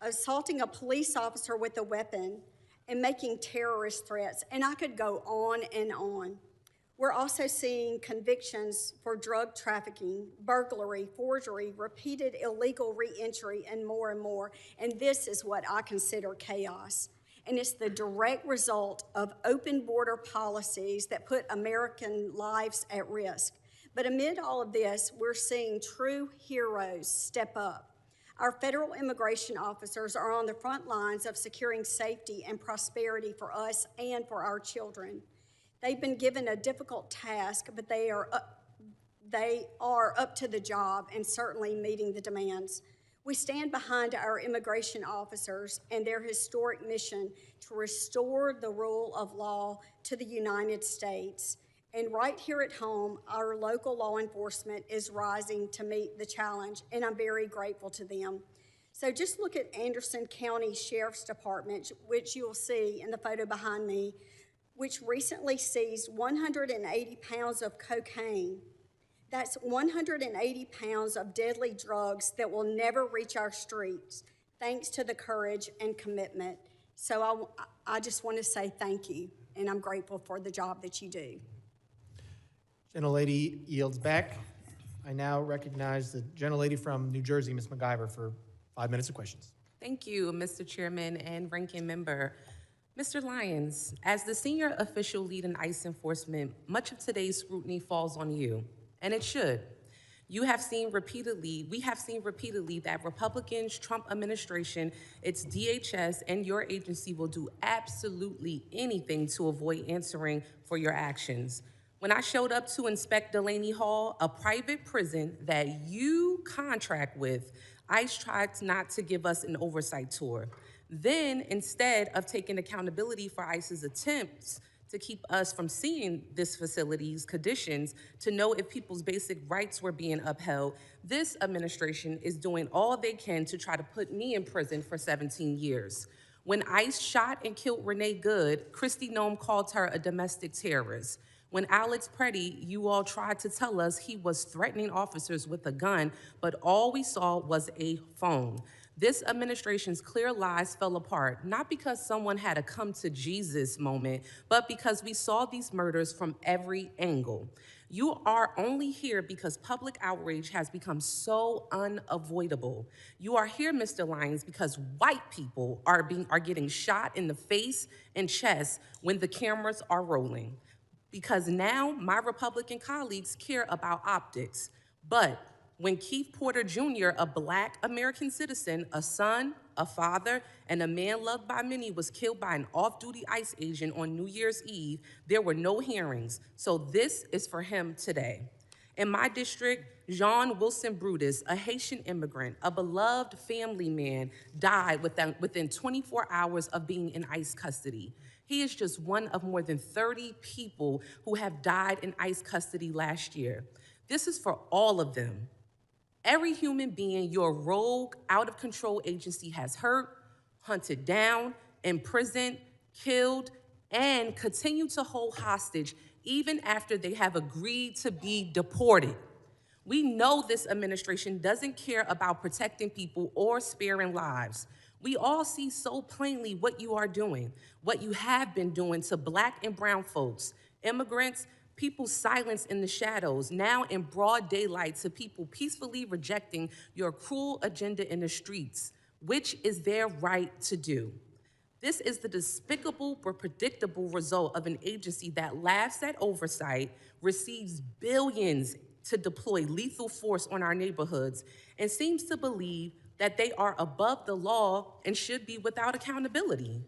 assaulting a police officer with a weapon, and making terrorist threats. And I could go on and on. We're also seeing convictions for drug trafficking, burglary, forgery, repeated illegal re-entry, and more. And this is what I consider chaos. And it's the direct result of open border policies that put American lives at risk. But amid all of this, we're seeing true heroes step up. Our federal immigration officers are on the front lines of securing safety and prosperity for us and for our children. They've been given a difficult task, but they are up to the job and certainly meeting the demands. We stand behind our immigration officers and their historic mission to restore the rule of law to the United States. And right here at home, our local law enforcement is rising to meet the challenge, and I'm very grateful to them. So just look at Anderson County Sheriff's Department, which you'll see in the photo behind me, which recently seized 180 pounds of cocaine. That's 180 pounds of deadly drugs that will never reach our streets, thanks to the courage and commitment. So I just want to say thank you, and I'm grateful for the job that you do. Gentlelady yields back. I now recognize the gentlelady from New Jersey, Ms. McIver, for 5 minutes of questions. Thank you, Mr. Chairman and Ranking Member. Mr. Lyons, as the senior official lead in ICE enforcement, much of today's scrutiny falls on you, and it should. We have seen repeatedly that Republicans, Trump administration, its DHS, and your agency will do absolutely anything to avoid answering for your actions. When I showed up to inspect Delaney Hall, a private prison that you contract with, ICE tried not to give us an oversight tour. Then, instead of taking accountability for ICE's attempts to keep us from seeing this facility's conditions to know if people's basic rights were being upheld, this administration is doing all they can to try to put me in prison for 17 years. When ICE shot and killed Renee Good, Kristi Noem called her a domestic terrorist. When Alex Preddy, you all tried to tell us he was threatening officers with a gun, but all we saw was a phone. This administration's clear lies fell apart, not because someone had a come to Jesus moment, but because we saw these murders from every angle. You are only here because public outrage has become so unavoidable. You are here, Mr. Lyons, because white people are getting shot in the face and chest when the cameras are rolling. Because now my Republican colleagues care about optics. But when Keith Porter Jr., a Black American citizen, a son, a father, and a man loved by many was killed by an off-duty ICE agent on New Year's Eve, there were no hearings. So this is for him today. In my district, Jean Wilson Brutus, a Haitian immigrant, a beloved family man, died within 24 hours of being in ICE custody. He is just one of more than 30 people who have died in ICE custody last year. This is for all of them. Every human being your rogue, out-of-control agency has hurt, hunted down, imprisoned, killed, and continue to hold hostage even after they have agreed to be deported. We know this administration doesn't care about protecting people or sparing lives. We all see so plainly what you are doing, what you have been doing to Black and brown folks, immigrants, people silenced in the shadows, now in broad daylight to people peacefully rejecting your cruel agenda in the streets, which is their right to do. This is the despicable but predictable result of an agency that laughs at oversight, receives billions to deploy lethal force on our neighborhoods, and seems to believe that they are above the law and should be without accountability.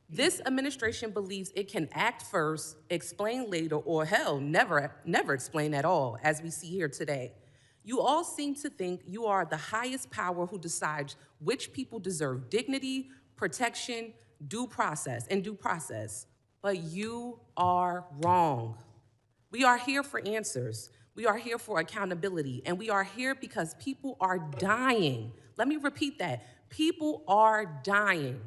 This administration believes it can act first, explain later, or hell, never explain at all, as we see here today. You all seem to think you are the highest power who decides which people deserve dignity, protection, due process, but you are wrong. We are here for answers. We are here for accountability, and we are here because people are dying. Let me repeat that. People are dying,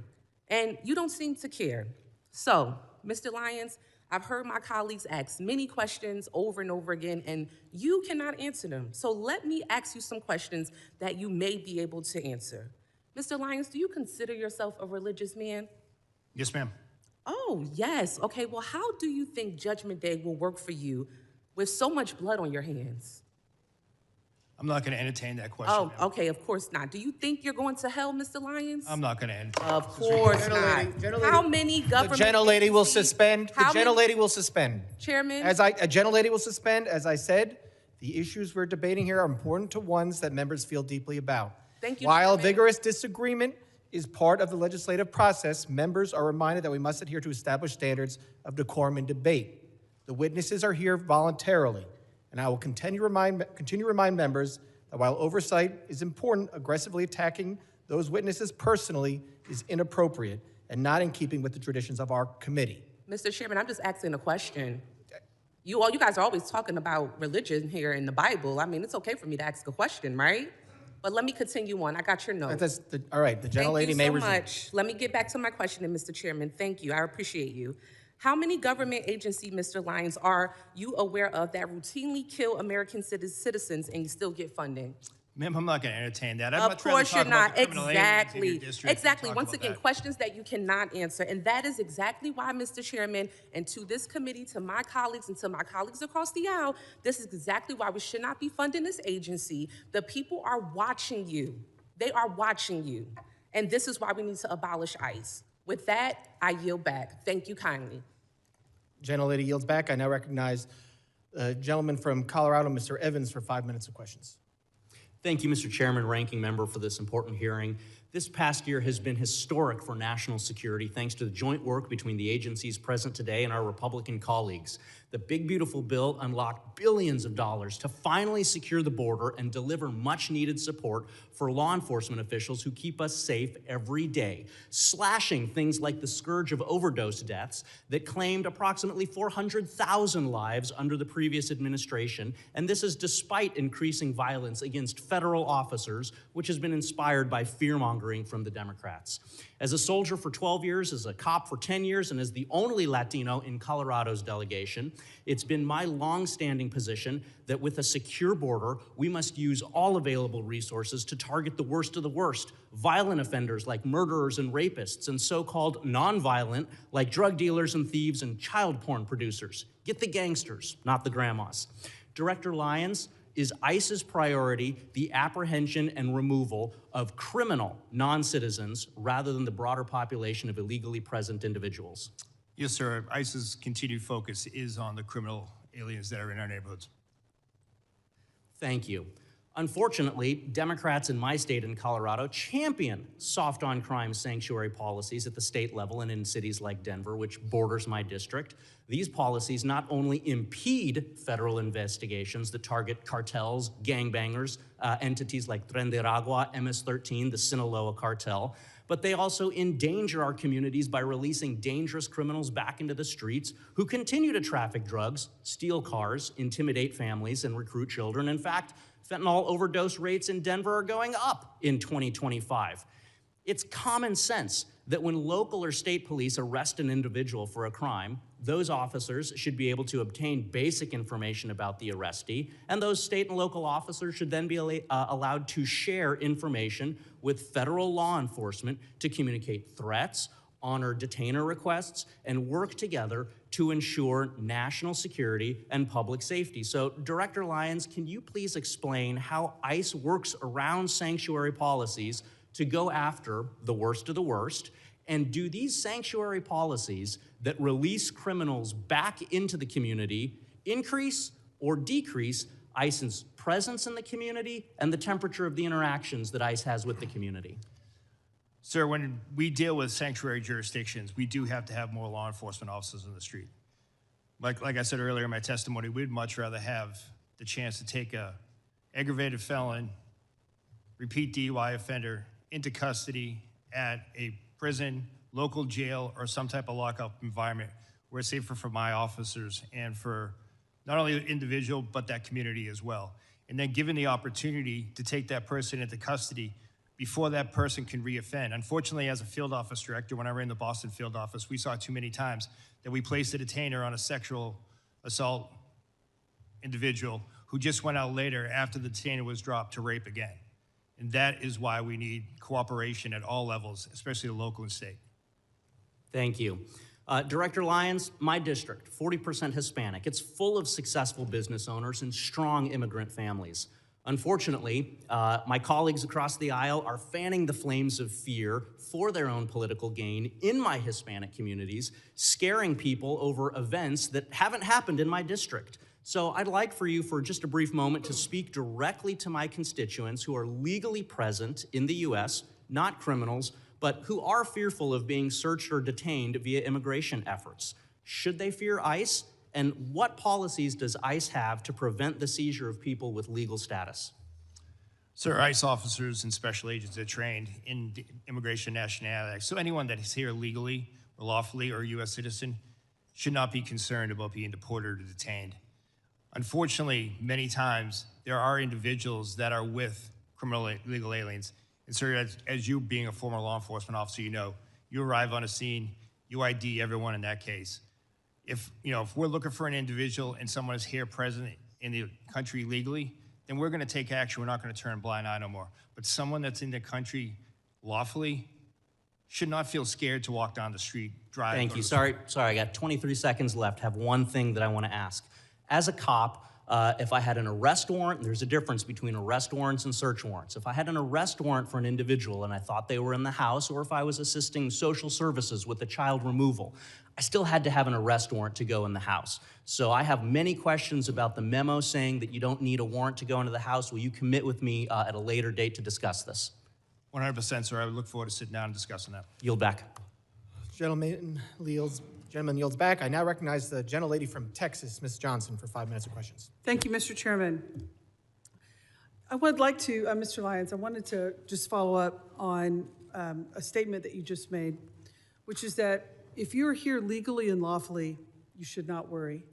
and you don't seem to care. So, Mr. Lyons, I've heard my colleagues ask many questions over and over again, and you cannot answer them. So let me ask you some questions that you may be able to answer. Mr. Lyons, do you consider yourself a religious man? Yes, ma'am. Oh, yes. Okay, well, how do you think Judgment Day will work for you with so much blood on your hands? I'm not going to entertain that question. Oh, okay, of course not. Do you think you're going to hell, Mr. Lyons? I'm not going to entertain. Of course not. How many government The gentlelady will agencies- suspend. The How many- gentlelady will suspend. Chairman? A gentlelady will suspend. As I said, the issues we're debating here are important to ones that members feel deeply about. Thank you, While Chairman. vigorous disagreement is part of the legislative process, members are reminded that we must adhere to established standards of decorum and debate. The witnesses are here voluntarily, and I will continue to remind members that while oversight is important, aggressively attacking those witnesses personally is inappropriate and not in keeping with the traditions of our committee. Mr. Chairman, I'm just asking a question. You guys are always talking about religion here in the Bible. I mean, it's okay for me to ask a question, right? But let me continue on. I got your note. All right, the gentlelady may resume. Thank you so much. Let me get back to my question, Mr. Chairman. Thank you. I appreciate you. How many government agencies, Mr. Lyons, are you aware of that routinely kill American citizens and you still get funding? Ma'am, I'm not going to entertain that. I'd Of much rather course you're talk about not. the criminal aliens in your Exactly. district than Exactly. talk Once about again, that. questions that you cannot answer. And that is exactly why, Mr. Chairman, and to this committee, to my colleagues, and to my colleagues across the aisle, this is exactly why we should not be funding this agency. The people are watching you. They are watching you. And this is why we need to abolish ICE. With that, I yield back. Thank you kindly. Gentlelady yields back. I now recognize the gentleman from Colorado, Mr. Evans, for 5 minutes of questions. Thank you, Mr. Chairman, Ranking Member, for this important hearing. This past year has been historic for national security thanks to the joint work between the agencies present today and our Republican colleagues. The big, beautiful bill unlocked billions of dollars to finally secure the border and deliver much-needed support for law enforcement officials who keep us safe every day, slashing things like the scourge of overdose deaths that claimed approximately 400,000 lives under the previous administration, and this is despite increasing violence against federal officers, which has been inspired by fear-mongering from the Democrats. As a soldier for 12 years, as a cop for 10 years, and as the only Latino in Colorado's delegation, it's been my long-standing position that with a secure border, we must use all available resources to target the worst of the worst, violent offenders like murderers and rapists, and so-called non-violent like drug dealers and thieves and child porn producers. Get the gangsters, not the grandmas. Director Lyons, is ICE's priority the apprehension and removal of criminal non-citizens rather than the broader population of illegally present individuals? Yes, sir. ICE's continued focus is on the criminal aliens that are in our neighborhoods. Thank you. Unfortunately, Democrats in my state in Colorado champion soft on crime sanctuary policies at the state level and in cities like Denver, which borders my district. These policies not only impede federal investigations that target cartels, gangbangers, entities like Tren de Aragua, MS-13, the Sinaloa cartel, but they also endanger our communities by releasing dangerous criminals back into the streets who continue to traffic drugs, steal cars, intimidate families, and recruit children. In fact, fentanyl overdose rates in Denver are going up in 2025. It's common sense that when local or state police arrest an individual for a crime, those officers should be able to obtain basic information about the arrestee, and those state and local officers should then be allowed to share information with federal law enforcement to communicate threats, honor detainer requests, and work together to ensure national security and public safety. So, Director Lyons, can you please explain how ICE works around sanctuary policies to go after the worst of the worst? And do these sanctuary policies that release criminals back into the community increase or decrease ICE's presence in the community and the temperature of the interactions that ICE has with the community? Sir, when we deal with sanctuary jurisdictions, we do have to have more law enforcement officers on the street. Like I said earlier in my testimony, we'd much rather have the chance to take a aggravated felon, repeat DUI offender into custody at a prison, local jail, or some type of lockup environment where it's safer for my officers and for not only the individual, but that community as well. And then given the opportunity to take that person into custody before that person can reoffend. Unfortunately, as a field office director, when I ran the Boston field office, we saw too many times that we placed a detainer on a sexual assault individual who just went out later after the detainer was dropped to rape again. And that is why we need cooperation at all levels, especially the local and state. Thank you. Director Lyons, my district, 40% Hispanic. It's full of successful business owners and strong immigrant families. Unfortunately, my colleagues across the aisle are fanning the flames of fear for their own political gain in my Hispanic communities, scaring people over events that haven't happened in my district. So I'd like for you for just a brief moment to speak directly to my constituents who are legally present in the U.S., not criminals, but who are fearful of being searched or detained via immigration efforts. Should they fear ICE? And what policies does ICE have to prevent the seizure of people with legal status? Sir, ICE officers and special agents are trained in the Immigration and Nationality Act. So anyone that is here legally or lawfully or a U.S. citizen should not be concerned about being deported or detained. Unfortunately, many times there are individuals that are with criminal illegal aliens. And sir, as you being a former law enforcement officer, you know, you arrive on a scene, you ID everyone in that case. If we're looking for an individual and someone is here present in the country legally, then we're going to take action. We're not going to turn a blind eye no more. But someone that's in the country lawfully should not feel scared to walk down the street, drive. Thank you. Sorry, I got 23 seconds left. Have one thing that I want to ask. As a cop, if I had an arrest warrant, there's a difference between arrest warrants and search warrants. If I had an arrest warrant for an individual and I thought they were in the house, or if I was assisting social services with a child removal, I still had to have an arrest warrant to go in the house. So I have many questions about the memo saying that you don't need a warrant to go into the house. Will you commit with me at a later date to discuss this? 100%, sir. I would look forward to sitting down and discussing that. Yield back. Gentleman yields back. I now recognize the gentlelady from Texas, Ms. Johnson, for 5 minutes of questions. Thank you, Mr. Chairman. I would like to, Mr. Lyons, I wanted to just follow up on a statement that you just made, which is that if you're here legally and lawfully, you should not worry.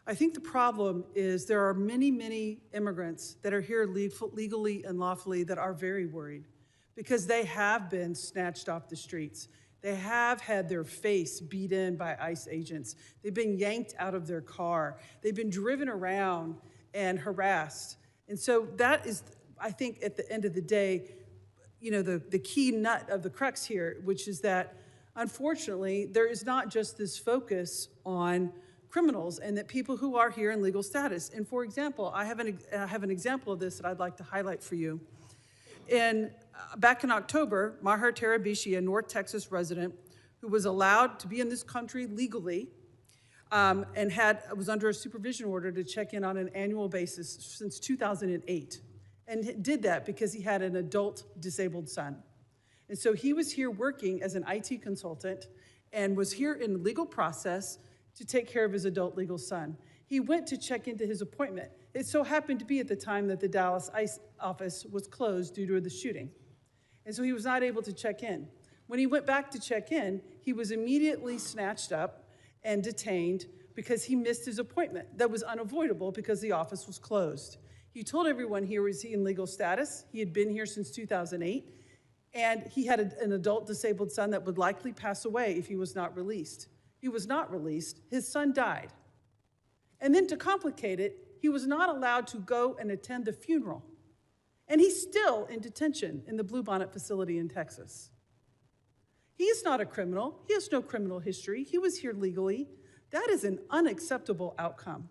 I think the problem is there are many, many immigrants that are here legally and lawfully that are very worried because they have been snatched off the streets. They have had their face beat in by ICE agents. They've been yanked out of their car. They've been driven around and harassed. And so that is, I think, at the end of the day, the key nut of the crux here, which is that, unfortunately, there is not just this focus on criminals and that people who are here in legal status. And for example, I have an example of this that I'd like to highlight for you. Back in October, Maher Tarabishi, a North Texas resident who was allowed to be in this country legally and was under a supervision order to check in on an annual basis since 2008. and did that because he had an adult disabled son. And so he was here working as an IT consultant and was here in the legal process to take care of his adult legal son. He went to check into his appointment. It so happened to be at the time that the Dallas ICE office was closed due to the shooting. And so he was not able to check in. When he went back to check in, he was immediately snatched up and detained because he missed his appointment. That was unavoidable because the office was closed. He told everyone here was he in legal status. He had been here since 2008, and he had an adult disabled son that would likely pass away if he was not released. He was not released. His son died. And then to complicate it, he was not allowed to go and attend the funeral. And he's still in detention in the Bluebonnet facility in Texas. He is not a criminal. He has no criminal history. He was here legally. That is an unacceptable outcome.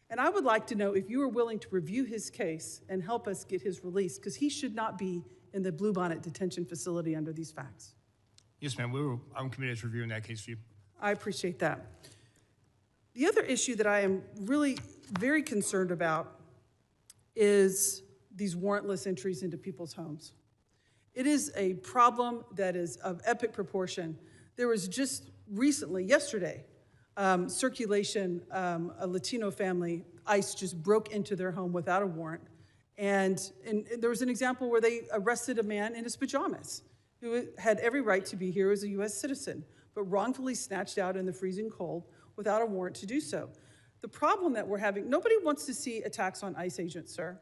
And I would like to know if you are willing to review his case and help us get his release, because he should not be in the Bluebonnet detention facility under these facts. Yes, ma'am. I'm committed to reviewing that case for you. I appreciate that. The other issue that I am really very concerned about is these warrantless entries into people's homes. It is a problem that is of epic proportion. There was just recently, yesterday, circulation, a Latino family, ICE just broke into their home without a warrant. And there was an example where they arrested a man in his pajamas who had every right to be here as a US citizen, but wrongfully snatched out in the freezing cold without a warrant to do so. The problem that we're having, nobody wants to see attacks on ICE agents, sir.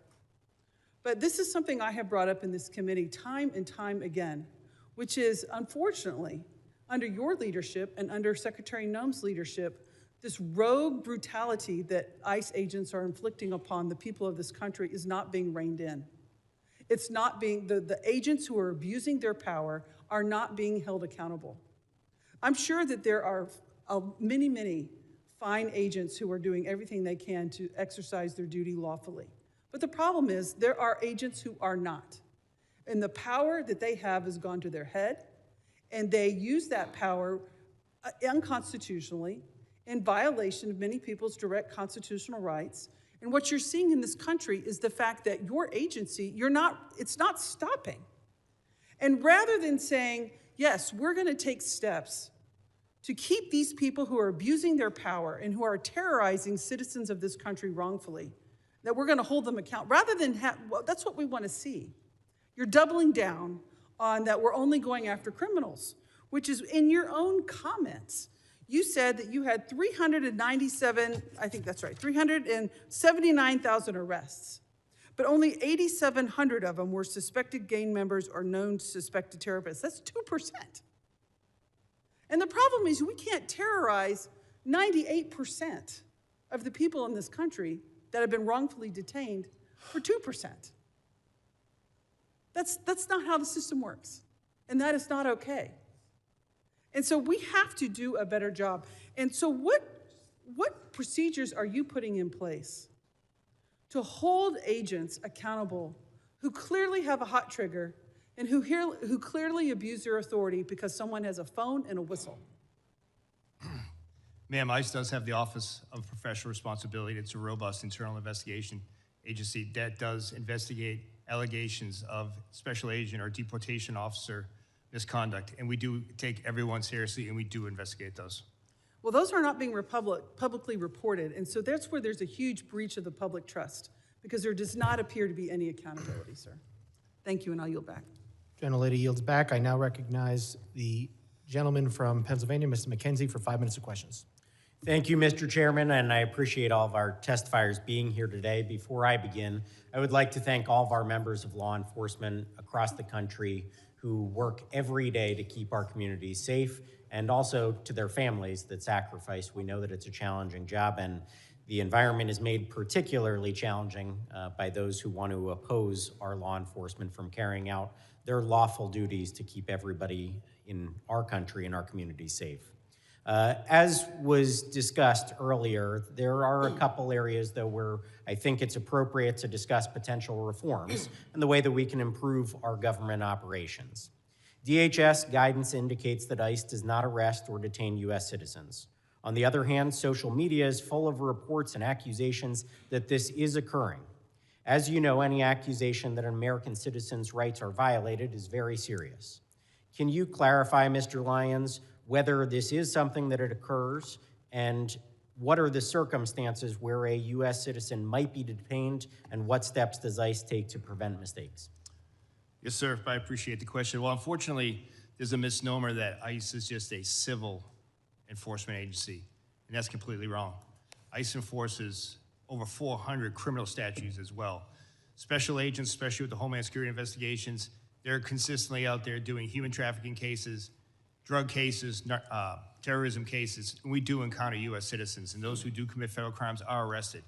But this is something I have brought up in this committee time and time again, which is, unfortunately, under your leadership and under Secretary Noem's leadership, this rogue brutality that ICE agents are inflicting upon the people of this country is not being reined in. It's not being, the agents who are abusing their power are not being held accountable. I'm sure that there are many, many fine agents who are doing everything they can to exercise their duty lawfully. But the problem is there are agents who are not. And the power that they have has gone to their head, and they use that power unconstitutionally in violation of many people's direct constitutional rights. And what you're seeing in this country is the fact that your agency, it's not stopping. And rather than saying, yes, we're going to take steps to keep these people who are abusing their power and who are terrorizing citizens of this country wrongfully, that we're going to hold them accountable, rather than that's what we want to see. You're doubling down on that we're only going after criminals, which is in your own comments. You said that you had 379,000 arrests, but only 8,700 of them were suspected gang members or known suspected terrorists. That's 2%. And the problem is we can't terrorize 98% of the people in this country that have been wrongfully detained for 2%. That's not how the system works, and that is not okay. And so we have to do a better job. And so what procedures are you putting in place to hold agents accountable who clearly have a hot trigger and who clearly abuse their authority because someone has a phone and a whistle? Ma'am, ICE does have the Office of Professional Responsibility. It's a robust internal investigation agency that does investigate allegations of special agent or deportation officer misconduct. And we do take everyone seriously, and we do investigate those. Well, those are not being publicly reported. And so that's where there's a huge breach of the public trust, because there does not appear to be any accountability, sir. Thank you, and I'll yield back. Gentlelady yields back. I now recognize the gentleman from Pennsylvania, Mr. McKenzie, for 5 minutes of questions. Thank you, Mr. Chairman, and I appreciate all of our testifiers being here today. Before I begin, I would like to thank all of our members of law enforcement across the country who work every day to keep our communities safe, and also to their families that sacrifice. We know that it's a challenging job, and the environment is made particularly challenging by those who want to oppose our law enforcement from carrying out their lawful duties to keep everybody in our country and our communities safe. As was discussed earlier, there are a couple areas, though, where I think it's appropriate to discuss potential reforms and the way that we can improve our government operations. DHS guidance indicates that ICE does not arrest or detain U.S. citizens. On the other hand, social media is full of reports and accusations that this is occurring. As you know, any accusation that an American citizen's rights are violated is very serious. Can you clarify, Mr. Lyons, whether this is something that it occurs, and what are the circumstances where a U.S. citizen might be detained, and what steps does ICE take to prevent mistakes? Yes, sir. I appreciate the question. Well, unfortunately, there's a misnomer that ICE is just a civil enforcement agency, and that's completely wrong. ICE enforces over 400 criminal statutes as well. Special agents, especially with the Homeland Security investigations, they're consistently out there doing human trafficking cases, drug cases, terrorism cases, and we do encounter U.S. citizens, and those who do commit federal crimes are arrested.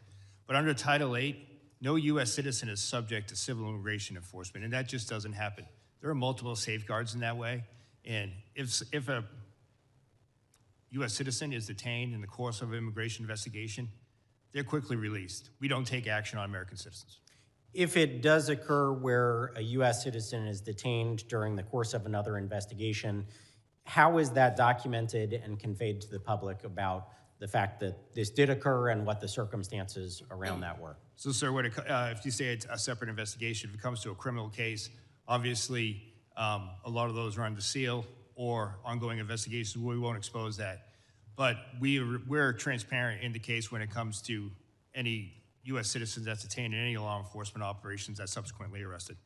But under Title VIII, no U.S. citizen is subject to civil immigration enforcement, and that just doesn't happen. There are multiple safeguards in that way, and if a U.S. citizen is detained in the course of an immigration investigation, they're quickly released. We don't take action on American citizens. If it does occur where a U.S. citizen is detained during the course of another investigation, how is that documented and conveyed to the public about the fact that this did occur and what the circumstances around that were? So, sir, if you say it's a separate investigation, if it comes to a criminal case, obviously a lot of those are under seal or ongoing investigations. We won't expose that. But we're transparent in the case when it comes to any U.S. citizens that's detained in any law enforcement operations that's subsequently arrested.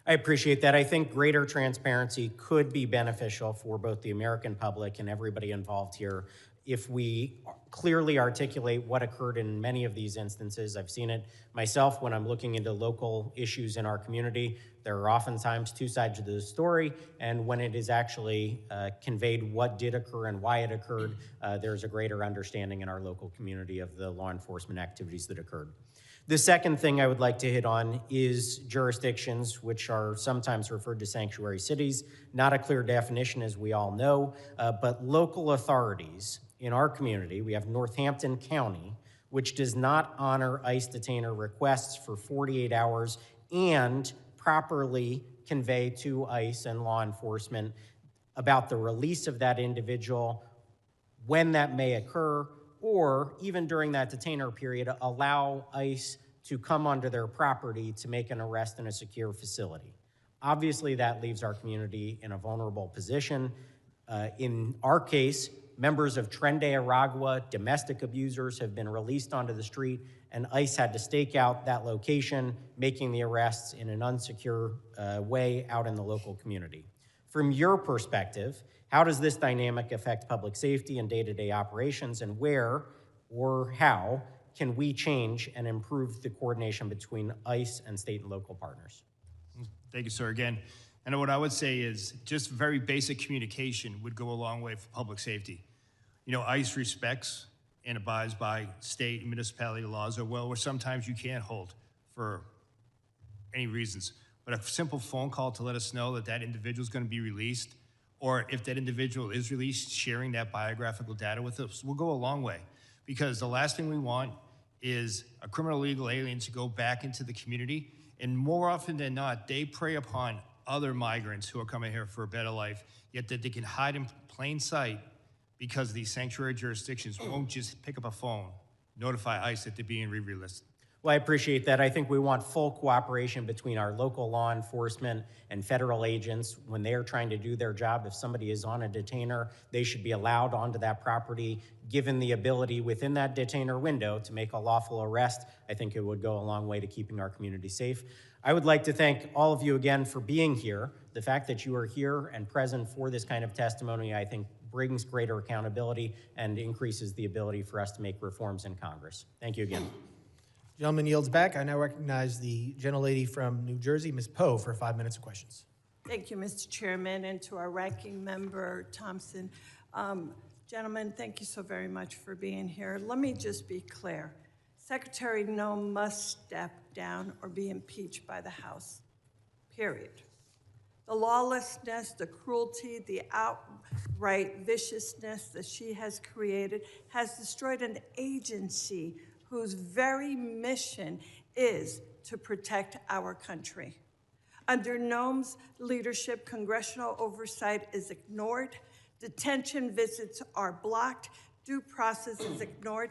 I appreciate that. I think greater transparency could be beneficial for both the American public and everybody involved here if we clearly articulate what occurred in many of these instances. I've seen it myself when I'm looking into local issues in our community. There are oftentimes two sides to the story, and when it is actually conveyed what did occur and why it occurred, there's a greater understanding in our local community of the law enforcement activities that occurred. The second thing I would like to hit on is jurisdictions, which are sometimes referred to sanctuary cities. Not a clear definition, as we all know, but local authorities in our community. We have Northampton County, which does not honor ICE detainer requests for 48 hours and properly convey to ICE and law enforcement about the release of that individual, when that may occur, or even during that detainer period, allow ICE to come onto their property to make an arrest in a secure facility. Obviously, that leaves our community in a vulnerable position. In our case, members of Tren de Aragua, domestic abusers, have been released onto the street, and ICE had to stake out that location, making the arrests in an unsecure way out in the local community. From your perspective, how does this dynamic affect public safety and day-to-day operations, and where or how can we change and improve the coordination between ICE and state and local partners? Thank you, sir. Again, and what I would say is just very basic communication would go a long way for public safety. You know, ICE respects and abides by state and municipality laws, or sometimes you can't hold for any reasons. But a simple phone call to let us know that that individual is going to be released, or if that individual is released, sharing that biographical data with us will go a long way. Because the last thing we want is a criminal illegal alien to go back into the community, and more often than not, they prey upon other migrants who are coming here for a better life, yet that they can hide in plain sight because these sanctuary jurisdictions won't just pick up a phone, notify ICE that they're being re-released. Well, I appreciate that. I think we want full cooperation between our local law enforcement and federal agents when they are trying to do their job. If somebody is on a detainer, they should be allowed onto that property, given the ability within that detainer window to make a lawful arrest. I think it would go a long way to keeping our community safe. I would like to thank all of you again for being here. The fact that you are here and present for this kind of testimony, I think, brings greater accountability and increases the ability for us to make reforms in Congress. Thank you again. Gentleman yields back. I now recognize the gentlelady from New Jersey, Ms. Poe, for 5 minutes of questions. Thank you, Mr. Chairman, and to our ranking member, Thompson. Gentlemen, thank you so very much for being here. Let me just be clear. Secretary No must step down or be impeached by the House, period. The lawlessness, the cruelty, the outright viciousness that she has created has destroyed an agency whose very mission is to protect our country. Under Noam's leadership, congressional oversight is ignored, detention visits are blocked, due process is ignored,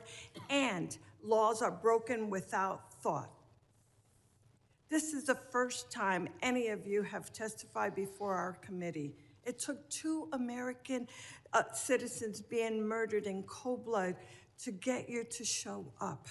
and laws are broken without thought. This is the first time any of you have testified before our committee. It took 2 American citizens being murdered in cold blood to get you to show up.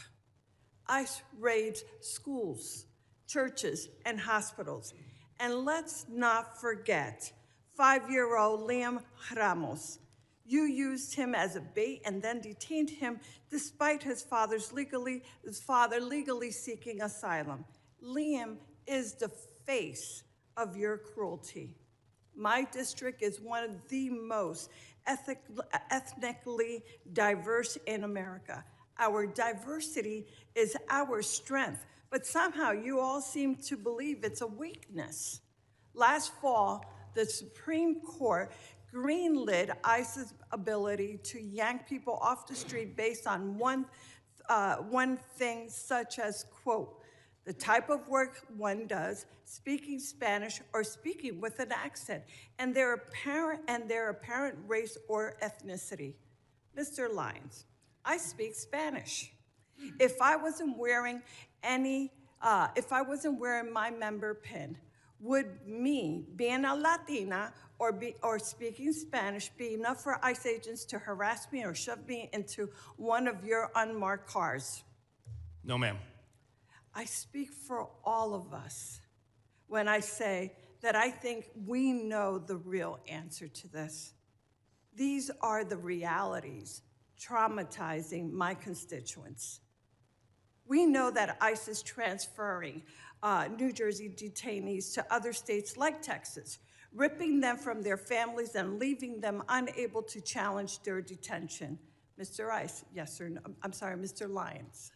ICE raids schools, churches, and hospitals. And let's not forget 5-year-old Liam Ramos. You used him as a bait and then detained him despite his father legally seeking asylum. Liam is the face of your cruelty. My district is one of the most ethnically diverse in America. Our diversity is our strength, but somehow you all seem to believe it's a weakness. Last fall, the Supreme Court greenlit ICE's ability to yank people off the street based on one thing, such as, quote, the type of work one does, speaking Spanish or speaking with an accent, and their apparent race or ethnicity. Mr. Lyons, I speak Spanish. If I wasn't wearing my member pin, would me being a Latina or speaking Spanish be enough for ICE agents to harass me or shove me into one of your unmarked cars? No, ma'am. I speak for all of us when I say that I think we know the real answer to this. These are the realities traumatizing my constituents. We know that ICE is transferring New Jersey detainees to other states like Texas, ripping them from their families and leaving them unable to challenge their detention. Mr. ICE, yes or no? I'm sorry, Mr. Lyons.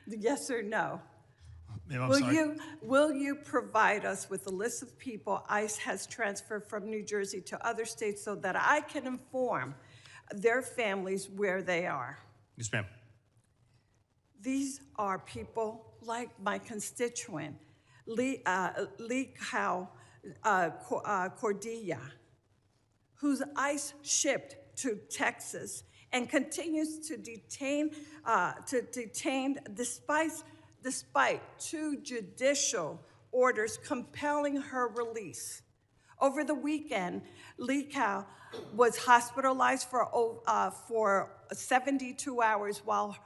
Yes or no? Ma'am, I'm Will sorry. you provide us with a list of people ICE has transferred from New Jersey to other states so that I can inform their families where they are? Yes, ma'am. These are people like my constituent, Correa, whose ICE shipped to Texas and continues to detain despite 2 judicial orders compelling her release. Over the weekend, Lee Cow was hospitalized for 72 hours while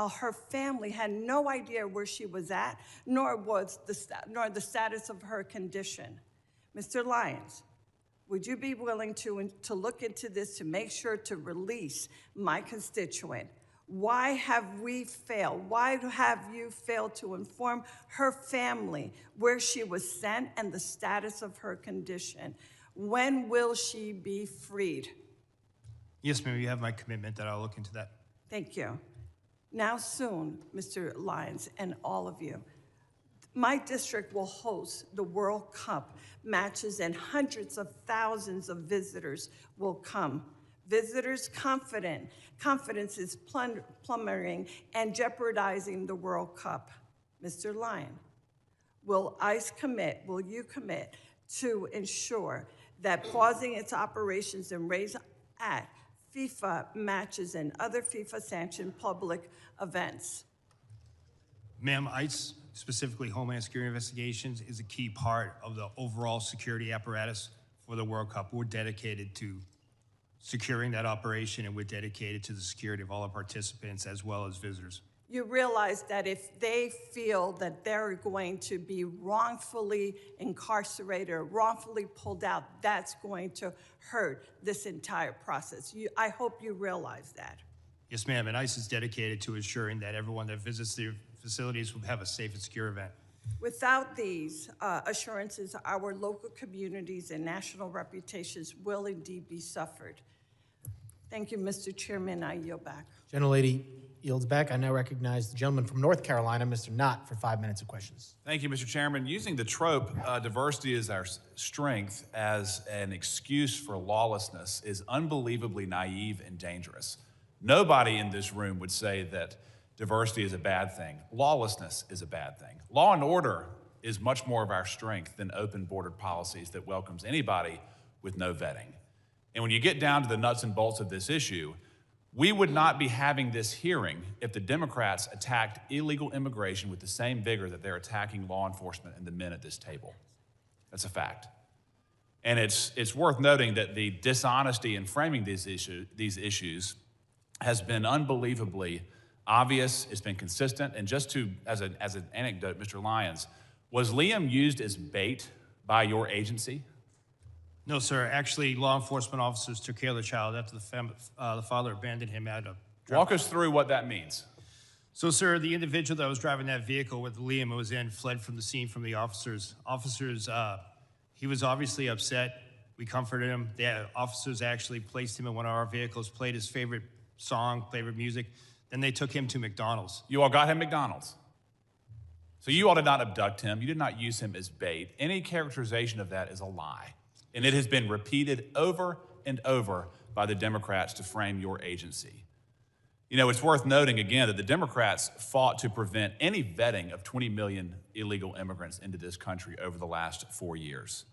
her family had no idea where she was at, nor the status of her condition. Mr. Lyons, would you be willing to look into this to make sure to release my constituent? Why have we failed? Why have you failed to inform her family where she was sent and the status of her condition? When will she be freed? Yes, ma'am, you have my commitment that I'll look into that. Thank you. Now soon, Mr. Lyons and all of you, my district will host the World Cup matches and hundreds of thousands of visitors will come. Visitors' confidence is plummeting and jeopardizing the World Cup. Mr. Lyon, will you commit to ensure that pausing its operations and raise at FIFA matches and other FIFA-sanctioned public events? Ma'am, ICE, specifically Homeland Security Investigations, is a key part of the overall security apparatus for the World Cup. We're dedicated to securing that operation, and we're dedicated to the security of all our participants as well as visitors. You realize that if they feel that they're going to be wrongfully incarcerated or wrongfully pulled out, that's going to hurt this entire process. I hope you realize that. Yes, ma'am, and ICE is dedicated to ensuring that everyone that visits the facilities will have a safe and secure event. Without these assurances, our local communities and national reputations will indeed be suffered. Thank you, Mr. Chairman. I yield back. Gentlelady yields back. I now recognize the gentleman from North Carolina, Mr. Knott, for 5 minutes of questions. Thank you, Mr. Chairman. Using the trope, diversity is our strength as an excuse for lawlessness is unbelievably naive and dangerous. Nobody in this room would say that diversity is a bad thing. Lawlessness is a bad thing. Law and order is much more of our strength than open bordered policies that welcomes anybody with no vetting. And when you get down to the nuts and bolts of this issue, We would not be having this hearing if the Democrats attacked illegal immigration with the same vigor that they're attacking law enforcement and the men at this table. That's a fact. And it's worth noting that the dishonesty in framing these issues has been unbelievably obvious. It's been consistent. And just as an anecdote, Mr. Lyons, was Liam used as bait by your agency? No, sir. Actually, law enforcement officers took care of the child after the father abandoned him at a... Walk us through what that means. So, sir, the individual that was driving that vehicle with Liam was in fled from the scene from the officers. He was obviously upset. We comforted him. The officers actually placed him in one of our vehicles, played his favorite song, favorite music. Then they took him to McDonald's. You all got him McDonald's. So you all did not abduct him. You did not use him as bait. Any characterization of that is a lie. And it has been repeated over and over by the Democrats to frame your agency. You know, it's worth noting again that the Democrats fought to prevent any vetting of 20 million illegal immigrants into this country over the last 4 years.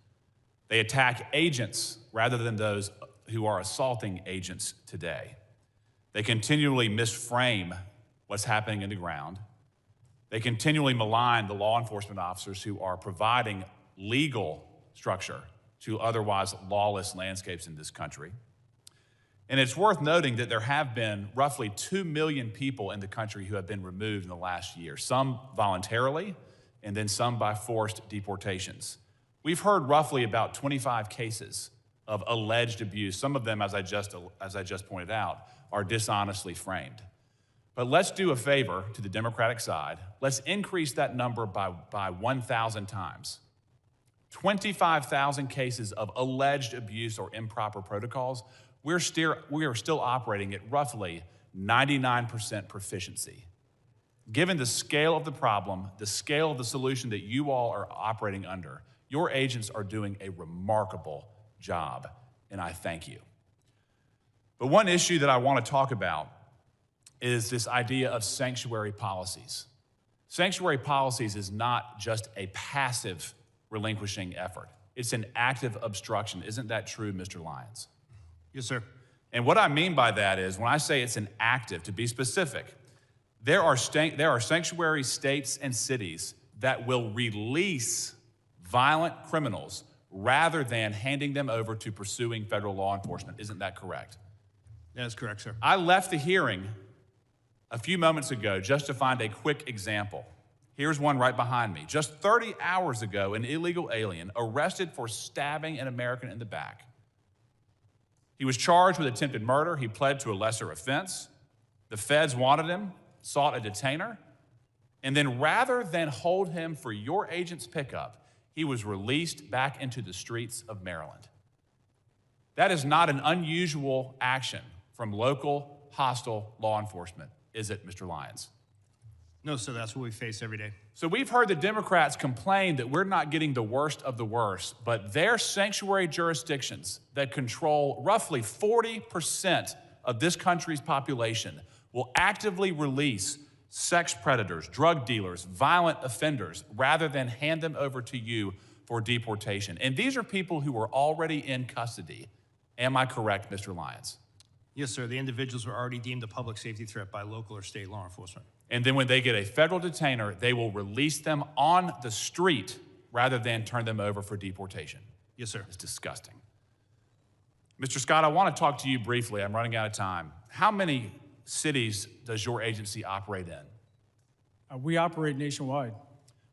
They attack agents rather than those who are assaulting agents today. They continually misframe what's happening in the ground. They continually malign the law enforcement officers who are providing legal structure to otherwise lawless landscapes in this country. And it's worth noting that there have been roughly 2 million people in the country who have been removed in the last year, some voluntarily, and then some by forced deportations. We've heard roughly about 25 cases of alleged abuse. Some of them, as I just pointed out, are dishonestly framed. But let's do a favor to the Democratic side. Let's increase that number by 1,000 times. 25,000 cases of alleged abuse or improper protocols. We are still operating at roughly 99% proficiency. Given the scale of the problem, the scale of the solution that you all are operating under, your agents are doing a remarkable job, and I thank you. But one issue that I want to talk about is this idea of sanctuary policies. Sanctuary policies is not just a passive relinquishing effort. It's an active obstruction. Isn't that true, Mr. Lyons? Yes, sir. And what I mean by that is, when I say it's an active, to be specific, there are sanctuary states and cities that will release violent criminals rather than handing them over to pursuing federal law enforcement. Isn't that correct? That is correct, sir. I left the hearing a few moments ago just to find a quick example. Here's one right behind me. Just 30 hours ago, an illegal alien arrested for stabbing an American in the back. He was charged with attempted murder. He pled to a lesser offense. The feds wanted him, sought a detainer, and then rather than hold him for your agent's pickup, he was released back into the streets of Maryland. That is not an unusual action from local hostile law enforcement, is it, Mr. Lyons? No, sir, that's what we face every day. So we've heard the Democrats complain that we're not getting the worst of the worst, but their sanctuary jurisdictions that control roughly 40% of this country's population will actively release sex predators, drug dealers, violent offenders, rather than hand them over to you for deportation. And these are people who are already in custody. Am I correct, Mr. Lyons? Yes, sir. The individuals were already deemed a public safety threat by local or state law enforcement. And then when they get a federal detainer, they will release them on the street rather than turn them over for deportation. Yes, sir. It's disgusting. Mr. Scott, I want to talk to you briefly. I'm running out of time. How many cities does your agency operate in? We operate nationwide.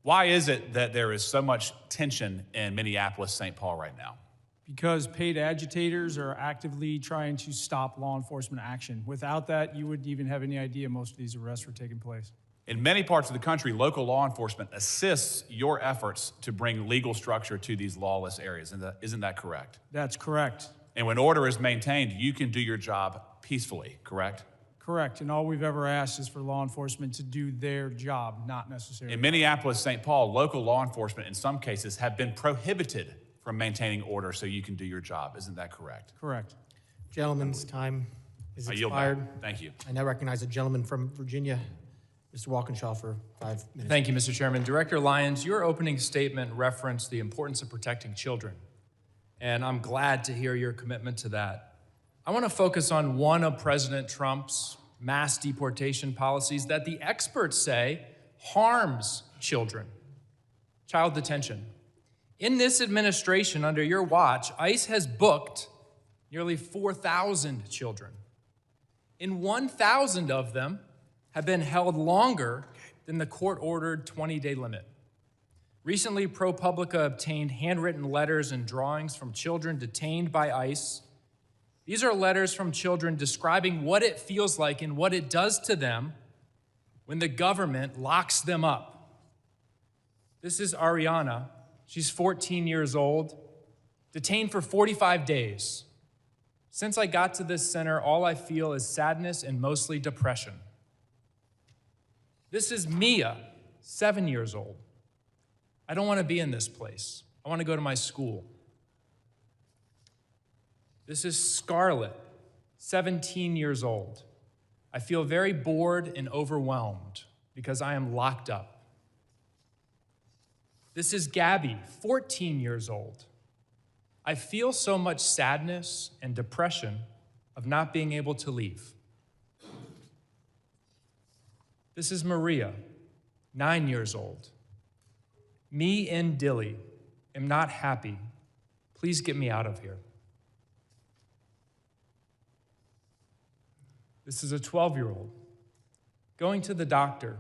Why is it that there is so much tension in Minneapolis, St. Paul right now? Because paid agitators are actively trying to stop law enforcement action. Without that, you wouldn't even have any idea most of these arrests were taking place. In many parts of the country, local law enforcement assists your efforts to bring legal structure to these lawless areas. Isn't that correct? That's correct. And when order is maintained, you can do your job peacefully, correct? Correct. And all we've ever asked is for law enforcement to do their job, not necessarily. In Minneapolis, St. Paul, local law enforcement in some cases have been prohibited from maintaining order so you can do your job. Isn't that correct? Correct. Gentleman's time is I yield expired. back. Thank you. I now recognize a gentleman from Virginia, Mr. Walkenshaw, for 5 minutes. Thank you, Mr. Chairman. Director Lyons, your opening statement referenced the importance of protecting children, and I'm glad to hear your commitment to that. I want to focus on one of President Trump's mass deportation policies that the experts say harms children: child detention. In this administration, under your watch, ICE has booked nearly 4,000 children. And 1,000 of them have been held longer than the court-ordered 20-day limit. Recently, ProPublica obtained handwritten letters and drawings from children detained by ICE. These are letters from children describing what it feels like and what it does to them when the government locks them up. This is Ariana. She's 14 years old, detained for 45 days. Since I got to this center, all I feel is sadness and mostly depression. This is Mia, 7 years old. I don't want to be in this place. I want to go to my school. This is Scarlett, 17 years old. I feel very bored and overwhelmed because I am locked up. This is Gabby, 14 years old. I feel so much sadness and depression of not being able to leave. This is Maria, 9 years old. Me and Dilly am not happy. Please get me out of here. This is a 12-year-old going to the doctor,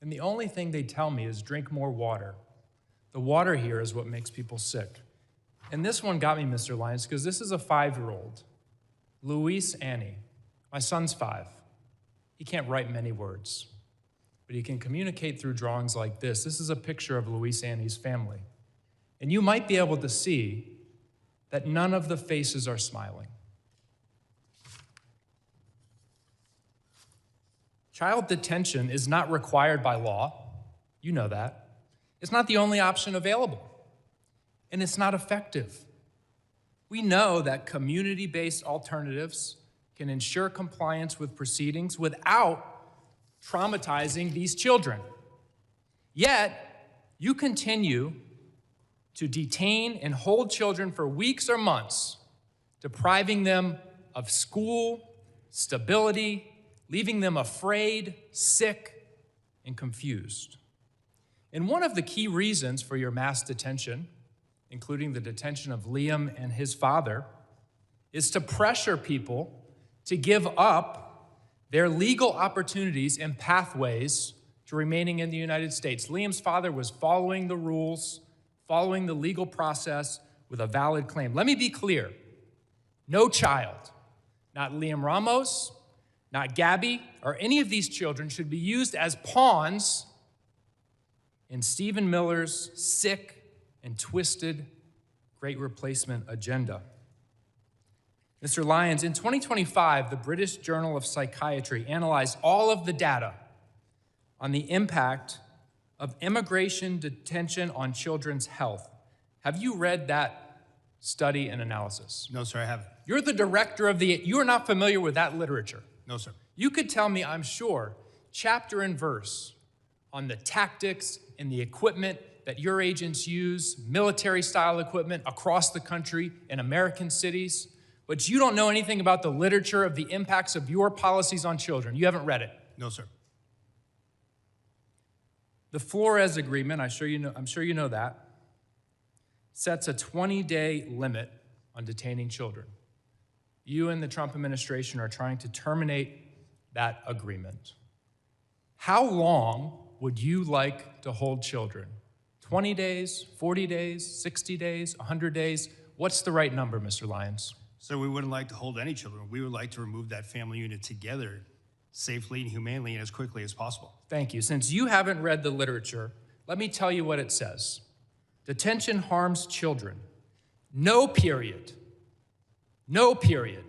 and the only thing they tell me is drink more water. The water here is what makes people sick. And this one got me, Mr. Lyons, because this is a 5-year-old, Luis Annie. My son's 5. He can't write many words, but he can communicate through drawings like this. This is a picture of Luis Annie's family. And you might be able to see that none of the faces are smiling. Child detention is not required by law. You know that. It's not the only option available. And it's not effective. We know that community-based alternatives can ensure compliance with proceedings without traumatizing these children. Yet, you continue to detain and hold children for weeks or months, depriving them of school, stability, leaving them afraid, sick, and confused. And one of the key reasons for your mass detention, including the detention of Liam and his father, is to pressure people to give up their legal opportunities and pathways to remaining in the United States. Liam's father was following the rules, following the legal process with a valid claim. Let me be clear. No child, not Liam Ramos, not Gabby, or any of these children should be used as pawns in Stephen Miller's sick and twisted Great Replacement agenda. Mr. Lyons, in 2025, the British Journal of Psychiatry analyzed all of the data on the impact of immigration detention on children's health. Have you read that study and analysis? No, sir, I haven't. You're the director of you are not familiar with that literature. No, sir. You could tell me, I'm sure, chapter and verse on the tactics and the equipment that your agents use, military-style equipment across the country in American cities, but you don't know anything about the literature of the impacts of your policies on children. You haven't read it. No, sir. The Flores Agreement, I'm sure you know that, sets a 20-day limit on detaining children. You and the Trump administration are trying to terminate that agreement. How long would you like to hold children? 20 days, 40 days, 60 days, 100 days? What's the right number, Mr. Lyons? So we wouldn't like to hold any children. We would like to remove that family unit together safely and humanely and as quickly as possible. Thank you. Since you haven't read the literature, let me tell you what it says. Detention harms children. No period. No period.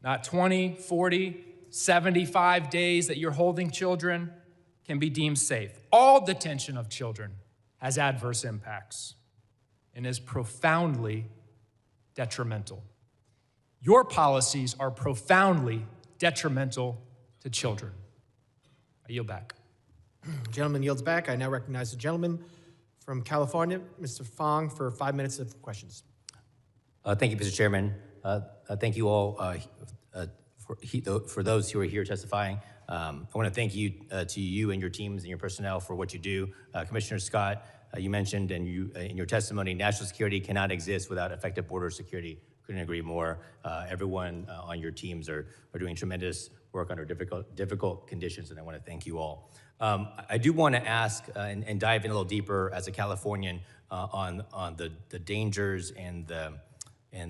Not 20, 40, 75 days that you're holding children can be deemed safe. All detention of children has adverse impacts and is profoundly detrimental. Your policies are profoundly detrimental to children. I yield back. Gentleman yields back. I now recognize the gentleman from California, Mr. Fong, for 5 minutes of questions. Thank you, Mr. Chairman. Thank you all for those who are here testifying. I want to thank you to you and your teams and your personnel for what you do. Commissioner Scott, you mentioned in your testimony, national security cannot exist without effective border security. Couldn't agree more. Everyone on your teams are doing tremendous work under difficult conditions, and I want to thank you all. I do want to ask and dive in a little deeper as a Californian on the dangers and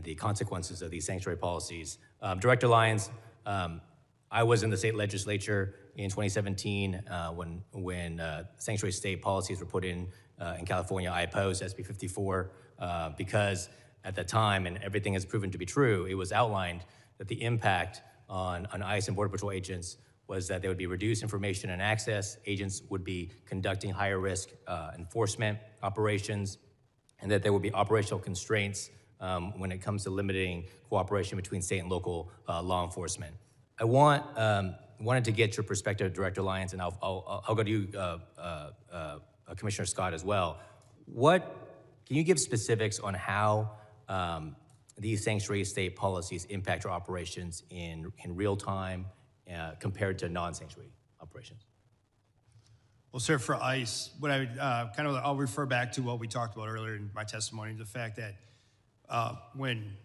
the consequences of these sanctuary policies. Director Lyons, I was in the state legislature in 2017 when sanctuary state policies were put in California. I opposed SB 54 because at the time, and everything has proven to be true, it was outlined that the impact on ICE and Border Patrol agents was that there would be reduced information and access, agents would be conducting higher risk enforcement operations, and that there would be operational constraints when it comes to limiting cooperation between state and local law enforcement. I wanted to get your perspective, Director Lyons, and I'll go to you, Commissioner Scott, as well. Can you give specifics on how these sanctuary state policies impact your operations in real time compared to non-sanctuary operations? Well, sir, for ICE, what I would I'll refer back to what we talked about earlier in my testimony, the fact that when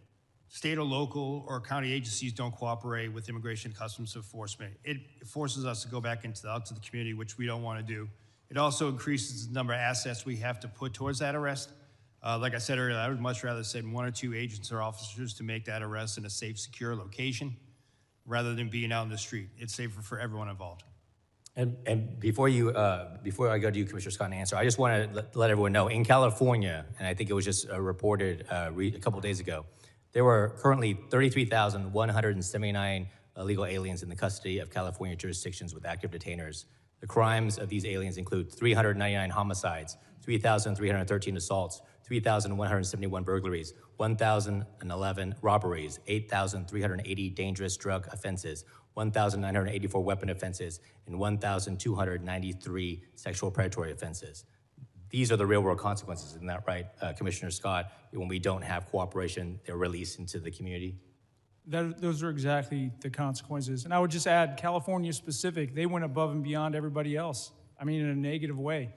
state or local or county agencies don't cooperate with Immigration and Customs Enforcement, it forces us to go back out to the community, which we don't want to do. It also increases the number of assets we have to put towards that arrest. Like I said earlier, I would much rather send 1 or 2 agents or officers to make that arrest in a safe, secure location rather than being out in the street. It's safer for everyone involved. And before I go to you, Commissioner Scott, and answer, I just want to let everyone know, in California, and I think it was just reported a couple of days ago, there were currently 33,179 illegal aliens in the custody of California jurisdictions with active detainers. The crimes of these aliens include 399 homicides, 3,313 assaults, 3,171 burglaries, 1,011 robberies, 8,380 dangerous drug offenses, 1,984 weapon offenses, and 1,293 sexual predatory offenses. These are the real-world consequences, isn't that right, Commissioner Scott? When we don't have cooperation, they're released into the community? Those are exactly the consequences. And I would just add, California specific, they went above and beyond everybody else. I mean, in a negative way.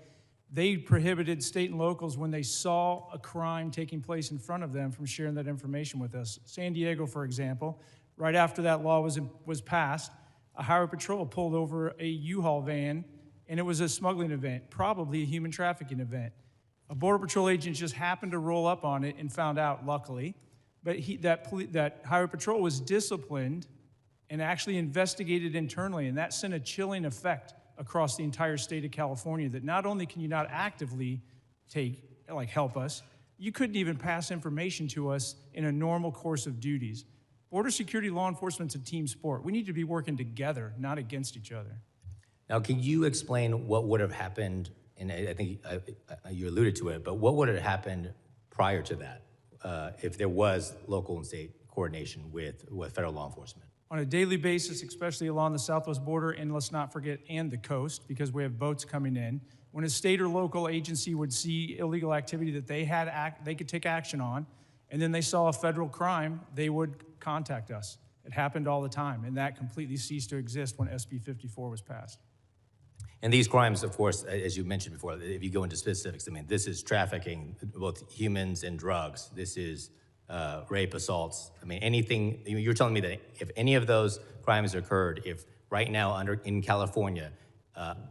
They prohibited state and locals when they saw a crime taking place in front of them from sharing that information with us. San Diego, for example, right after that law was passed, a highway patrol pulled over a U-Haul van, and it was a smuggling event, probably a human trafficking event. A Border Patrol agent just happened to roll up on it and found out, luckily, but that highway patrol was disciplined and actually investigated internally, and that sent a chilling effect across the entire state of California, that not only can you not actively help us, you couldn't even pass information to us in a normal course of duties. Border security law enforcement's a team sport. We need to be working together, not against each other. Now, can you explain what would have happened, and I think you alluded to it, but what would have happened prior to that if there was local and state coordination with federal law enforcement? On a daily basis, especially along the southwest border, and let's not forget, and the coast, because we have boats coming in, when a state or local agency would see illegal activity that they could take action on, and then they saw a federal crime, they would contact us. It happened all the time, and that completely ceased to exist when SB 54 was passed. And these crimes, of course, as you mentioned before, if you go into specifics, I mean, this is trafficking, both humans and drugs. This is rape, assaults. I mean, anything. You're telling me that if any of those crimes occurred, if right now in California,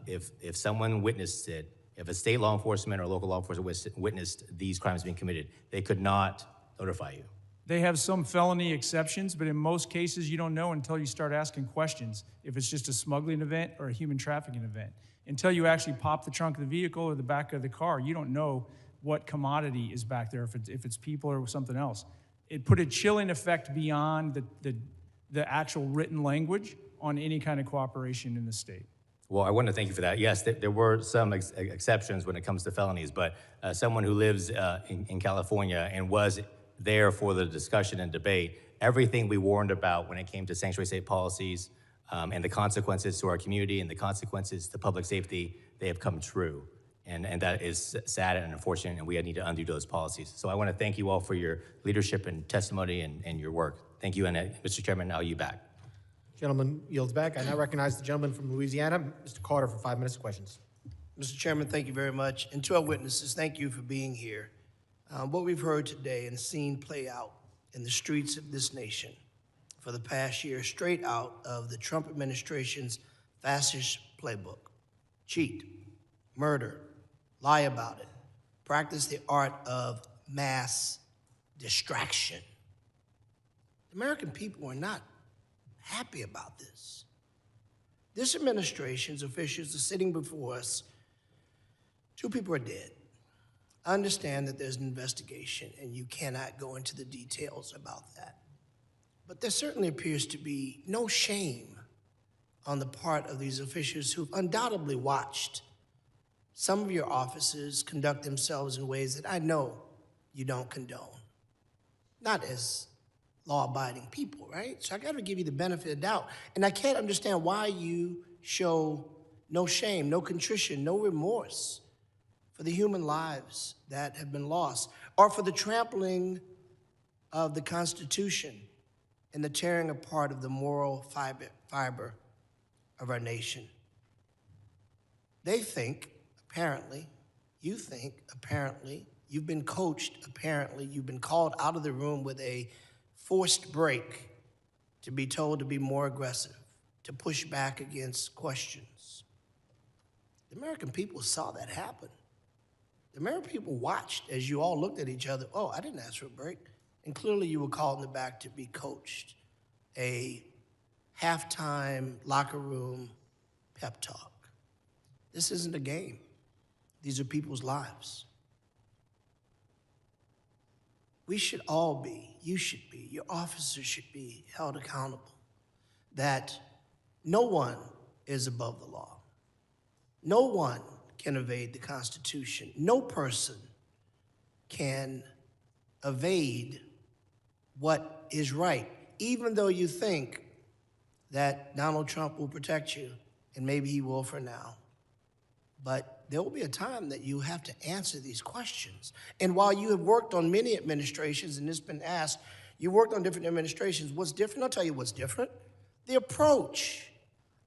if someone witnessed it, if a state law enforcement or local law enforcement witnessed these crimes being committed, they could not notify you. They have some felony exceptions, but in most cases, you don't know until you start asking questions if it's just a smuggling event or a human trafficking event. Until you actually pop the trunk of the vehicle or the back of the car, you don't know what commodity is back there, if it's people or something else. It put a chilling effect beyond the actual written language on any kind of cooperation in the state. Well, I want to thank you for that. Yes, there were some exceptions when it comes to felonies, but someone who lives in California and was there for the discussion and debate, everything we warned about when it came to sanctuary state policies and the consequences to our community and the consequences to public safety, they have come true. And that is sad and unfortunate, and we need to undo those policies. So I want to thank you all for your leadership and testimony and your work. Thank you, and Mr. Chairman, now you back. Gentleman yields back. I now recognize the gentleman from Louisiana, Mr. Carter, for 5 minutes of questions. Mr. Chairman, thank you very much. And to our witnesses, thank you for being here. What we've heard today and seen play out in the streets of this nation for the past year, straight out of the Trump administration's fascist playbook. Cheat, murder, lie about it, practice the art of mass distraction. The American people are not happy about this. This administration's officials are sitting before us. 2 people are dead. I understand that there's an investigation and you cannot go into the details about that. But there certainly appears to be no shame on the part of these officials who've undoubtedly watched some of your officers conduct themselves in ways that I know you don't condone. Not as law-abiding people, right? So I gotta give you the benefit of the doubt. And I can't understand why you show no shame, no contrition, no remorse for the human lives that have been lost, or for the trampling of the Constitution and the tearing apart of the moral fiber of our nation. They think, apparently, you think, apparently, you've been coached, apparently, you've been called out of the room with a forced break to be told to be more aggressive, to push back against questions. The American people saw that happen. The American people watched as you all looked at each other. Oh, I didn't ask for a break. And clearly you were called in the back to be coached. A halftime locker room pep talk. This isn't a game. These are people's lives. We should all be, you should be, your officers should be held accountable that no one is above the law. No one can evade the Constitution. No person can evade what is right, even though you think that Donald Trump will protect you, and maybe he will for now. But there will be a time that you have to answer these questions. And while you have worked on many administrations, and it's been asked, you worked on different administrations, what's different? I'll tell you what's different. The approach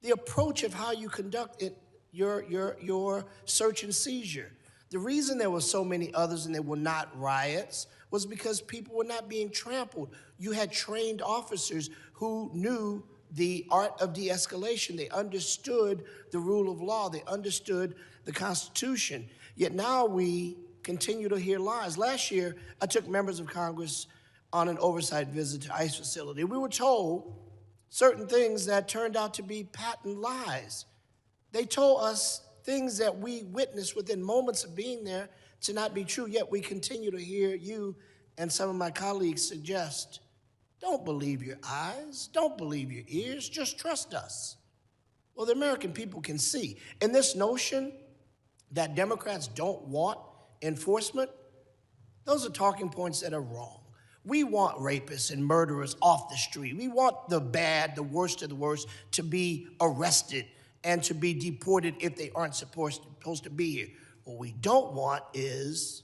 of how you conduct it, your search and seizure. The reason there were so many others and they were not riots was because people were not being trampled. You had trained officers who knew the art of de-escalation. They understood the rule of law. They understood the Constitution. Yet now we continue to hear lies. Last year, I took members of Congress on an oversight visit to ICE facility. We were told certain things that turned out to be patent lies. They told us things that we witnessed within moments of being there to not be true, yet we continue to hear you and some of my colleagues suggest, don't believe your eyes, don't believe your ears, just trust us. Well, the American people can see. And this notion that Democrats don't want enforcement, those are talking points that are wrong. We want rapists and murderers off the street. We want the bad, the worst of the worst, to be arrested and to be deported if they aren't supposed to be here. What we don't want is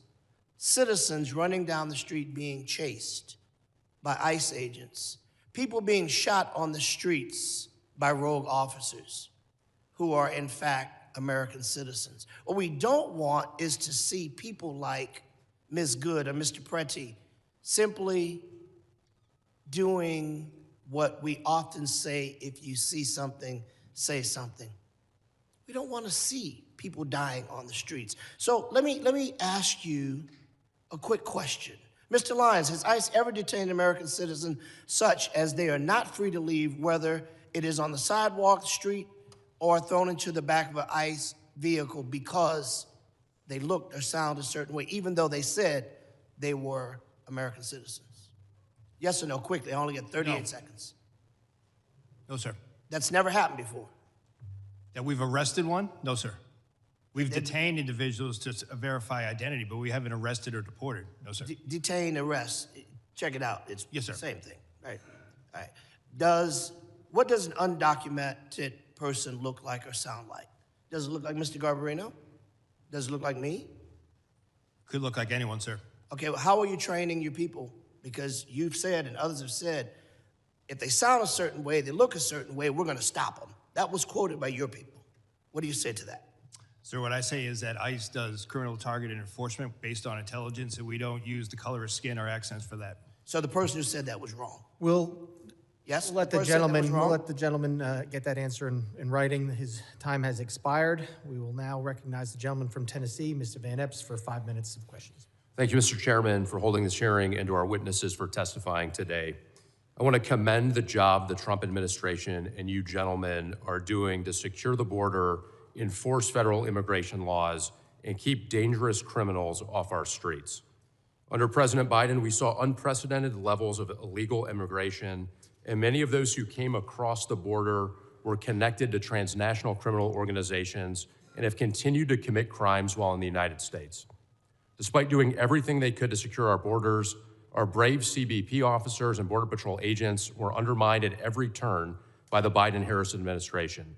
citizens running down the street being chased by ICE agents, people being shot on the streets by rogue officers who are in fact American citizens. What we don't want is to see people like Ms. Good or Mr. Preti simply doing what we often say, if you see something, say something. We don't want to see people dying on the streets. So let me ask you a quick question. Mr. Lyons, has ICE ever detained an American citizen such as they are not free to leave, whether it is on the sidewalk, the street, or thrown into the back of an ICE vehicle because they looked or sounded a certain way, even though they said they were American citizens? Yes or no, quickly, I only get 38 seconds. No, sir. That's never happened before. That we've arrested one? No, sir. We've detained individuals to verify identity, but we haven't arrested or deported. No, sir. Detain, arrest, check it out. It's yes, sir. The same thing, right? All right. What does an undocumented person look like or sound like? Does it look like Mr. Garbarino? Does it look like me? Could look like anyone, sir. Okay, well, how are you training your people? Because you've said and others have said, if they sound a certain way, they look a certain way, we're going to stop them. That was quoted by your people. What do you say to that? Sir, what I say is that ICE does criminal targeted enforcement based on intelligence, and we don't use the color of skin or accents for that. So the person who said that was wrong. Yes, We'll let the person said that was gentleman, wrong? get that answer in writing. His time has expired. We will now recognize the gentleman from Tennessee, Mr. Van Epps, for 5 minutes of questions. Thank you, Mr. Chairman, for holding this hearing and to our witnesses for testifying today. I want to commend the job the Trump administration and you gentlemen are doing to secure the border, enforce federal immigration laws, and keep dangerous criminals off our streets. Under President Biden, we saw unprecedented levels of illegal immigration, and many of those who came across the border were connected to transnational criminal organizations and have continued to commit crimes while in the United States. Despite doing everything they could to secure our borders, our brave CBP officers and Border Patrol agents were undermined at every turn by the Biden-Harris administration.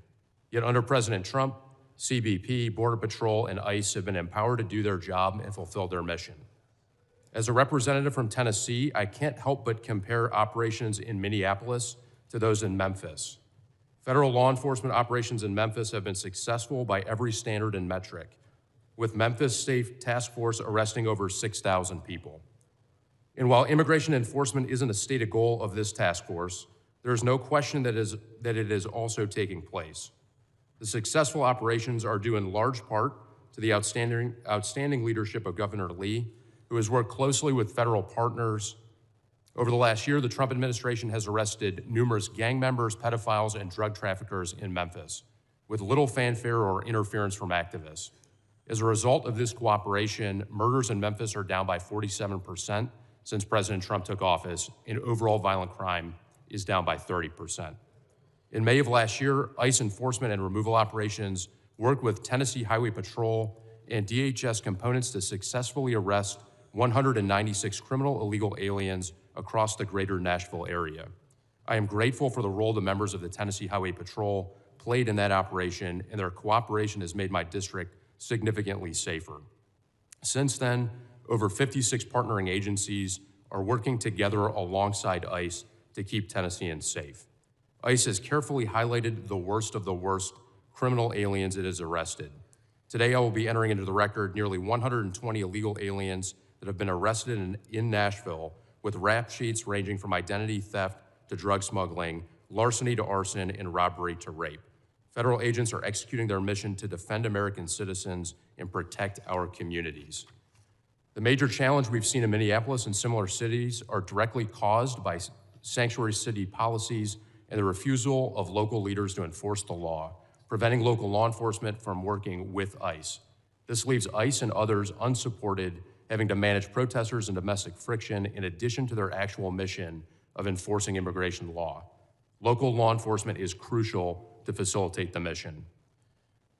Yet under President Trump, CBP, Border Patrol, and ICE have been empowered to do their job and fulfill their mission. As a representative from Tennessee, I can't help but compare operations in Minneapolis to those in Memphis. Federal law enforcement operations in Memphis have been successful by every standard and metric, with Memphis State Task Force arresting over 6,000 people. And while immigration enforcement isn't a stated goal of this task force, there is no question that it is also taking place. The successful operations are due in large part to the outstanding leadership of Governor Lee, who has worked closely with federal partners. Over the last year, the Trump administration has arrested numerous gang members, pedophiles, and drug traffickers in Memphis, with little fanfare or interference from activists. As a result of this cooperation, murders in Memphis are down by 47% since President Trump took office, and overall violent crime is down by 30%. In May of last year, ICE enforcement and removal operations worked with Tennessee Highway Patrol and DHS components to successfully arrest 196 criminal illegal aliens across the greater Nashville area. I am grateful for the role the members of the Tennessee Highway Patrol played in that operation, and their cooperation has made my district significantly safer. Since then, over 56 partnering agencies are working together alongside ICE to keep Tennesseans safe. ICE has carefully highlighted the worst of the worst criminal aliens it has arrested. Today, I will be entering into the record nearly 120 illegal aliens that have been arrested in Nashville, with rap sheets ranging from identity theft to drug smuggling, larceny to arson, and robbery to rape. Federal agents are executing their mission to defend American citizens and protect our communities. The major challenge we've seen in Minneapolis and similar cities are directly caused by sanctuary city policies and the refusal of local leaders to enforce the law, preventing local law enforcement from working with ICE. This leaves ICE and others unsupported, having to manage protesters and domestic friction in addition to their actual mission of enforcing immigration law. Local law enforcement is crucial to facilitate the mission.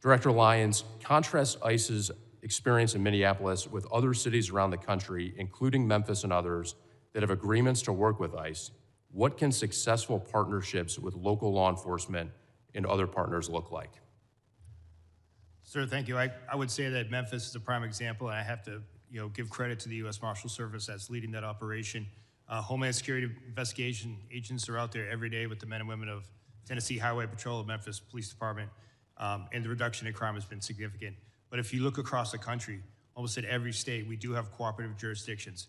Director Lyons, contrast ICE's experience in Minneapolis with other cities around the country, including Memphis and others, that have agreements to work with ICE. What can successful partnerships with local law enforcement and other partners look like? Sir, thank you. I would say that Memphis is a prime example, and I have to give credit to the U.S. Marshal Service that's leading that operation. Homeland Security investigation agents are out there every day with the men and women of Tennessee Highway Patrol, Memphis Police Department, and the reduction in crime has been significant. But if you look across the country, almost in every state, we do have cooperative jurisdictions.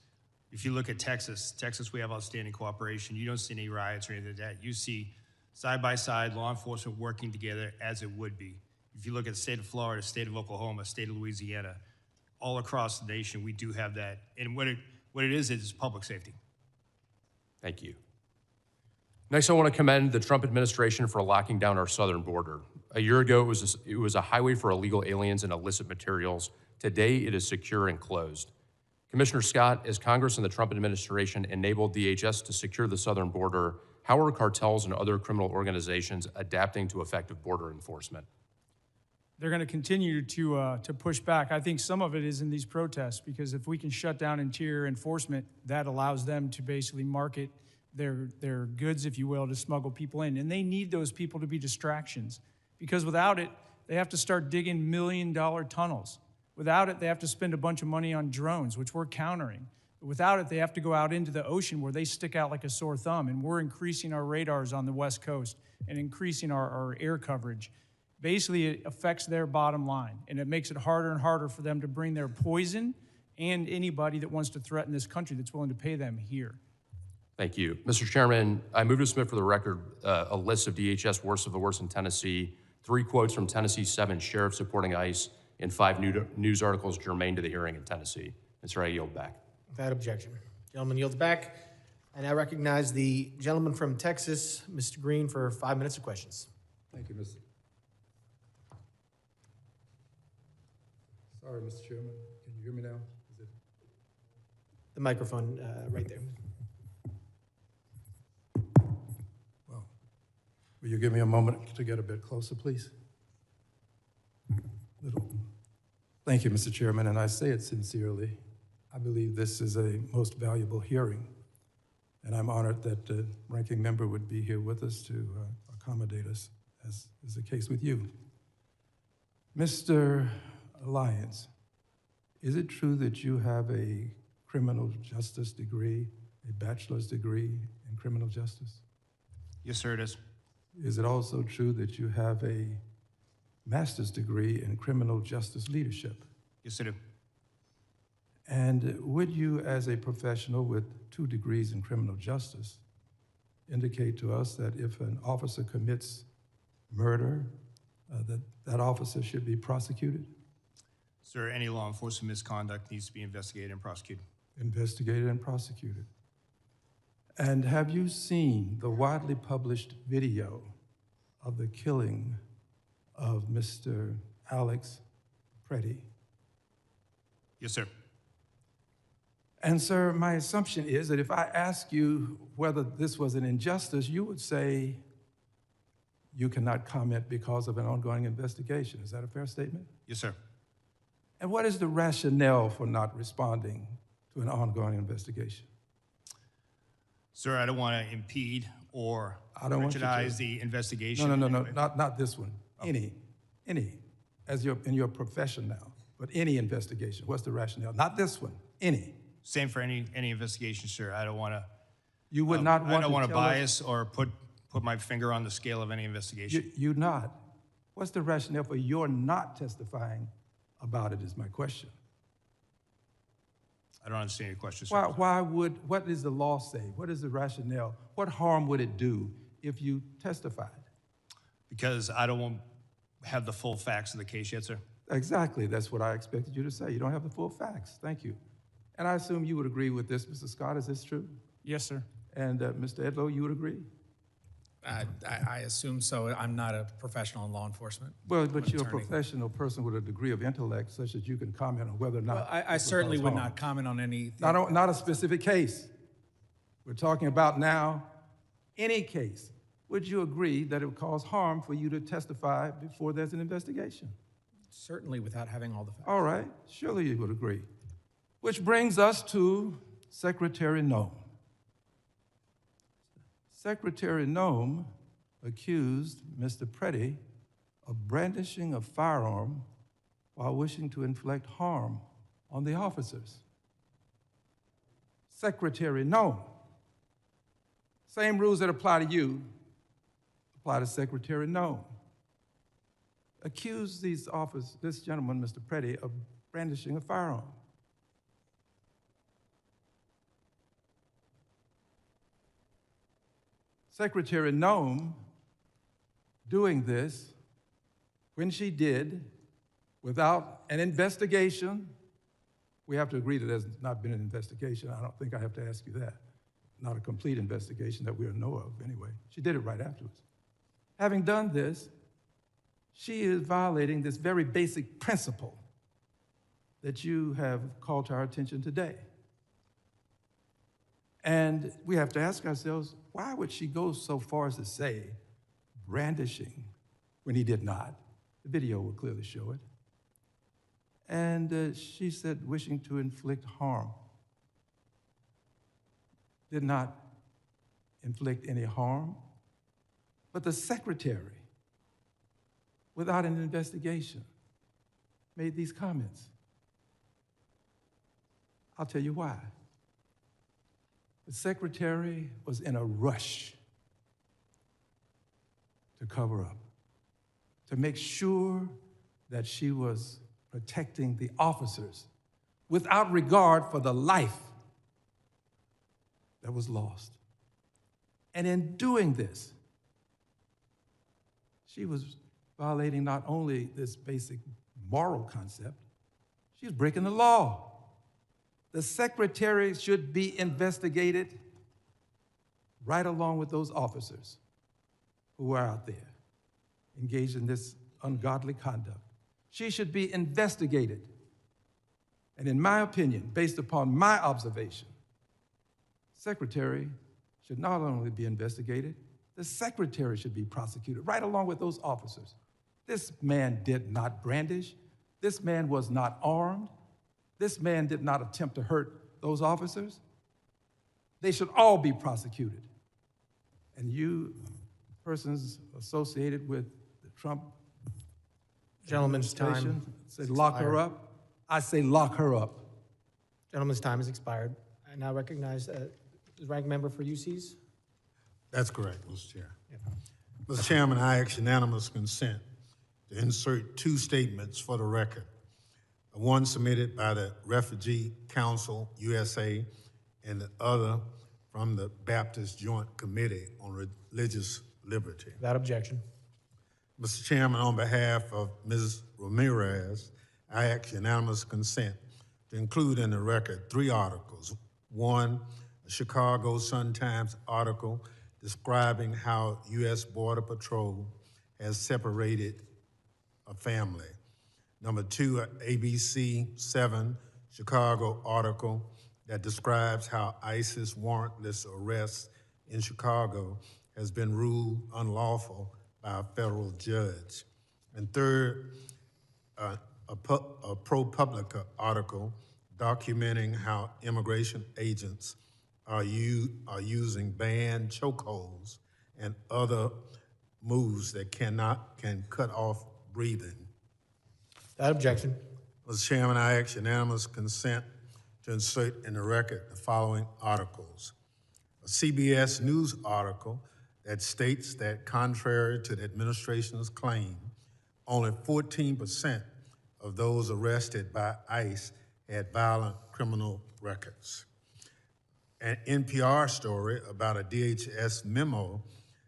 If you look at Texas, we have outstanding cooperation. You don't see any riots or anything like that. You see side-by-side law enforcement working together as it would be. If you look at the state of Florida, state of Oklahoma, state of Louisiana, all across the nation, we do have that. And what it is public safety. Thank you. Next, I want to commend the Trump administration for locking down our southern border. A year ago, it was a highway for illegal aliens and illicit materials. Today, it is secure and closed. Commissioner Scott, as Congress and the Trump administration enabled DHS to secure the southern border, how are cartels and other criminal organizations adapting to effective border enforcement? They're going to continue to push back. I think some of it is in these protests, because if we can shut down interior enforcement, that allows them to basically market their goods, if you will, to smuggle people in. And they need those people to be distractions, because without it, they have to start digging $1 million tunnels. Without it, they have to spend a bunch of money on drones, which we're countering. Without it, they have to go out into the ocean where they stick out like a sore thumb, and we're increasing our radars on the West Coast and increasing our air coverage. Basically, it affects their bottom line, and it makes it harder and harder for them to bring their poison and anybody that wants to threaten this country that's willing to pay them here. Thank you. Mr. Chairman, I move to submit for the record a list of DHS worst of the worst in Tennessee, 3 quotes from Tennessee's 7 sheriffs supporting ICE, and 5 news articles germane to the hearing in Tennessee. Mr. I yield back. Without objection. Gentleman yields back. I now recognize the gentleman from Texas, Mr. Green, for 5 minutes of questions. Thank you, Mr. Sorry, Mr. Chairman. Can you hear me now? Is it? The microphone right there. Well, will you give me a moment to get a bit closer, please? Thank you, Mr. Chairman, and I say it sincerely. I believe this is a most valuable hearing, and I'm honored that the ranking member would be here with us to accommodate us, as is the case with you. Mr. Lyons, is it true that you have a criminal justice degree, a bachelor's degree in criminal justice? Yes, sir, it is. Is it also true that you have a master's degree in criminal justice leadership? Yes, I do. And would you, as a professional with 2 degrees in criminal justice, indicate to us that if an officer commits murder, that officer should be prosecuted? Sir, any law enforcement misconduct needs to be investigated and prosecuted. Investigated and prosecuted. And have you seen the widely published video of the killing of Mr. Alex Preddy? Yes, sir. And sir, my assumption is that if I ask you whether this was an injustice, you would say you cannot comment because of an ongoing investigation. Is that a fair statement? Yes, sir. And what is the rationale for not responding to an ongoing investigation? Sir, I don't want to impede or I don't want you to. prejudice the investigation. No, anyway. not this one. Oh. Any, as in your profession now, but any investigation. What's the rationale? Not this one, any. Same for any investigation, sir. I don't want to. You would not want to. I don't want to tell us- bias or put my finger on the scale of any investigation. You not. What's the rationale for your not testifying about it is my question. I don't understand your question, sir. What does the law say? What is the rationale? What harm would it do if you testified? Because I don't have the full facts of the case yet, sir. Exactly, that's what I expected you to say. You don't have the full facts. Thank you. And I assume you would agree with this, Mr. Scott, is this true? Yes, sir. And Mr. Edllo, you would agree? I assume so. I'm not a professional in law enforcement. Well, but I'm you're a an attorney. professional person with a degree of intellect such that you can comment on whether or not. Well, I this certainly cause would harm. not comment on any. Not a specific case. We're talking about now any case. Would you agree that it would cause harm for you to testify before there's an investigation? Certainly without having all the facts. All right, surely you would agree. Which brings us to Secretary Nome. Secretary Nome accused Mr. Preddy of brandishing a firearm while wishing to inflict harm on the officers. Secretary Nome. Same rules that apply to you apply to Secretary Nome. Accused this gentleman, Mr. Preddy, of brandishing a firearm. Secretary Nome doing this when she did without an investigation. We have to agree that there's not been an investigation. I don't think I have to ask you that. Not a complete investigation that we know of anyway. She did it right afterwards. Having done this, she is violating this very basic principle that you have called to our attention today. And we have to ask ourselves, why would she go so far as to say brandishing when he did not? The video will clearly show it. And she said wishing to inflict harm. Did not inflict any harm. But the secretary, without an investigation, made these comments. I'll tell you why. The secretary was in a rush to cover up, to make sure that she was protecting the officers without regard for the life that was lost. And in doing this, she was violating not only this basic moral concept, she was breaking the law. The secretary should be investigated right along with those officers who are out there engaged in this ungodly conduct. She should be investigated. And in my opinion, based upon my observation, secretary should not only be investigated, the secretary should be prosecuted right along with those officers. This man did not brandish. This man was not armed. This man did not attempt to hurt those officers. They should all be prosecuted. And you, persons associated with the Trump Gentleman's administration, time say lock her up. I say lock her up. Gentleman's time has expired. I now recognize the ranking member for UCs. That's correct, Mr. Chair. Mr. Chairman, I ask unanimous consent to insert two statements for the record. One submitted by the Refugee Council USA and the other from the Baptist Joint Committee on Religious Liberty. Without objection. Mr. Chairman, on behalf of Ms. Ramirez, I ask unanimous consent to include in the record three articles. One, a Chicago Sun-Times article describing how U.S. Border Patrol has separated a family. Number two, an ABC 7 Chicago article that describes how ISIS warrantless arrest in Chicago has been ruled unlawful by a federal judge. And third, a ProPublica article documenting how immigration agents are using banned chokeholds and other moves that can cut off breathing. Without objection. Mr. Chairman, I ask unanimous consent to insert in the record the following articles. A CBS News article that states that contrary to the administration's claim, only 14% of those arrested by ICE had violent criminal records. An NPR story about a DHS memo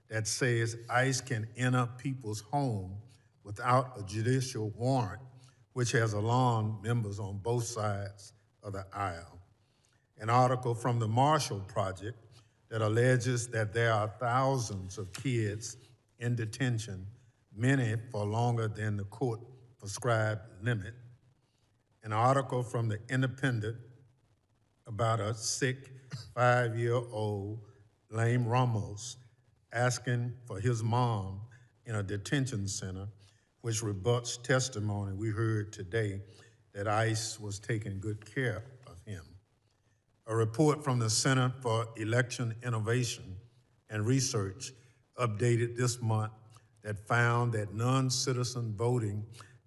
that says ICE can enter people's home without a judicial warrant, which has alarmed members on both sides of the aisle. An article from the Marshall Project that alleges that there are thousands of kids in detention, many for longer than the court-prescribed limit. An article from the Independent about a sick 5-year-old, Lame Ramos, asking for his mom in a detention center, which rebuts testimony we heard today that ICE was taking good care of him. A report from the Center for Election Innovation and Research updated this month that found that non-citizen voting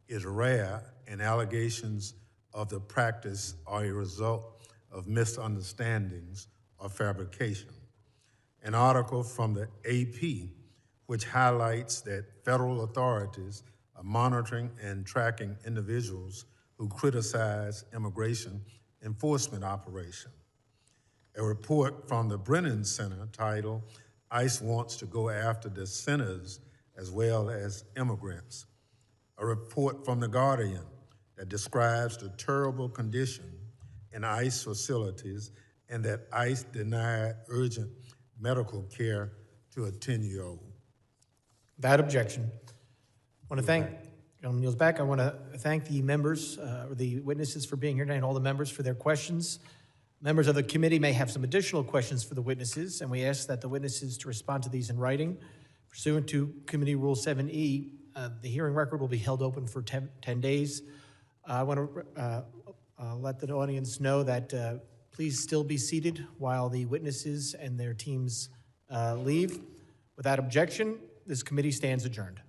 is rare and allegations of the practice are a result of misunderstandings or fabrication. An article from the AP, which highlights that federal authorities are monitoring and tracking individuals who criticize immigration enforcement operation. A report from the Brennan Center titled, ICE Wants to Go After the Sinners as Well as Immigrants. A report from The Guardian that describes the terrible condition in ICE facilities and that ICE denied urgent medical care to a 10-year-old. Without objection. I want to thank, Gentleman kneels back. I want to thank the members, or the witnesses for being here tonight, and all the members for their questions. Members of the committee may have some additional questions for the witnesses, and we ask that the witnesses to respond to these in writing. Pursuant to Committee Rule 7E, the hearing record will be held open for 10 days. I want to let the audience know that please still be seated while the witnesses and their teams leave. Without objection, this committee stands adjourned.